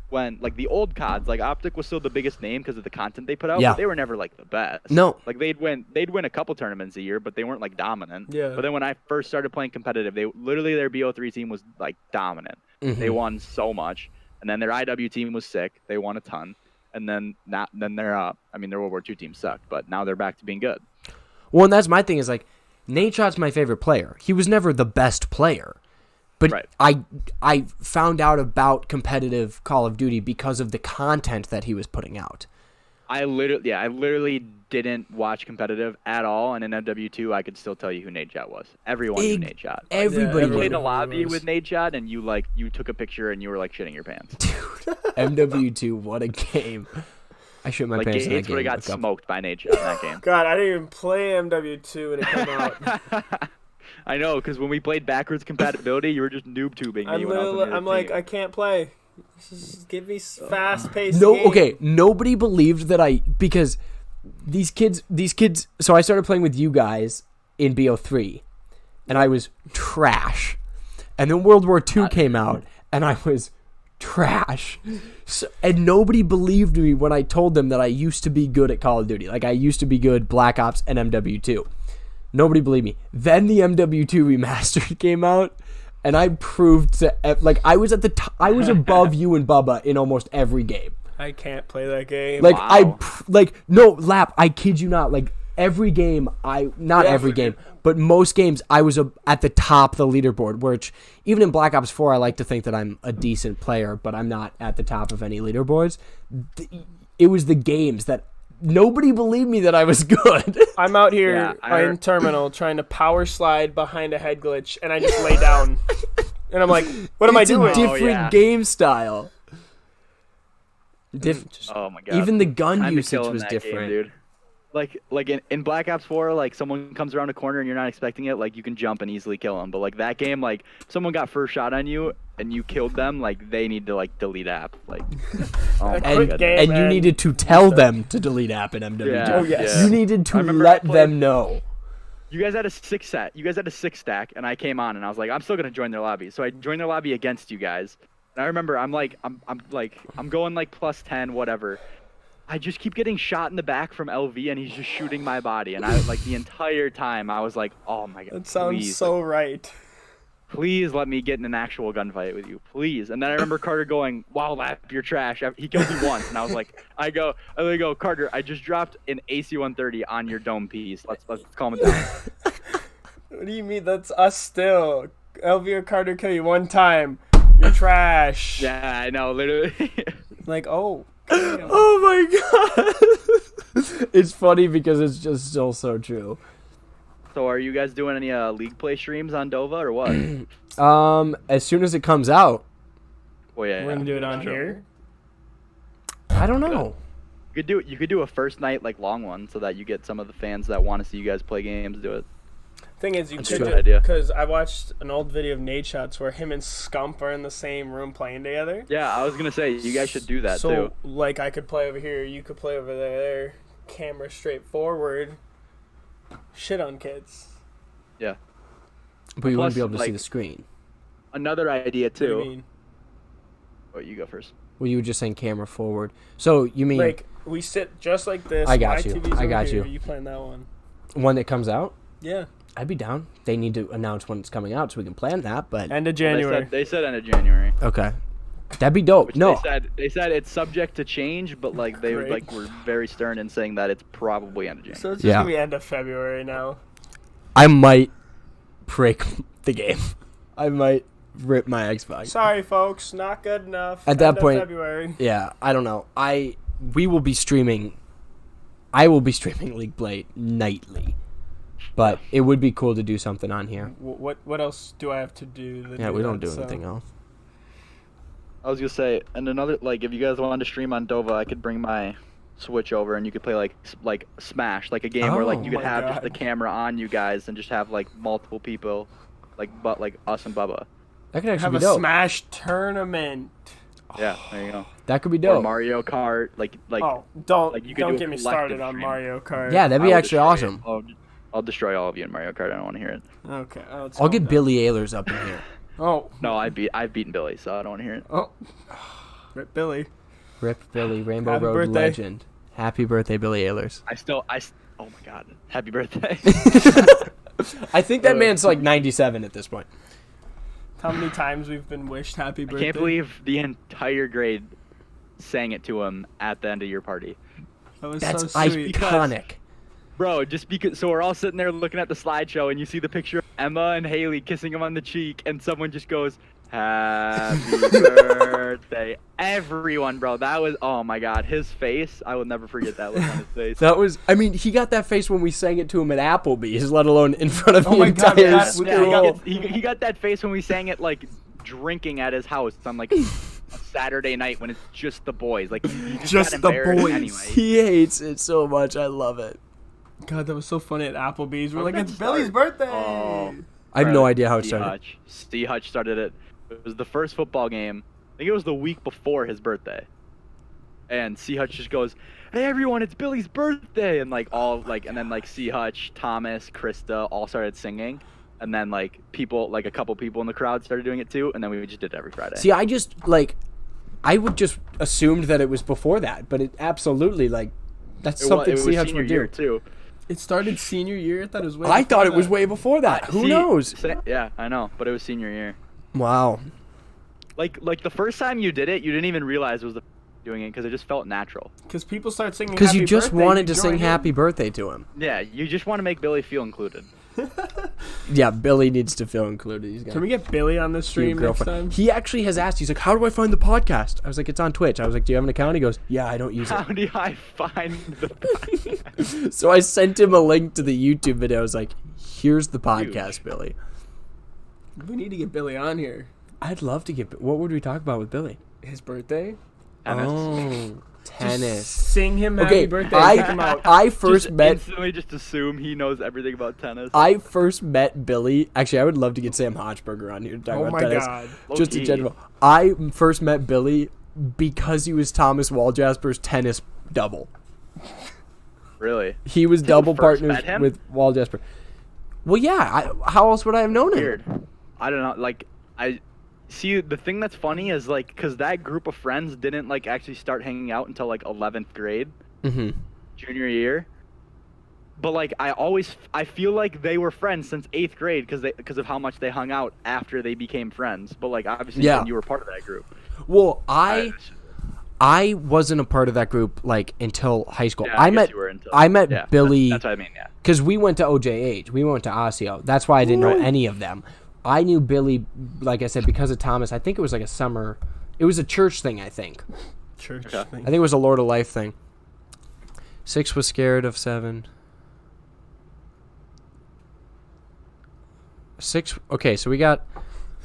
[SPEAKER 5] when like the old CODs, like Optic was still the biggest name because of the content they put out.
[SPEAKER 3] Yeah.
[SPEAKER 5] But they were never like the best.
[SPEAKER 3] No.
[SPEAKER 5] Like they'd win a couple tournaments a year, but they weren't like dominant.
[SPEAKER 4] Yeah.
[SPEAKER 5] But then when I first started playing competitive, they literally their BO3 team was like dominant.
[SPEAKER 3] Mm-hmm.
[SPEAKER 5] They won so much, and then their IW team was sick. They won a ton, and then their their World War II team sucked, but now they're back to being good.
[SPEAKER 3] well, and that's my thing is like Nadeshot's my favorite player. He was never the best player. But
[SPEAKER 5] Right.
[SPEAKER 3] I found out about competitive Call of Duty because of the content that he was putting out.
[SPEAKER 5] I literally didn't watch competitive at all, and in MW2 I could still tell you who Nadeshot was. Everyone knew Nadeshot.
[SPEAKER 3] Everybody
[SPEAKER 5] You played in
[SPEAKER 3] knew.
[SPEAKER 5] a lobby
[SPEAKER 4] was.
[SPEAKER 5] with Nadeshot, and you took a picture and you were like shitting your pants.
[SPEAKER 3] MW2, what a game. I shit my
[SPEAKER 5] Like
[SPEAKER 3] pants in that
[SPEAKER 5] Gates would
[SPEAKER 3] game.
[SPEAKER 5] have got
[SPEAKER 3] Look up.
[SPEAKER 5] smoked by Nadeshot in that game.
[SPEAKER 4] God, I didn't even play MW2 when it came out.
[SPEAKER 5] I know, because when we played backwards compatibility, you were just noob tubing me. when I was on your
[SPEAKER 4] I'm like,
[SPEAKER 5] team.
[SPEAKER 4] I can't play. Just give me fast paced.
[SPEAKER 3] No, okay, nobody believed that because these kids, so I started playing with you guys in BO3, and I was trash. And then World War II came out, and I was trash. So, and nobody believed me when I told them that I used to be good at Call of Duty. Like, I used to be good Black Ops and MW2. Nobody believed me. Then the MW2 remastered came out, and I proved to like I was at the I was above you and Bubba in almost every game.
[SPEAKER 4] I can't play that game.
[SPEAKER 3] Like
[SPEAKER 5] Wow.
[SPEAKER 3] no Lap. I kid you not. Like every game not
[SPEAKER 4] Yeah,
[SPEAKER 3] every game, but most games I was at the top of the leaderboard, which even in Black Ops 4 I like to think that I'm a decent player, but I'm not at the top of any leaderboards. It was the games that nobody believed me that I was good.
[SPEAKER 4] I'm out here
[SPEAKER 5] Yeah,
[SPEAKER 4] in terminal trying to power slide behind a head glitch, and I just lay down, and I'm like, "What am I doing?"
[SPEAKER 3] It's a different game style.
[SPEAKER 5] Oh my god.
[SPEAKER 3] Even the gun
[SPEAKER 5] Time to
[SPEAKER 3] usage
[SPEAKER 5] kill in
[SPEAKER 3] was
[SPEAKER 5] that game,
[SPEAKER 3] different.
[SPEAKER 5] dude. Like in Black Ops 4, like someone comes around a corner and you're not expecting it, like you can jump and easily kill them. But like that game, like someone got first shot on you and you killed them, like they need to like delete app. Like, oh my
[SPEAKER 4] Quick
[SPEAKER 5] goodness.
[SPEAKER 4] game.
[SPEAKER 3] And you
[SPEAKER 4] man.
[SPEAKER 3] needed to tell them to delete app in MW2.
[SPEAKER 5] Yeah,
[SPEAKER 4] Oh, yes.
[SPEAKER 3] You needed to
[SPEAKER 5] I remember
[SPEAKER 3] let
[SPEAKER 5] I played-
[SPEAKER 3] them know.
[SPEAKER 5] You guys had a 6 set. You guys had a 6 stack, and I came on and I was like, I'm still gonna join their lobby. So I joined their lobby against you guys. And I remember I'm going like plus 10, whatever. I just keep getting shot in the back from LV, and he's just shooting my body. And I like the entire time I was like, oh my god,
[SPEAKER 4] That sounds
[SPEAKER 5] please,
[SPEAKER 4] so right.
[SPEAKER 5] please let me get in an actual gunfight with you, please. And then I remember Carter going, wow, Lap, you're trash. He killed me once, and I was like, I go, Carter, I just dropped an AC-130 on your dome piece. Let's calm it down.
[SPEAKER 4] What do you mean? That's us still. LV or Carter kill you one time. You're trash.
[SPEAKER 5] Yeah, I know, literally.
[SPEAKER 4] Like, oh.
[SPEAKER 3] Oh my god. It's funny because it's just still so true.
[SPEAKER 5] So are you guys doing any league play streams on Dova or what?
[SPEAKER 3] As soon as it comes out,
[SPEAKER 5] Well, yeah,
[SPEAKER 4] We're gonna do it on
[SPEAKER 5] sure.
[SPEAKER 4] here.
[SPEAKER 3] I don't know.
[SPEAKER 5] You could do a first night like long one so that you get some of the fans that want to see you guys play games do it.
[SPEAKER 4] Thing is, you
[SPEAKER 3] That's
[SPEAKER 4] could
[SPEAKER 3] a
[SPEAKER 4] do
[SPEAKER 3] good
[SPEAKER 5] idea.
[SPEAKER 4] because I watched an old video of Nate Shots where him and Scump are in the same room playing together.
[SPEAKER 5] Yeah, I was gonna say you guys should do that
[SPEAKER 4] So,
[SPEAKER 5] too.
[SPEAKER 4] like, I could play over here, you could play over there. Camera straight forward. Shit on kids.
[SPEAKER 5] Yeah.
[SPEAKER 3] But you wouldn't
[SPEAKER 5] Plus,
[SPEAKER 3] be able to see
[SPEAKER 5] like-
[SPEAKER 3] the screen.
[SPEAKER 5] Another idea
[SPEAKER 4] What do you
[SPEAKER 5] too.
[SPEAKER 4] mean?
[SPEAKER 5] Oh, you go first.
[SPEAKER 3] Well, you were just saying camera forward. So you mean
[SPEAKER 4] Like, we sit just like this.
[SPEAKER 3] I got
[SPEAKER 4] my
[SPEAKER 3] you.
[SPEAKER 4] TV's
[SPEAKER 3] I
[SPEAKER 4] over
[SPEAKER 3] got
[SPEAKER 4] here,
[SPEAKER 3] you.
[SPEAKER 4] You playing that one?
[SPEAKER 3] one that comes out?
[SPEAKER 4] Yeah.
[SPEAKER 3] I'd be down. They need to announce when it's coming out so we can plan that. But
[SPEAKER 4] End of
[SPEAKER 5] They
[SPEAKER 4] January.
[SPEAKER 5] said end of January.
[SPEAKER 3] okay, that'd be dope.
[SPEAKER 5] Which
[SPEAKER 3] No,
[SPEAKER 5] they said it's subject to change, but like they
[SPEAKER 4] Great.
[SPEAKER 5] like were very stern in saying that it's probably end of January.
[SPEAKER 4] So it's just
[SPEAKER 3] Yeah.
[SPEAKER 4] gonna be end of February now.
[SPEAKER 3] I might break the game. I might rip my Xbox.
[SPEAKER 4] Sorry, folks, not good enough.
[SPEAKER 3] At that
[SPEAKER 4] End of
[SPEAKER 3] point-
[SPEAKER 4] February.
[SPEAKER 3] Yeah, I don't know. We will be streaming. I will be streaming League Play nightly, but it would be cool to do something on here.
[SPEAKER 4] What else do I have to do? to
[SPEAKER 3] Yeah, we don't
[SPEAKER 4] that,
[SPEAKER 3] do
[SPEAKER 4] so-
[SPEAKER 3] anything else.
[SPEAKER 5] I was gonna say, and another like if you guys wanted to stream on Dova, I could bring my Switch over and you could play like Smash, like a game where like
[SPEAKER 3] Oh
[SPEAKER 5] you could
[SPEAKER 4] my
[SPEAKER 5] have just the
[SPEAKER 4] God.
[SPEAKER 5] camera on you guys and just have like multiple people, like us and Bubba.
[SPEAKER 3] That could actually
[SPEAKER 4] Have
[SPEAKER 3] be
[SPEAKER 4] a
[SPEAKER 3] dope.
[SPEAKER 4] Smash tournament.
[SPEAKER 5] Yeah, there you go.
[SPEAKER 3] That could be
[SPEAKER 5] Or
[SPEAKER 3] dope.
[SPEAKER 5] Mario Kart, like
[SPEAKER 4] Oh, don't
[SPEAKER 5] like, you could do
[SPEAKER 4] don't
[SPEAKER 5] a
[SPEAKER 4] get me
[SPEAKER 5] collective
[SPEAKER 4] started on
[SPEAKER 5] stream.
[SPEAKER 4] Mario Kart.
[SPEAKER 3] Yeah, that'd
[SPEAKER 5] I
[SPEAKER 3] be
[SPEAKER 5] will
[SPEAKER 3] actually
[SPEAKER 5] destroy
[SPEAKER 3] awesome.
[SPEAKER 5] it. I'll destroy all of you in Mario Kart. I don't want to hear it.
[SPEAKER 4] Okay. let's
[SPEAKER 3] I'll
[SPEAKER 4] calm
[SPEAKER 3] get
[SPEAKER 4] down.
[SPEAKER 3] Billy Ehlers up in here.
[SPEAKER 4] Oh.
[SPEAKER 5] No, I've beaten Billy, so I don't want to hear it.
[SPEAKER 4] Oh. Rip Billy.
[SPEAKER 3] Rip Billy, Rainbow
[SPEAKER 4] Happy
[SPEAKER 3] Road
[SPEAKER 4] birthday.
[SPEAKER 3] legend. Happy birthday, Billy Ehlers.
[SPEAKER 5] Oh my god, happy birthday.
[SPEAKER 3] I think that man's like 97 at this point.
[SPEAKER 4] How many times we've been wished happy
[SPEAKER 5] I
[SPEAKER 4] birthday?
[SPEAKER 5] can't believe the entire grade sang it to him at the end of your party.
[SPEAKER 4] that was
[SPEAKER 3] That's
[SPEAKER 4] so sweet.
[SPEAKER 3] iconic.
[SPEAKER 5] Bro, just because, so we're all sitting there looking at the slideshow and you see the picture of Emma and Haley kissing him on the cheek and someone just goes, happy birthday. Everyone, bro, that was, oh my god, his face, I will never forget that look on his face.
[SPEAKER 3] That was, I mean, he got that face when we sang it to him at Applebee's, let alone in front of
[SPEAKER 4] Oh
[SPEAKER 3] the
[SPEAKER 4] my God,
[SPEAKER 3] entire
[SPEAKER 4] yeah,
[SPEAKER 3] school.
[SPEAKER 5] Yeah, he got that face when we sang it like drinking at his house on like a Saturday night when it's just the boys. Like, you
[SPEAKER 4] Just
[SPEAKER 5] got
[SPEAKER 4] the
[SPEAKER 5] embarrassed
[SPEAKER 4] boys.
[SPEAKER 5] Anyway.
[SPEAKER 3] He hates it so much. I love it.
[SPEAKER 4] God, that was so funny at Applebee's. We're
[SPEAKER 5] How
[SPEAKER 4] like,
[SPEAKER 5] did
[SPEAKER 4] it's
[SPEAKER 5] that
[SPEAKER 4] Billy's
[SPEAKER 5] start?
[SPEAKER 4] birthday.
[SPEAKER 5] Oh.
[SPEAKER 3] I have no idea how it started.
[SPEAKER 5] Steve Hutch started it. It was the first football game. I think it was the week before his birthday. And C Hutch just goes, "Hey everyone, it's Billy's birthday!" And like all like, and then like C Hutch, Thomas, Krista all started singing, and then like people, like a couple people in the crowd started doing it too, and then we just did it every Friday.
[SPEAKER 3] See, I just, like, I would just assumed that it was before that, but it absolutely, like, that's something
[SPEAKER 5] it
[SPEAKER 3] C
[SPEAKER 5] was
[SPEAKER 3] Hutch
[SPEAKER 5] senior
[SPEAKER 3] would
[SPEAKER 5] year
[SPEAKER 3] do.
[SPEAKER 5] too.
[SPEAKER 4] It started senior year. I thought it was way
[SPEAKER 3] I thought
[SPEAKER 4] before
[SPEAKER 3] it was
[SPEAKER 4] that.
[SPEAKER 3] way before that. Who
[SPEAKER 5] See,
[SPEAKER 3] knows?
[SPEAKER 5] Yeah, I know, but it was senior year.
[SPEAKER 3] Wow.
[SPEAKER 5] Like the first time you did it, you didn't even realize it was the doing it because it just felt natural.
[SPEAKER 4] Because people start singing
[SPEAKER 3] Because
[SPEAKER 4] happy
[SPEAKER 3] you just
[SPEAKER 4] birthday,
[SPEAKER 3] wanted
[SPEAKER 4] you
[SPEAKER 3] to sing
[SPEAKER 4] join in.
[SPEAKER 3] happy birthday to him.
[SPEAKER 5] Yeah, you just want to make Billy feel included.
[SPEAKER 3] Yeah, Billy needs to feel included. He's got
[SPEAKER 4] Can we get Billy on this stream next time?
[SPEAKER 3] He actually has asked. He's like, "How do I find the podcast?" I was like, "It's on Twitch." I was like, "Do you have an account?" He goes, "Yeah, I don't use
[SPEAKER 5] How
[SPEAKER 3] it."
[SPEAKER 5] do I find the podcast?
[SPEAKER 3] So I sent him a link to the YouTube video. I was like, "Here's the podcast, Billy."
[SPEAKER 4] We need to get Billy on here.
[SPEAKER 3] I'd love to get. What would we talk about with Billy?
[SPEAKER 4] His birthday?
[SPEAKER 5] Tennis.
[SPEAKER 3] Oh, tennis.
[SPEAKER 4] Just sing him happy
[SPEAKER 3] Okay,
[SPEAKER 4] birthday. and kick him out.
[SPEAKER 3] I first
[SPEAKER 5] Just
[SPEAKER 3] met.
[SPEAKER 5] instantly just assume he knows everything about tennis.
[SPEAKER 3] I first met Billy. Actually, I would love to get Sam Hodgeberger on here to talk
[SPEAKER 4] Oh
[SPEAKER 3] about
[SPEAKER 4] my
[SPEAKER 3] tennis.
[SPEAKER 4] god.
[SPEAKER 3] Just in
[SPEAKER 5] Low-key.
[SPEAKER 3] general. I first met Billy because he was Thomas Waljasper's tennis double.
[SPEAKER 5] Really?
[SPEAKER 3] He was
[SPEAKER 5] You
[SPEAKER 3] double
[SPEAKER 5] first
[SPEAKER 3] partners
[SPEAKER 5] met him?
[SPEAKER 3] with Waljasper. Well, yeah. How else would I have known him?
[SPEAKER 5] Weird. I don't know. Like, I see the thing that's funny is like, cause that group of friends didn't like actually start hanging out until like 11th grade,
[SPEAKER 3] Mm-hmm.
[SPEAKER 5] junior year. But like, I feel like they were friends since 8th grade because of how much they hung out after they became friends. But like, obviously,
[SPEAKER 3] Yeah.
[SPEAKER 5] then you were part of that group.
[SPEAKER 3] Well, I wasn't a part of that group like until high school.
[SPEAKER 5] Yeah, I guess
[SPEAKER 3] met
[SPEAKER 5] you were until-
[SPEAKER 3] I met
[SPEAKER 5] yeah,
[SPEAKER 3] Billy
[SPEAKER 5] That's what I mean. Yeah.
[SPEAKER 3] because we went to OJH. We went to Osseo. That's why I didn't know any of them. I knew Billy, like I said, because of Thomas. I think it was like a summer. It was a church thing. I think.
[SPEAKER 4] Church
[SPEAKER 5] Okay.
[SPEAKER 3] I
[SPEAKER 4] thing.
[SPEAKER 3] think it was a Lord of Life thing. 6 was scared of 7. 6. Okay, so we got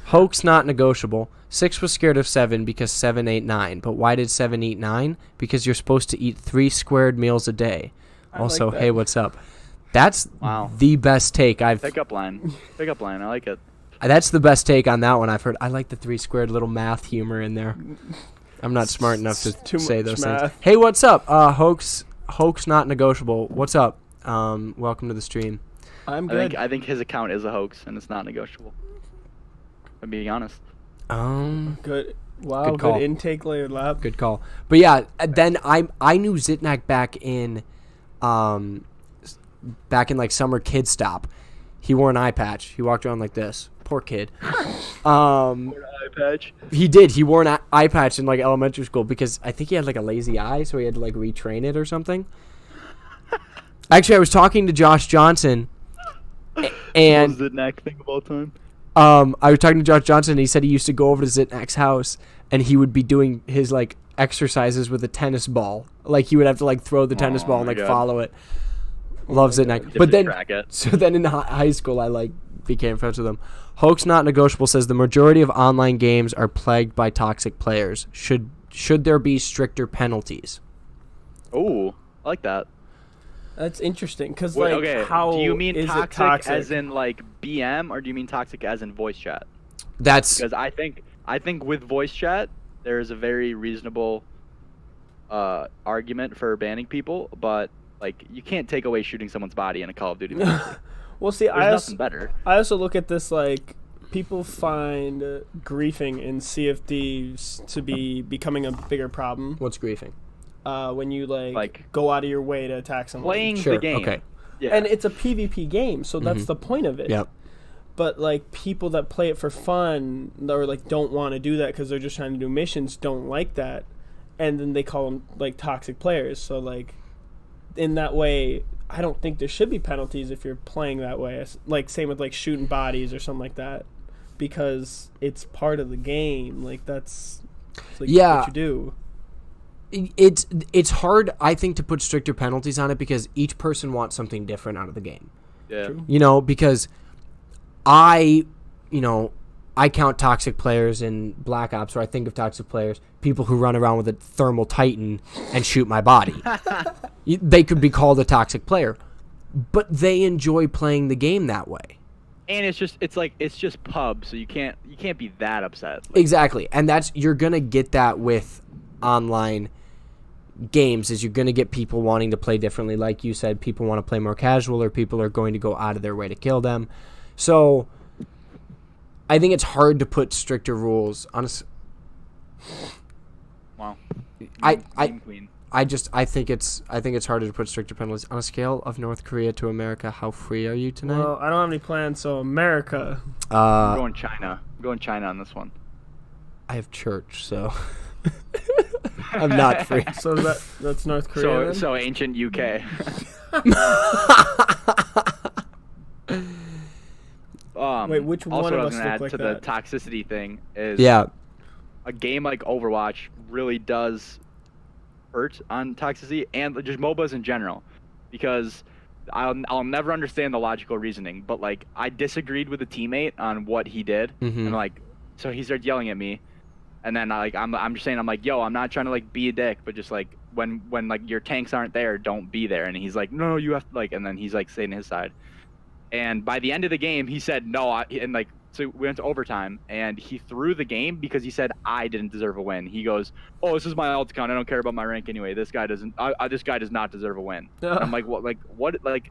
[SPEAKER 3] hoax not negotiable. 6 was scared of 7 because 7 ate 9. But why did 7 eat 9? Because you're supposed to eat 3 squared meals a day. Also,
[SPEAKER 4] like that.
[SPEAKER 3] hey, what's up? That's
[SPEAKER 5] Wow.
[SPEAKER 3] the best take I've.
[SPEAKER 5] Pickup line. Pickup line. I like it.
[SPEAKER 3] That's the best take on that one I've heard. I like the 3 squared little math humor in there. I'm not smart enough to
[SPEAKER 4] Too
[SPEAKER 3] say
[SPEAKER 4] much
[SPEAKER 3] those
[SPEAKER 4] math.
[SPEAKER 3] things. Hey, what's up? Hoax not negotiable. What's up? Welcome to the stream.
[SPEAKER 4] I'm
[SPEAKER 5] I
[SPEAKER 4] good.
[SPEAKER 5] think his account is a hoax and it's not negotiable. I'm being honest.
[SPEAKER 4] Good. Wow,
[SPEAKER 3] Good call.
[SPEAKER 4] good intake layer lab.
[SPEAKER 3] Good call. But yeah, then I knew Zitnak back in like summer kid stop. He wore an eye patch. He walked around like this. Poor kid.
[SPEAKER 5] Eye patch.
[SPEAKER 3] He did. He wore an eye patch in like elementary school because I think he had like a lazy eye, so he had to like retrain it or something. Actually, I was talking to Josh Johnson, and
[SPEAKER 5] Most the neck thing of all time.
[SPEAKER 3] I was talking to Josh Johnson, and he said he used to go over to Zitnak's house, and he would be doing his like exercises with a tennis ball. Like he would have to like throw the tennis
[SPEAKER 5] Oh
[SPEAKER 3] ball and
[SPEAKER 5] my
[SPEAKER 3] like
[SPEAKER 5] God.
[SPEAKER 3] follow it. Love Zitnak.
[SPEAKER 5] Dip
[SPEAKER 3] But
[SPEAKER 5] his
[SPEAKER 3] then,
[SPEAKER 5] track it.
[SPEAKER 3] so then in high school, I like became friends with him. Hoax not negotiable says the majority of online games are plagued by toxic players. Should there be stricter penalties?
[SPEAKER 5] Oh, I like that.
[SPEAKER 4] That's interesting because
[SPEAKER 5] Wait,
[SPEAKER 4] like
[SPEAKER 5] okay.
[SPEAKER 4] how
[SPEAKER 5] do you mean
[SPEAKER 4] is it
[SPEAKER 5] toxic,
[SPEAKER 4] toxic
[SPEAKER 5] as in like BM, or do you mean toxic as in voice chat?
[SPEAKER 3] That's
[SPEAKER 5] Because I think with voice chat there is a very reasonable argument for banning people, but like you can't take away shooting someone's body in a Call of Duty match.
[SPEAKER 4] well see
[SPEAKER 5] There's
[SPEAKER 4] I
[SPEAKER 5] nothing better.
[SPEAKER 4] also look at this like people find griefing in CFDs to be becoming a bigger problem
[SPEAKER 3] what's griefing.
[SPEAKER 4] when you like
[SPEAKER 5] Like,
[SPEAKER 4] go out of your way to attack someone.
[SPEAKER 5] Playing
[SPEAKER 3] Sure.
[SPEAKER 5] the game.
[SPEAKER 3] Okay.
[SPEAKER 5] Yeah.
[SPEAKER 4] And it's a PvP game, so that's the point of it.
[SPEAKER 3] Yep.
[SPEAKER 4] But like people that play it for fun or like don't want to do that because they're just trying to do missions don't like that, and then they call them like toxic players. So like in that way, I don't think there should be penalties if you're playing that way. Like same with like shooting bodies or something like that, because it's part of the game. Like that's like
[SPEAKER 3] Yeah.
[SPEAKER 4] what you do.
[SPEAKER 3] It's hard, I think, to put stricter penalties on it because each person wants something different out of the game.
[SPEAKER 5] Yeah.
[SPEAKER 4] True.
[SPEAKER 3] You know, because I count toxic players in Black Ops, or I think of toxic players, people who run around with a thermal titan and shoot my body. They could be called a toxic player, but they enjoy playing the game that way.
[SPEAKER 5] And it's just pub, so you can't be that upset.
[SPEAKER 3] Exactly, and you're gonna get that with online games. Is you're gonna get people wanting to play differently. Like you said, people want to play more casual, or people are going to go out of their way to kill them. So I think it's hard to put stricter rules on.
[SPEAKER 5] Wow.
[SPEAKER 3] I
[SPEAKER 5] Meme queen.
[SPEAKER 3] I think it's harder to put stricter penalties on a scale of North Korea to America. How free are you tonight?
[SPEAKER 4] Well, I don't have any plans, so America.
[SPEAKER 5] I'm going China. I'm going China on this one.
[SPEAKER 3] I have church, so I'm not free.
[SPEAKER 4] So that's North Korea. then?
[SPEAKER 5] So ancient UK.
[SPEAKER 4] Wait, which one
[SPEAKER 5] also,
[SPEAKER 4] of
[SPEAKER 5] what I
[SPEAKER 4] us
[SPEAKER 5] was gonna
[SPEAKER 4] look
[SPEAKER 5] add
[SPEAKER 4] like
[SPEAKER 5] to
[SPEAKER 4] that?
[SPEAKER 5] the toxicity thing is
[SPEAKER 3] Yeah.
[SPEAKER 5] a game like Overwatch really does hurt on toxicity and just MOBAs in general, because I'll never understand the logical reasoning, but like I disagreed with a teammate on what he did, and like so he started yelling at me, and then I'm just saying, I'm like, yo, I'm not trying to like be a dick, but just like when like your tanks aren't there, don't be there, and he's like, no, you have to like, and then he's like saying his side, and by the end of the game he said no, and like so we went to overtime, and he threw the game because he said I didn't deserve a win. He goes, oh, this is my alt account, I don't care about my rank anyway, this guy doesn't this guy does not deserve a win. And I'm like, what, like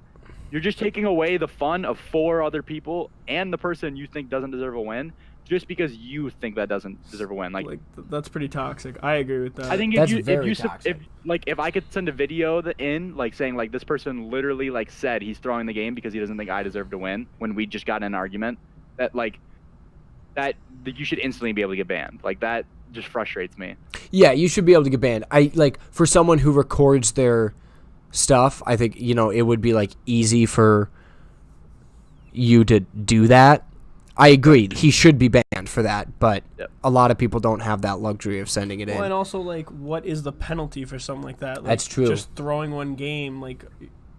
[SPEAKER 5] you're just taking away the fun of 4 other people and the person you think doesn't deserve a win just because you think that doesn't deserve a win. Like
[SPEAKER 4] that's pretty toxic. I agree with that.
[SPEAKER 5] I think
[SPEAKER 3] That's
[SPEAKER 5] if you
[SPEAKER 3] very
[SPEAKER 5] if you
[SPEAKER 3] toxic.
[SPEAKER 5] if I could send a video like saying like this person literally like said he's throwing the game because he doesn't think I deserve to win when we just got in an argument, that you should instantly be able to get banned. Like that just frustrates me.
[SPEAKER 3] Yeah, you should be able to get banned. I like for someone who records their stuff, I think, it would be like easy for you to do that. I agree. He should be banned for that, but a lot of people don't have that luxury of sending it in.
[SPEAKER 4] Well, and also like, what is the penalty for something like that? Like,
[SPEAKER 3] That's true.
[SPEAKER 4] Just throwing one game, like,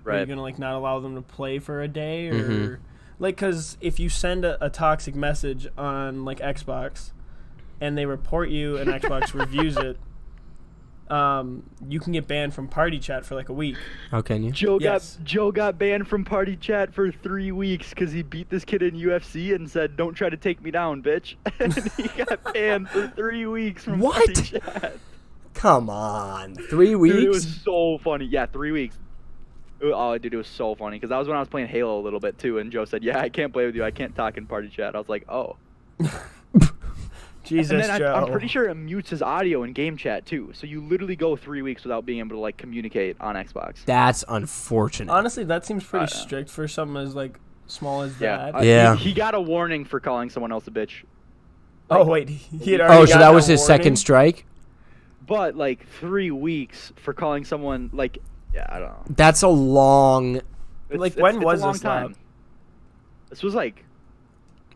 [SPEAKER 4] are you gonna like not allow them to play for a day, or like, because if you send a toxic message on like Xbox, and they report you, and Xbox reviews it, you can get banned from party chat for like a week.
[SPEAKER 3] How can you?
[SPEAKER 5] Joe got banned from party chat for 3 weeks because he beat this kid in UFC and said, "Don't try to take me down, bitch." And he got banned for 3 weeks from party chat.
[SPEAKER 3] Come on, 3 weeks?
[SPEAKER 5] Dude, it was so funny. Yeah, 3 weeks. Oh, dude, it was so funny because that was when I was playing Halo a little bit too, and Joe said, "Yeah, I can't play with you. I can't talk in party chat." I was like, "Oh."
[SPEAKER 4] Jesus,
[SPEAKER 5] and then
[SPEAKER 4] Joe.
[SPEAKER 5] I'm pretty sure it mutes his audio in game chat too. So you literally go 3 weeks without being able to like communicate on Xbox.
[SPEAKER 3] That's unfortunate.
[SPEAKER 4] Honestly, that seems pretty strict for something as like small as that.
[SPEAKER 3] Yeah.
[SPEAKER 5] He got a warning for calling someone else a bitch.
[SPEAKER 4] Oh wait, he had already
[SPEAKER 3] Oh, so
[SPEAKER 4] gotten
[SPEAKER 3] that
[SPEAKER 4] a
[SPEAKER 3] was his
[SPEAKER 4] warning?
[SPEAKER 3] second strike?
[SPEAKER 5] But like 3 weeks for calling someone like, yeah, I don't know.
[SPEAKER 3] That's a long...
[SPEAKER 4] Like, when
[SPEAKER 5] it's
[SPEAKER 4] was
[SPEAKER 5] a long
[SPEAKER 4] this,
[SPEAKER 5] time?
[SPEAKER 4] Lab?
[SPEAKER 5] This was like,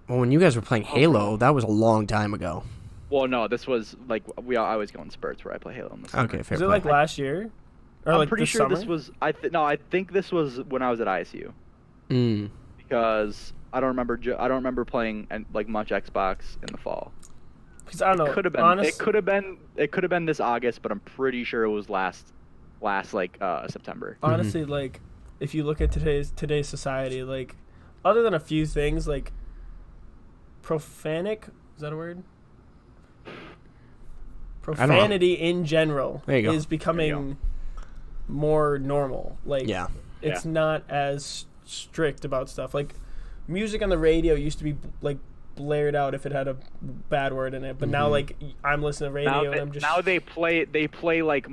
[SPEAKER 3] Well, when you guys were playing Halo, that was a long time ago.
[SPEAKER 5] well, no, this was like I always go in spurts where I play Halo. In the summer.
[SPEAKER 3] Okay, fair
[SPEAKER 4] Was it
[SPEAKER 3] play.
[SPEAKER 4] like last year? Or
[SPEAKER 5] I'm
[SPEAKER 4] like
[SPEAKER 5] pretty
[SPEAKER 4] this
[SPEAKER 5] sure
[SPEAKER 4] summer?
[SPEAKER 5] this was. I think this was when I was at ISU
[SPEAKER 3] Mm.
[SPEAKER 5] because I don't remember playing like much Xbox in the fall.
[SPEAKER 4] Because I don't know.
[SPEAKER 5] It could have been. It could have been this August, but I'm pretty sure it was last like September.
[SPEAKER 4] Honestly, like, if you look at today's society, like, other than a few things, like, profanic, is that a word? Profanity in general
[SPEAKER 3] There you go.
[SPEAKER 4] is becoming more normal. Like,
[SPEAKER 3] Yeah.
[SPEAKER 4] it's not as strict about stuff. Like, music on the radio used to be, like, blared out if it had a bad word in it, but now, like, I'm listening to radio and I'm just...
[SPEAKER 5] Now they play like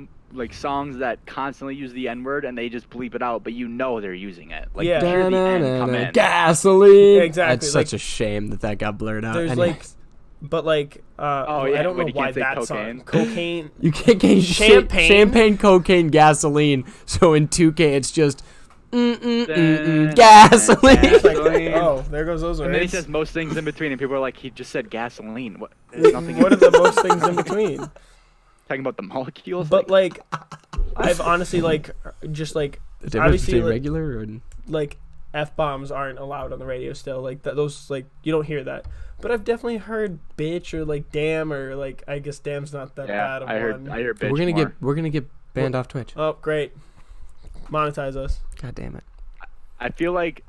[SPEAKER 5] songs that constantly use the N-word and they just bleep it out, but you know they're using it. Like,
[SPEAKER 4] Yeah.
[SPEAKER 5] you hear the N come in.
[SPEAKER 3] Gasoline.
[SPEAKER 4] Exactly,
[SPEAKER 3] That's
[SPEAKER 4] like,
[SPEAKER 3] such a shame that got blurred out.
[SPEAKER 4] There's
[SPEAKER 3] Anyways.
[SPEAKER 4] but like,
[SPEAKER 5] Oh, yeah,
[SPEAKER 4] I don't know
[SPEAKER 5] but you
[SPEAKER 4] why
[SPEAKER 5] can't say
[SPEAKER 4] that
[SPEAKER 5] cocaine.
[SPEAKER 4] song, cocaine.
[SPEAKER 3] You can't get champagne, cocaine, gasoline. So in 2K, it's just gasoline.
[SPEAKER 4] It's like, oh, there goes those words.
[SPEAKER 5] And then he says most things in between, and people are like, he just said gasoline. What? There's nothing.
[SPEAKER 4] What are the most things in between?
[SPEAKER 5] Talking about the molecules?
[SPEAKER 4] But like, I've honestly like, just like,
[SPEAKER 3] The difference
[SPEAKER 4] obviously,
[SPEAKER 3] between
[SPEAKER 4] like,
[SPEAKER 3] regular and
[SPEAKER 4] like F-bombs aren't allowed on the radio still. Like those, like, you don't hear that. But I've definitely heard bitch or like damn, or like, I guess damn's not that bad of
[SPEAKER 5] I
[SPEAKER 4] one.
[SPEAKER 5] heard bitch
[SPEAKER 3] we're gonna get banned off Twitch.
[SPEAKER 4] Oh, great. Monetize us.
[SPEAKER 3] God damn it.
[SPEAKER 5] I feel like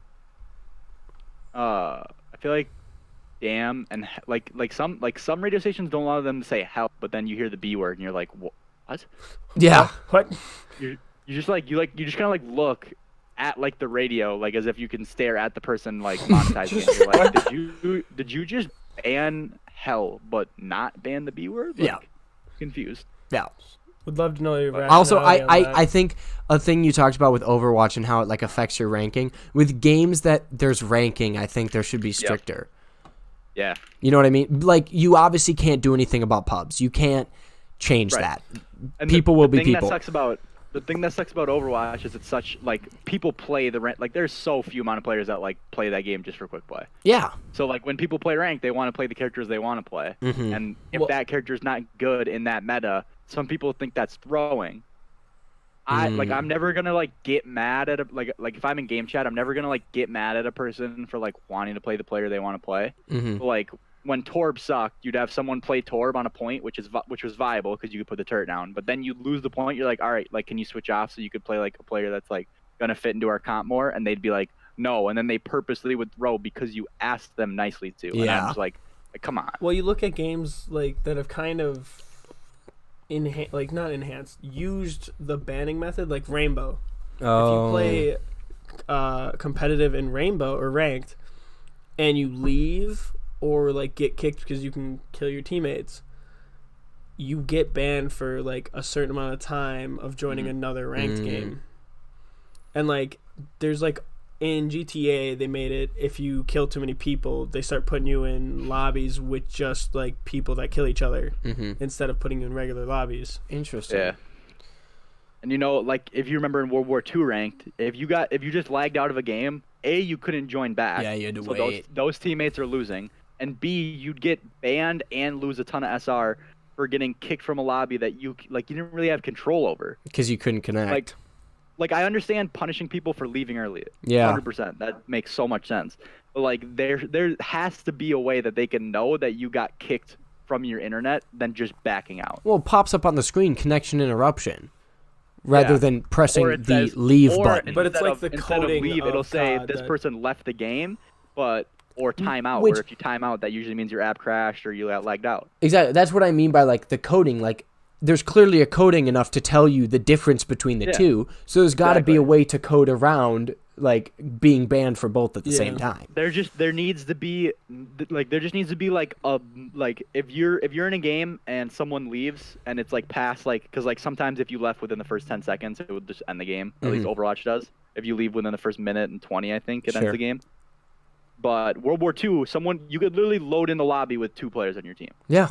[SPEAKER 5] damn and like some radio stations don't allow them to say help, but then you hear the B word and you're like, what?
[SPEAKER 3] Yeah.
[SPEAKER 4] What?
[SPEAKER 5] You just kind of like look at like the radio like as if you can stare at the person like monetizing it. You're like, did you just ban hell but not ban the B word? Like,
[SPEAKER 3] Yeah.
[SPEAKER 5] Confused.
[SPEAKER 3] Yeah.
[SPEAKER 4] Would love to know your
[SPEAKER 3] Also,
[SPEAKER 4] rationality on that.
[SPEAKER 3] I think a thing you talked about with Overwatch and how it like affects your ranking with games that there's ranking, I think there should be stricter.
[SPEAKER 5] Yeah.
[SPEAKER 3] You know what I mean? Like, you obviously can't do anything about pubs. You can't change that.
[SPEAKER 5] And
[SPEAKER 3] people will be
[SPEAKER 5] thing
[SPEAKER 3] people.
[SPEAKER 5] The thing that sucks about Overwatch is it's such like people play like there's so few amount of players that like play that game just for quick play.
[SPEAKER 3] Yeah.
[SPEAKER 5] So like when people play ranked, they want to play the characters they want to play, and if that character is not good in that meta, some people think that's throwing. I'm never gonna like get mad at like if I'm in game chat, I'm never gonna like get mad at a person for like wanting to play the player they want to play. But, like when Torb sucked, you'd have someone play Torb on a point, which was viable because you could put the turret down. But then you lose the point. You're like, all right, like can you switch off so you could play like a player that's like gonna fit into our comp more? And they'd be like, no. And then they purposely would throw because you asked them nicely to. And I'm just like, come on.
[SPEAKER 4] Well, you look at games like that have kind of not enhanced, used the banning method, like Rainbow.
[SPEAKER 3] Oh.
[SPEAKER 4] If you play competitive in Rainbow or ranked, and you leave or like get kicked because you can kill your teammates, you get banned for like a certain amount of time of joining another ranked game. And like there's like in GTA they made it, if you kill too many people, they start putting you in lobbies with just like people that kill each other instead of putting you in regular lobbies.
[SPEAKER 3] Interesting.
[SPEAKER 5] Yeah. And you know, like if you remember in World War II ranked, if you just lagged out of a game, A, you couldn't join back.
[SPEAKER 3] Yeah, you had to
[SPEAKER 5] so
[SPEAKER 3] wait.
[SPEAKER 5] Those teammates are losing. And B, you'd get banned and lose a ton of SR for getting kicked from a lobby that you didn't really have control over.
[SPEAKER 3] Because you couldn't connect.
[SPEAKER 5] Like I understand punishing people for leaving early.
[SPEAKER 3] Yeah.
[SPEAKER 5] 100%. That makes so much sense. But like there has to be a way that they can know that you got kicked from your internet than just backing out.
[SPEAKER 3] Well, it pops up on the screen, connection interruption, rather than pressing
[SPEAKER 5] Or it
[SPEAKER 3] the
[SPEAKER 5] says-
[SPEAKER 3] leave
[SPEAKER 5] or
[SPEAKER 3] button.
[SPEAKER 4] But it's
[SPEAKER 5] instead
[SPEAKER 4] like
[SPEAKER 5] of-
[SPEAKER 4] the
[SPEAKER 5] instead of
[SPEAKER 4] coding
[SPEAKER 5] leave, it'll
[SPEAKER 4] of
[SPEAKER 5] say
[SPEAKER 4] COD
[SPEAKER 5] this
[SPEAKER 4] that-
[SPEAKER 5] person left the game, or timeout.
[SPEAKER 3] Which-
[SPEAKER 5] Or if you time out, that usually means your app crashed or you got lagged out.
[SPEAKER 3] Exactly. That's what I mean by like the coding. Like, there's clearly a coding enough to tell you the difference between the two. So there's got to be a way to code around like being banned for both at the same time.
[SPEAKER 5] There just needs to be like a if you're in a game and someone leaves and it's like past like because like sometimes if you left within the first 10 seconds it would just end the game. At least Overwatch does. If you leave within the first minute and 20, I think it ends the game. But World War II, you could literally load in the lobby with 2 players on your team.
[SPEAKER 3] Yeah.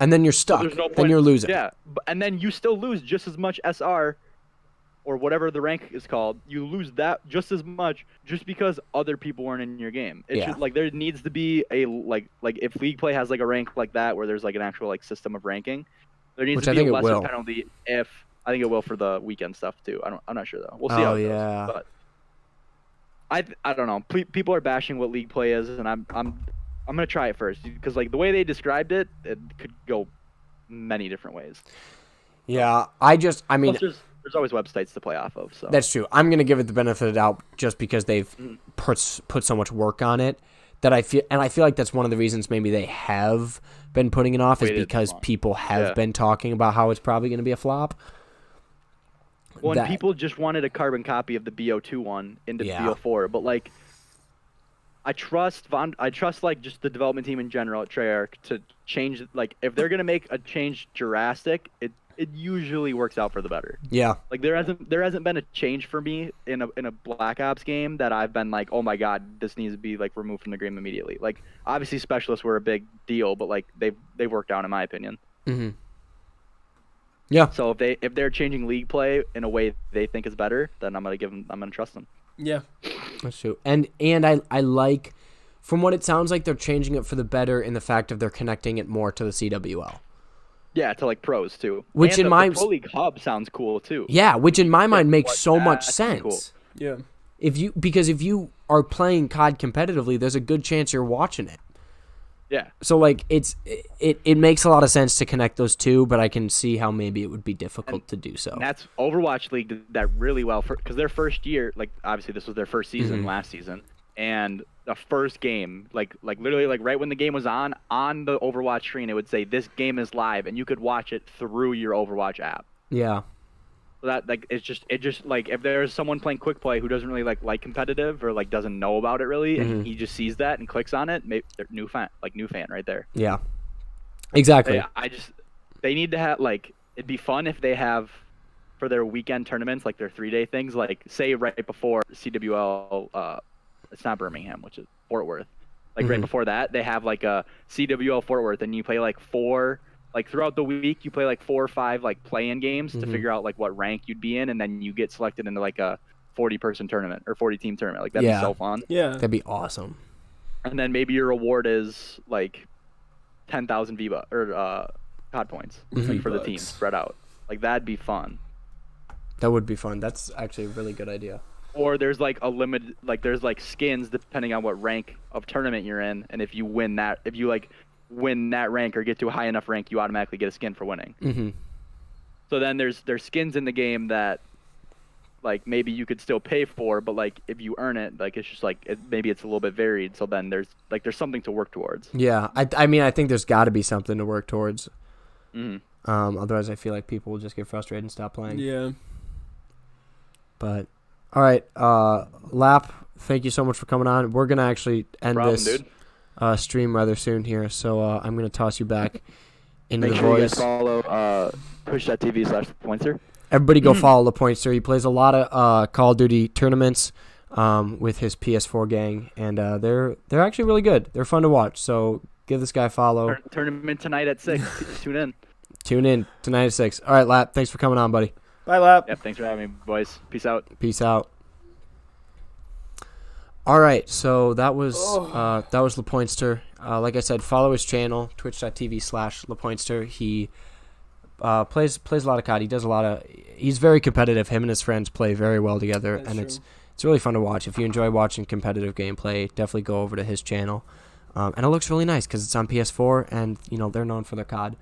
[SPEAKER 3] And then you're stuck.
[SPEAKER 5] There's no point.
[SPEAKER 3] Then you're losing.
[SPEAKER 5] Yeah, and then you still lose just as much SR, or whatever the rank is called. You lose that just as much just because other people weren't in your game. It should, like there needs to be a like if League Play has like a rank like that where there's like an actual like system of ranking, there needs to be a lesser penalty. I think it will for the weekend stuff too. I'm not sure though. We'll see how it goes. But I don't know. People are bashing what League Play is, and I'm gonna try it first because like the way they described it, it could go many different ways.
[SPEAKER 3] Yeah, I mean,
[SPEAKER 5] plus there's always websites to play off of. So
[SPEAKER 3] that's true. I'm gonna give it the benefit of the doubt just because they've put so much work on it that I feel like that's one of the reasons maybe they have been putting it off is because people have been talking about how it's probably gonna be a flop.
[SPEAKER 5] Well, and people just wanted a carbon copy of the BO2 one into BO4, but like. I trust like just the development team in general at Treyarch to change like if they're gonna make a change drastic, it usually works out for the better.
[SPEAKER 3] Yeah.
[SPEAKER 5] Like there hasn't been a change for me in a Black Ops game that I've been like, oh my god, this needs to be like removed from the game immediately. Like obviously specialists were a big deal, but like they've worked out in my opinion.
[SPEAKER 3] Mm-hmm. Yeah.
[SPEAKER 5] So if they're changing League Play in a way they think is better, then I'm gonna trust them.
[SPEAKER 4] Yeah.
[SPEAKER 3] That's true. And I like, from what it sounds like, they're changing it for the better in the fact of they're connecting it more to the CWL.
[SPEAKER 5] Yeah, to like pros too.
[SPEAKER 3] Which
[SPEAKER 5] and
[SPEAKER 3] in my
[SPEAKER 5] the Pro League hub sounds cool too.
[SPEAKER 3] Yeah, which in my mind makes so much sense.
[SPEAKER 5] Cool.
[SPEAKER 4] Yeah.
[SPEAKER 3] Because if you are playing COD competitively, there's a good chance you're watching it.
[SPEAKER 5] Yeah.
[SPEAKER 3] So like it makes a lot of sense to connect those two, but I can see how maybe it would be difficult to do so.
[SPEAKER 5] And that's Overwatch League did that really well because their first year, like obviously this was their first season last season, and the first game, like literally like right when the game was on the Overwatch screen, it would say this game is live, and you could watch it through your Overwatch app.
[SPEAKER 3] Yeah.
[SPEAKER 5] So that like it just like if there's someone playing quick play who doesn't really like competitive or like doesn't know about it really, and he just sees that and clicks on it, maybe they're new fan right there.
[SPEAKER 3] Yeah. Exactly.
[SPEAKER 5] They need to have like it'd be fun if they have for their weekend tournaments like their 3-day things like say right before CWL it's not Birmingham which is Fort Worth like right before that they have like a CWL Fort Worth and you play like 4 like throughout the week you play like 4 or 5 like play-in games to
[SPEAKER 3] Mhm.
[SPEAKER 5] figure out like what rank you'd be in, and then you get selected into like a 40-person tournament or 40-team tournament. Like that'd
[SPEAKER 3] Yeah.
[SPEAKER 5] be so fun.
[SPEAKER 4] Yeah.
[SPEAKER 3] That'd be awesome.
[SPEAKER 5] And then maybe your reward is like 10,000 V-Bucks or COD points like, for the team
[SPEAKER 4] V-Bucks.
[SPEAKER 5] spread out. Like that'd be fun.
[SPEAKER 3] That would be fun. That's actually a really good idea.
[SPEAKER 5] Or there's like a limit, like there's like skins depending on what rank of tournament you're in, and if you win that, if you like win that rank or get to a high enough rank, you automatically get a skin for winning.
[SPEAKER 3] Mm-hmm.
[SPEAKER 5] So then there's skins in the game that like maybe you could still pay for, but like if you earn it, like it's just like maybe it's a little bit varied. So then there's something to work towards.
[SPEAKER 3] Yeah, I mean, I think there's got to be something to work towards.
[SPEAKER 5] Mm-hmm.
[SPEAKER 3] Otherwise, I feel like people will just get frustrated and stop playing.
[SPEAKER 4] Yeah.
[SPEAKER 3] But all right, Lap, thank you so much for coming on. We're gonna actually end this
[SPEAKER 5] dude.
[SPEAKER 3] Stream rather soon here, so I'm gonna toss you back into
[SPEAKER 5] Make
[SPEAKER 3] the
[SPEAKER 5] sure you guys
[SPEAKER 3] voice.
[SPEAKER 5] follow twitch.tv/Lapointster.
[SPEAKER 3] Everybody go follow Lapointster. He plays a lot of Call of Duty tournaments with his PS4 gang, and they're actually really good. They're fun to watch, so give this guy a follow.
[SPEAKER 5] Tournament tonight at 6. Tune in.
[SPEAKER 3] Tune in tonight at 6. All right, Lap, thanks for coming on, buddy.
[SPEAKER 4] Bye, Lap.
[SPEAKER 5] Yep, thanks for having me, boys. Peace out.
[SPEAKER 3] Peace out. All right, so that was Lapointster. Like I said, follow his channel, twitch.tv/Lapointster. He plays a lot of COD. He does a lot of. He's very competitive. Him and his friends play very well together,
[SPEAKER 4] That's
[SPEAKER 3] and
[SPEAKER 4] true.
[SPEAKER 3] it's really fun to watch. If you enjoy watching competitive gameplay, definitely go over to his channel. And it looks really nice because it's on PS4, and they're known for their COD.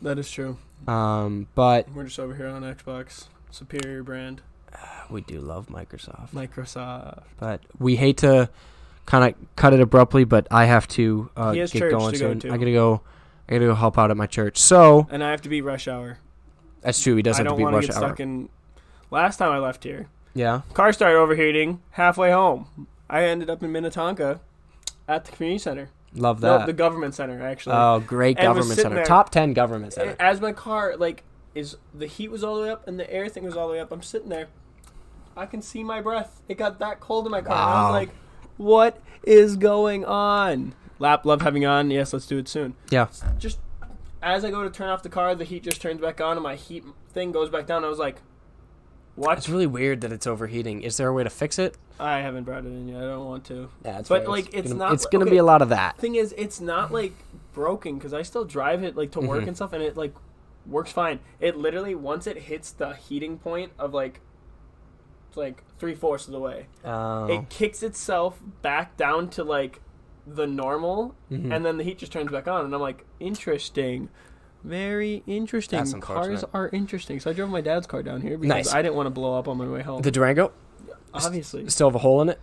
[SPEAKER 4] That is true.
[SPEAKER 3] But
[SPEAKER 4] We're just over here on Xbox. Superior brand.
[SPEAKER 3] we do love Microsoft.
[SPEAKER 4] Microsoft.
[SPEAKER 3] But we hate to kind of cut it abruptly, but I have to
[SPEAKER 4] He has
[SPEAKER 3] get
[SPEAKER 4] church
[SPEAKER 3] going
[SPEAKER 4] to go
[SPEAKER 3] soon.
[SPEAKER 4] to.
[SPEAKER 3] I gotta go help out at my church. So
[SPEAKER 4] And I have to beat rush hour.
[SPEAKER 3] that's true. He does
[SPEAKER 4] I
[SPEAKER 3] have to
[SPEAKER 4] don't
[SPEAKER 3] be
[SPEAKER 4] want to
[SPEAKER 3] rush
[SPEAKER 4] get
[SPEAKER 3] hour.
[SPEAKER 4] stuck in. Last time I left here,
[SPEAKER 3] Yeah.
[SPEAKER 4] car started overheating halfway home. I ended up in Minnetonka at the community center.
[SPEAKER 3] Love
[SPEAKER 4] No,
[SPEAKER 3] that.
[SPEAKER 4] the government center, actually.
[SPEAKER 3] Oh, great
[SPEAKER 4] And was
[SPEAKER 3] government
[SPEAKER 4] sitting
[SPEAKER 3] center.
[SPEAKER 4] there-
[SPEAKER 3] Top 10 government center.
[SPEAKER 4] As my car, the heat was all the way up and the air thing was all the way up. I'm sitting there. I can see my breath. It got that cold in my car. And I
[SPEAKER 3] Wow.
[SPEAKER 4] was like, what is going on? Lap, love having you on. Yes, let's do it soon.
[SPEAKER 3] Yeah.
[SPEAKER 4] Just as I go to turn off the car, the heat just turns back on and my heat thing goes back down. I was like, what?
[SPEAKER 3] It's really weird that it's overheating. Is there a way to fix it?
[SPEAKER 4] I haven't brought it in yet. I don't want to.
[SPEAKER 3] Yeah, it's
[SPEAKER 4] But,
[SPEAKER 3] fair.
[SPEAKER 4] like, it's
[SPEAKER 3] gonna,
[SPEAKER 4] not-
[SPEAKER 3] It's gonna
[SPEAKER 4] okay.
[SPEAKER 3] be a lot of that.
[SPEAKER 4] Thing is, it's not broken because I still drive it to work
[SPEAKER 3] Mhm.
[SPEAKER 4] and stuff, and it works fine. It literally once it hits the heating point of it's 3/4 of the way,
[SPEAKER 3] Oh.
[SPEAKER 4] it kicks itself back down to the normal,
[SPEAKER 3] Mhm.
[SPEAKER 4] and then the heat just turns back on, and I'm like, interesting. Very interesting.
[SPEAKER 3] That's
[SPEAKER 4] Cars
[SPEAKER 3] unfortunate.
[SPEAKER 4] are interesting. So I drove my dad's car down here because
[SPEAKER 3] Nice.
[SPEAKER 4] I didn't want to blow up on my way home.
[SPEAKER 3] The Durango
[SPEAKER 4] Obviously.
[SPEAKER 3] still have a hole in it.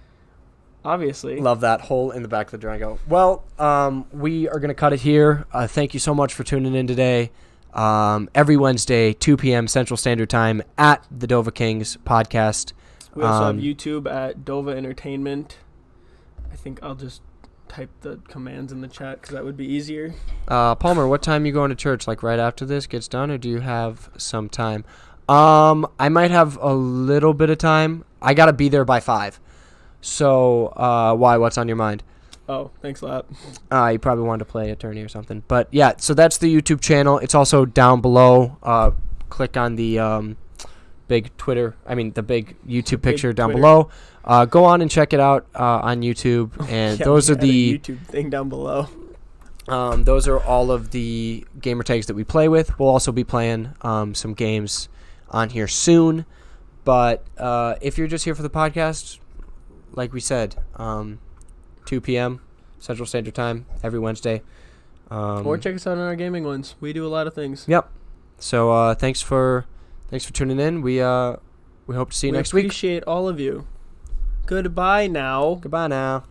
[SPEAKER 4] Obviously.
[SPEAKER 3] Love that hole in the back of the Durango. Well, we are going to cut it here. Thank you so much for tuning in today. Every Wednesday, 2 p.m. Central Standard Time at the Dova Kings podcast.
[SPEAKER 4] We also have YouTube at Dova Entertainment. I think I'll just type the commands in the chat because that would be easier.
[SPEAKER 3] Palmer, what time you going to church? Like right after this gets done, or do you have some time? I might have a little bit of time. I got to be there by 5. So, why? What's on your mind?
[SPEAKER 4] Oh, thanks a lot.
[SPEAKER 3] You probably wanted to play attorney or something. But yeah, so that's the YouTube channel. It's also down below. Click on the big YouTube picture down
[SPEAKER 4] Twitter.
[SPEAKER 3] below. Go on and check it out on YouTube. And
[SPEAKER 4] Yeah,
[SPEAKER 3] those
[SPEAKER 4] we
[SPEAKER 3] are
[SPEAKER 4] had a
[SPEAKER 3] the
[SPEAKER 4] YouTube thing down below.
[SPEAKER 3] those are all of the gamer tags that we play with. We'll also be playing some games on here soon. But if you're just here for the podcast, like we said, 2 p.m. Central Standard Time every Wednesday.
[SPEAKER 4] Or check us out on our gaming ones. We do a lot of things.
[SPEAKER 3] Yep. So thanks for tuning in. We hope to see you next week.
[SPEAKER 4] We appreciate all of you. Goodbye now.
[SPEAKER 3] Goodbye now.